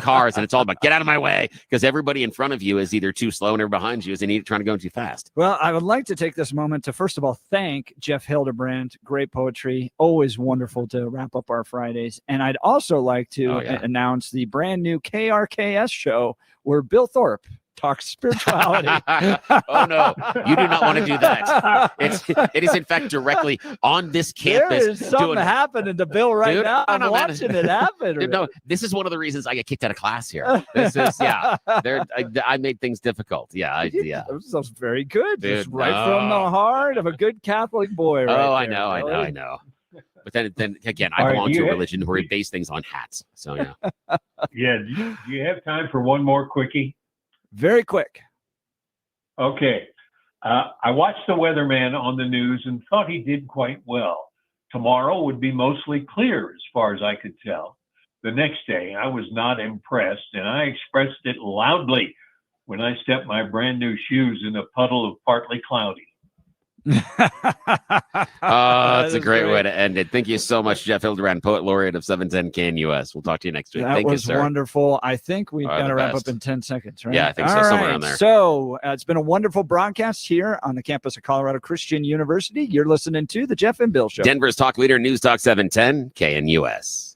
cars, and it's all about get out of my way, because everybody in front of you is either too slow and everybody behind you is trying to go too fast. Well, I would like to take this moment to, first of all, thank Jeff Hildebrand. Great poetry. Always wonderful to wrap up our Fridays. And I'd also like to announce the brand new KRKS show where Bill Thorpe talks spirituality. Oh no, you do not want to do that. It is in fact directly on this campus. There is something happening to Bill right now. I'm watching it happen. Dude, no, this is one of the reasons I get kicked out of class here. This is I made things difficult. That was very good. Dude, just right from the heart of a good Catholic boy. I know. But then again, I belong to a religion where we base things on hats. So yeah. Yeah. Do you have time for one more quickie? Very quick. Okay. I watched the weatherman on the news and thought he did quite well. Tomorrow would be mostly clear as far as I could tell. The next day, I was not impressed, and I expressed it loudly when I stepped my brand new shoes in a puddle of partly cloudy. That's a great way to end it. Thank you so much, Jeff Hildebrand, Poet Laureate of 710 KNUS. We'll talk to you next week. That Thank was you, sir. wonderful. I think we've got to wrap up in 10 seconds, right? Yeah, I think so. Somewhere around there. So it's been a wonderful broadcast here on the campus of Colorado Christian University. You're listening to The Jeff and Bill Show. Denver's talk leader, News Talk 710 KNUS.